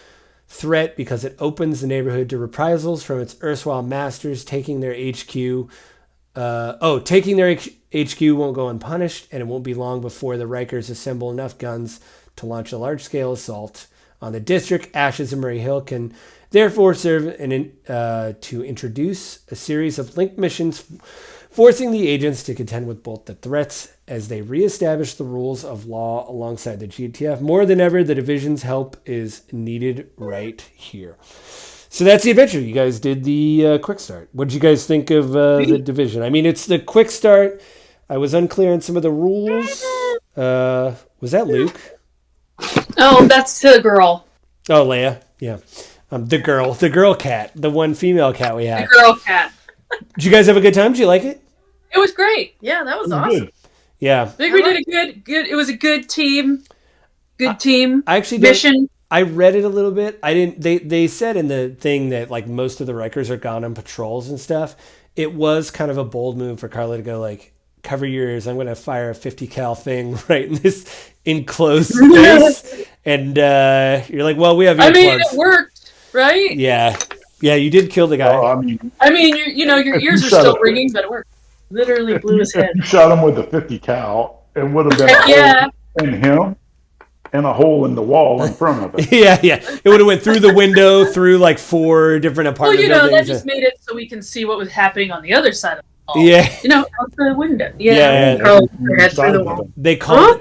threat because it opens the neighborhood to reprisals from its erstwhile masters. Taking their HQ won't go unpunished, and it won't be long before the Rikers assemble enough guns to launch a large-scale assault on the district. Ashes of Murray Hill can therefore serve to introduce a series of linked missions, forcing the agents to contend with both the threats as they reestablish the rules of law alongside the GTF. More than ever, the division's help is needed right here. So that's the adventure. You guys did the quick start. What did you guys think of the division? I mean, it's the quick start. I was unclear on some of the rules. Was that Luke? Oh, that's the girl. Oh, Leia. Yeah. The girl cat, the one female cat we had. The girl cat. Did you guys have a good time? Did you like it? It was great. Yeah, that was awesome. Good. Yeah. I think we did a good. It was a good team. Good team. I actually mission. I read it a little bit. I didn't. They said in the thing that like most of the Rikers are gone on patrols and stuff. It was kind of a bold move for Carla to go like, cover your ears. I'm going to fire a 50 cal thing right in this enclosed space. And you're like, well, we have earplugs. I mean, it worked, right? Yeah. Yeah, you did kill the guy. Oh, your ears are still ringing, but it worked. Literally blew his head. You shot him with a 50 cal. It would have been Yeah. hole in him and a hole in the wall in front of it. Yeah. It would have went through the window, through like 4 different apartment Well, that buildings. just made it so we can see what was happening on the other side of the wall. Yeah. Out the window. Yeah. Curl her head through the wall. They called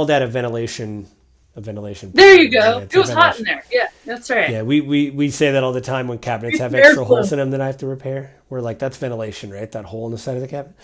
that a ventilation. There you go. It was hot in there. Yeah, that's right. Yeah, we say that all the time when cabinets have extra holes in them that I have to repair. We're like, that's ventilation, right? That hole in the side of the cabinet.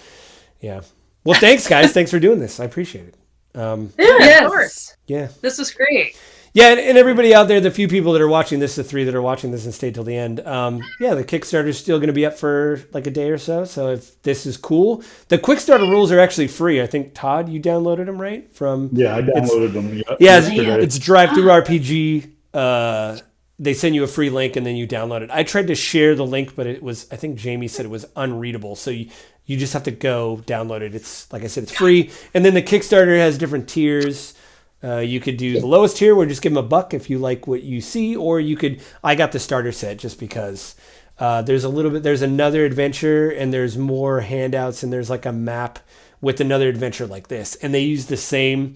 Yeah. Well, thanks, guys. Thanks for doing this. I appreciate it. Of course. Yeah. This was great. Yeah, and everybody out there, the few people that are watching this, the 3 that are watching this and stayed till the end, the Kickstarter is still going to be up for like a day or so. So if this is cool, the Quickstarter rules are actually free. I think, Todd, you downloaded them, right? Yeah, I downloaded them. Yeah, it's DriveThruRPG. They send you a free link and then you download it. I tried to share the link, but I think Jamie said it was unreadable. So you just have to go download it. It's, like I said, it's free. And then the Kickstarter has different tiers. You could do the lowest tier where just give them $1 if you like what you see, or I got the starter set just because there's another adventure and there's more handouts and there's like a map with another adventure like this. And they use the same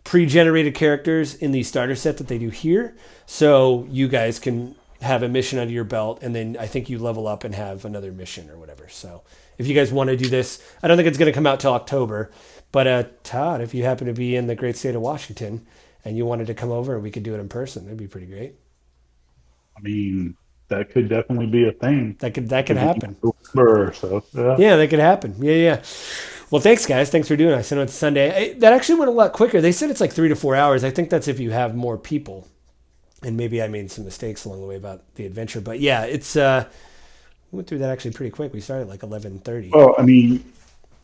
pre-generated characters in the starter set that they do here. So you guys can have a mission under your belt and then I think you level up and have another mission or whatever. So if you guys want to do this, I don't think it's going to come out till October. But Todd, if you happen to be in the great state of Washington and you wanted to come over and we could do it in person, that'd be pretty great. I mean, that could definitely be a thing. That could happen. Or so. Yeah. Yeah, that could happen. Yeah. Well, thanks, guys. Thanks for doing it. I know it's Sunday. That actually went a lot quicker. They said it's like 3 to 4 hours. I think that's if you have more people. And maybe I made some mistakes along the way about the adventure. But yeah, it's we went through that actually pretty quick. We started like 11:30. Well, I mean,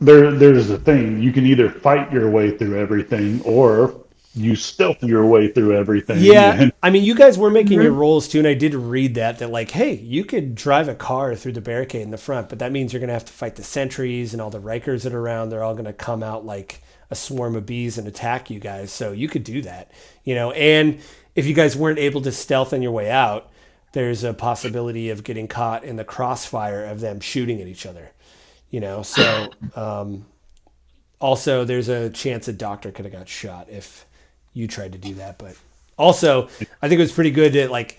there's a thing. You can either fight your way through everything, or you stealth your way through everything. Yeah, And I mean, you guys were making your rolls too, and I did read that like, hey, you could drive a car through the barricade in the front, but that means you're going to have to fight the sentries and all the Rikers that are around. They're all going to come out like a swarm of bees and attack you guys. So you could do that, and if you guys weren't able to stealth on your way out, there's a possibility of getting caught in the crossfire of them shooting at each other, So also, there's a chance a doctor could have got shot if you tried to do that. But also, I think it was pretty good that, like,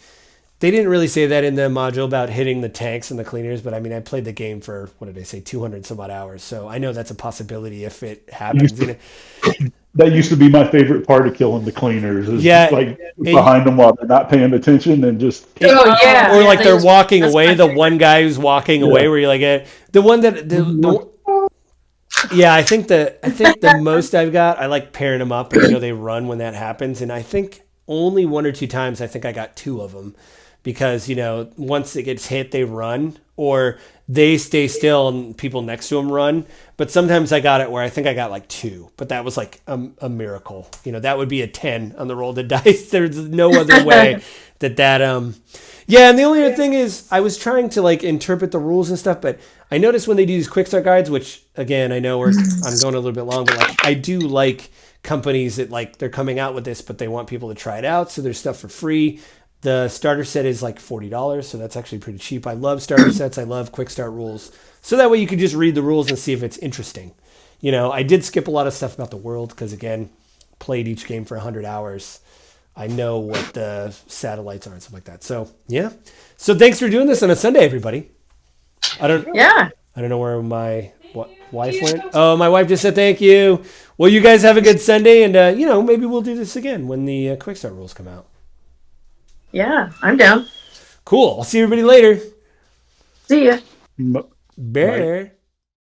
they didn't really say that in the module about hitting the tanks and the cleaners, but I mean, I played the game for, what did I say, 200 some odd hours. So I know that's a possibility if it happens. that used to be my favorite part of killing the cleaners. Is like behind them while they're not paying attention and just. Oh yeah. Or like they're walking away. The one guy who's walking away, where you're like, the one that yeah, I think the most I've got, I like pairing them up, and they run when that happens, and I think only 1 or 2 times I think I got 2 of them, because once it gets hit they run, or they stay still and people next to them run. But sometimes I got it where I think I got like 2, but that was like a miracle. That would be a 10 on the roll of the dice. There's no other way that yeah. And the only other thing is I was trying to like interpret the rules and stuff, but I noticed when they do these quick start guides, which again, I know I'm going a little bit long, but like I do like companies that like they're coming out with this, but they want people to try it out. So there's stuff for free. The starter set is like $40, so that's actually pretty cheap. I love starter sets. I love quick start rules. So that way you can just read the rules and see if it's interesting. I did skip a lot of stuff about the world because, again, played each game for 100 hours. I know what the satellites are and stuff like that. So, yeah. So thanks for doing this on a Sunday, everybody. I don't know where my wife went. Oh, my wife just said thank you. Well, you guys have a good Sunday, and, maybe we'll do this again when the quick start rules come out. Yeah, I'm down. Cool. I'll see everybody later. See ya. Bear.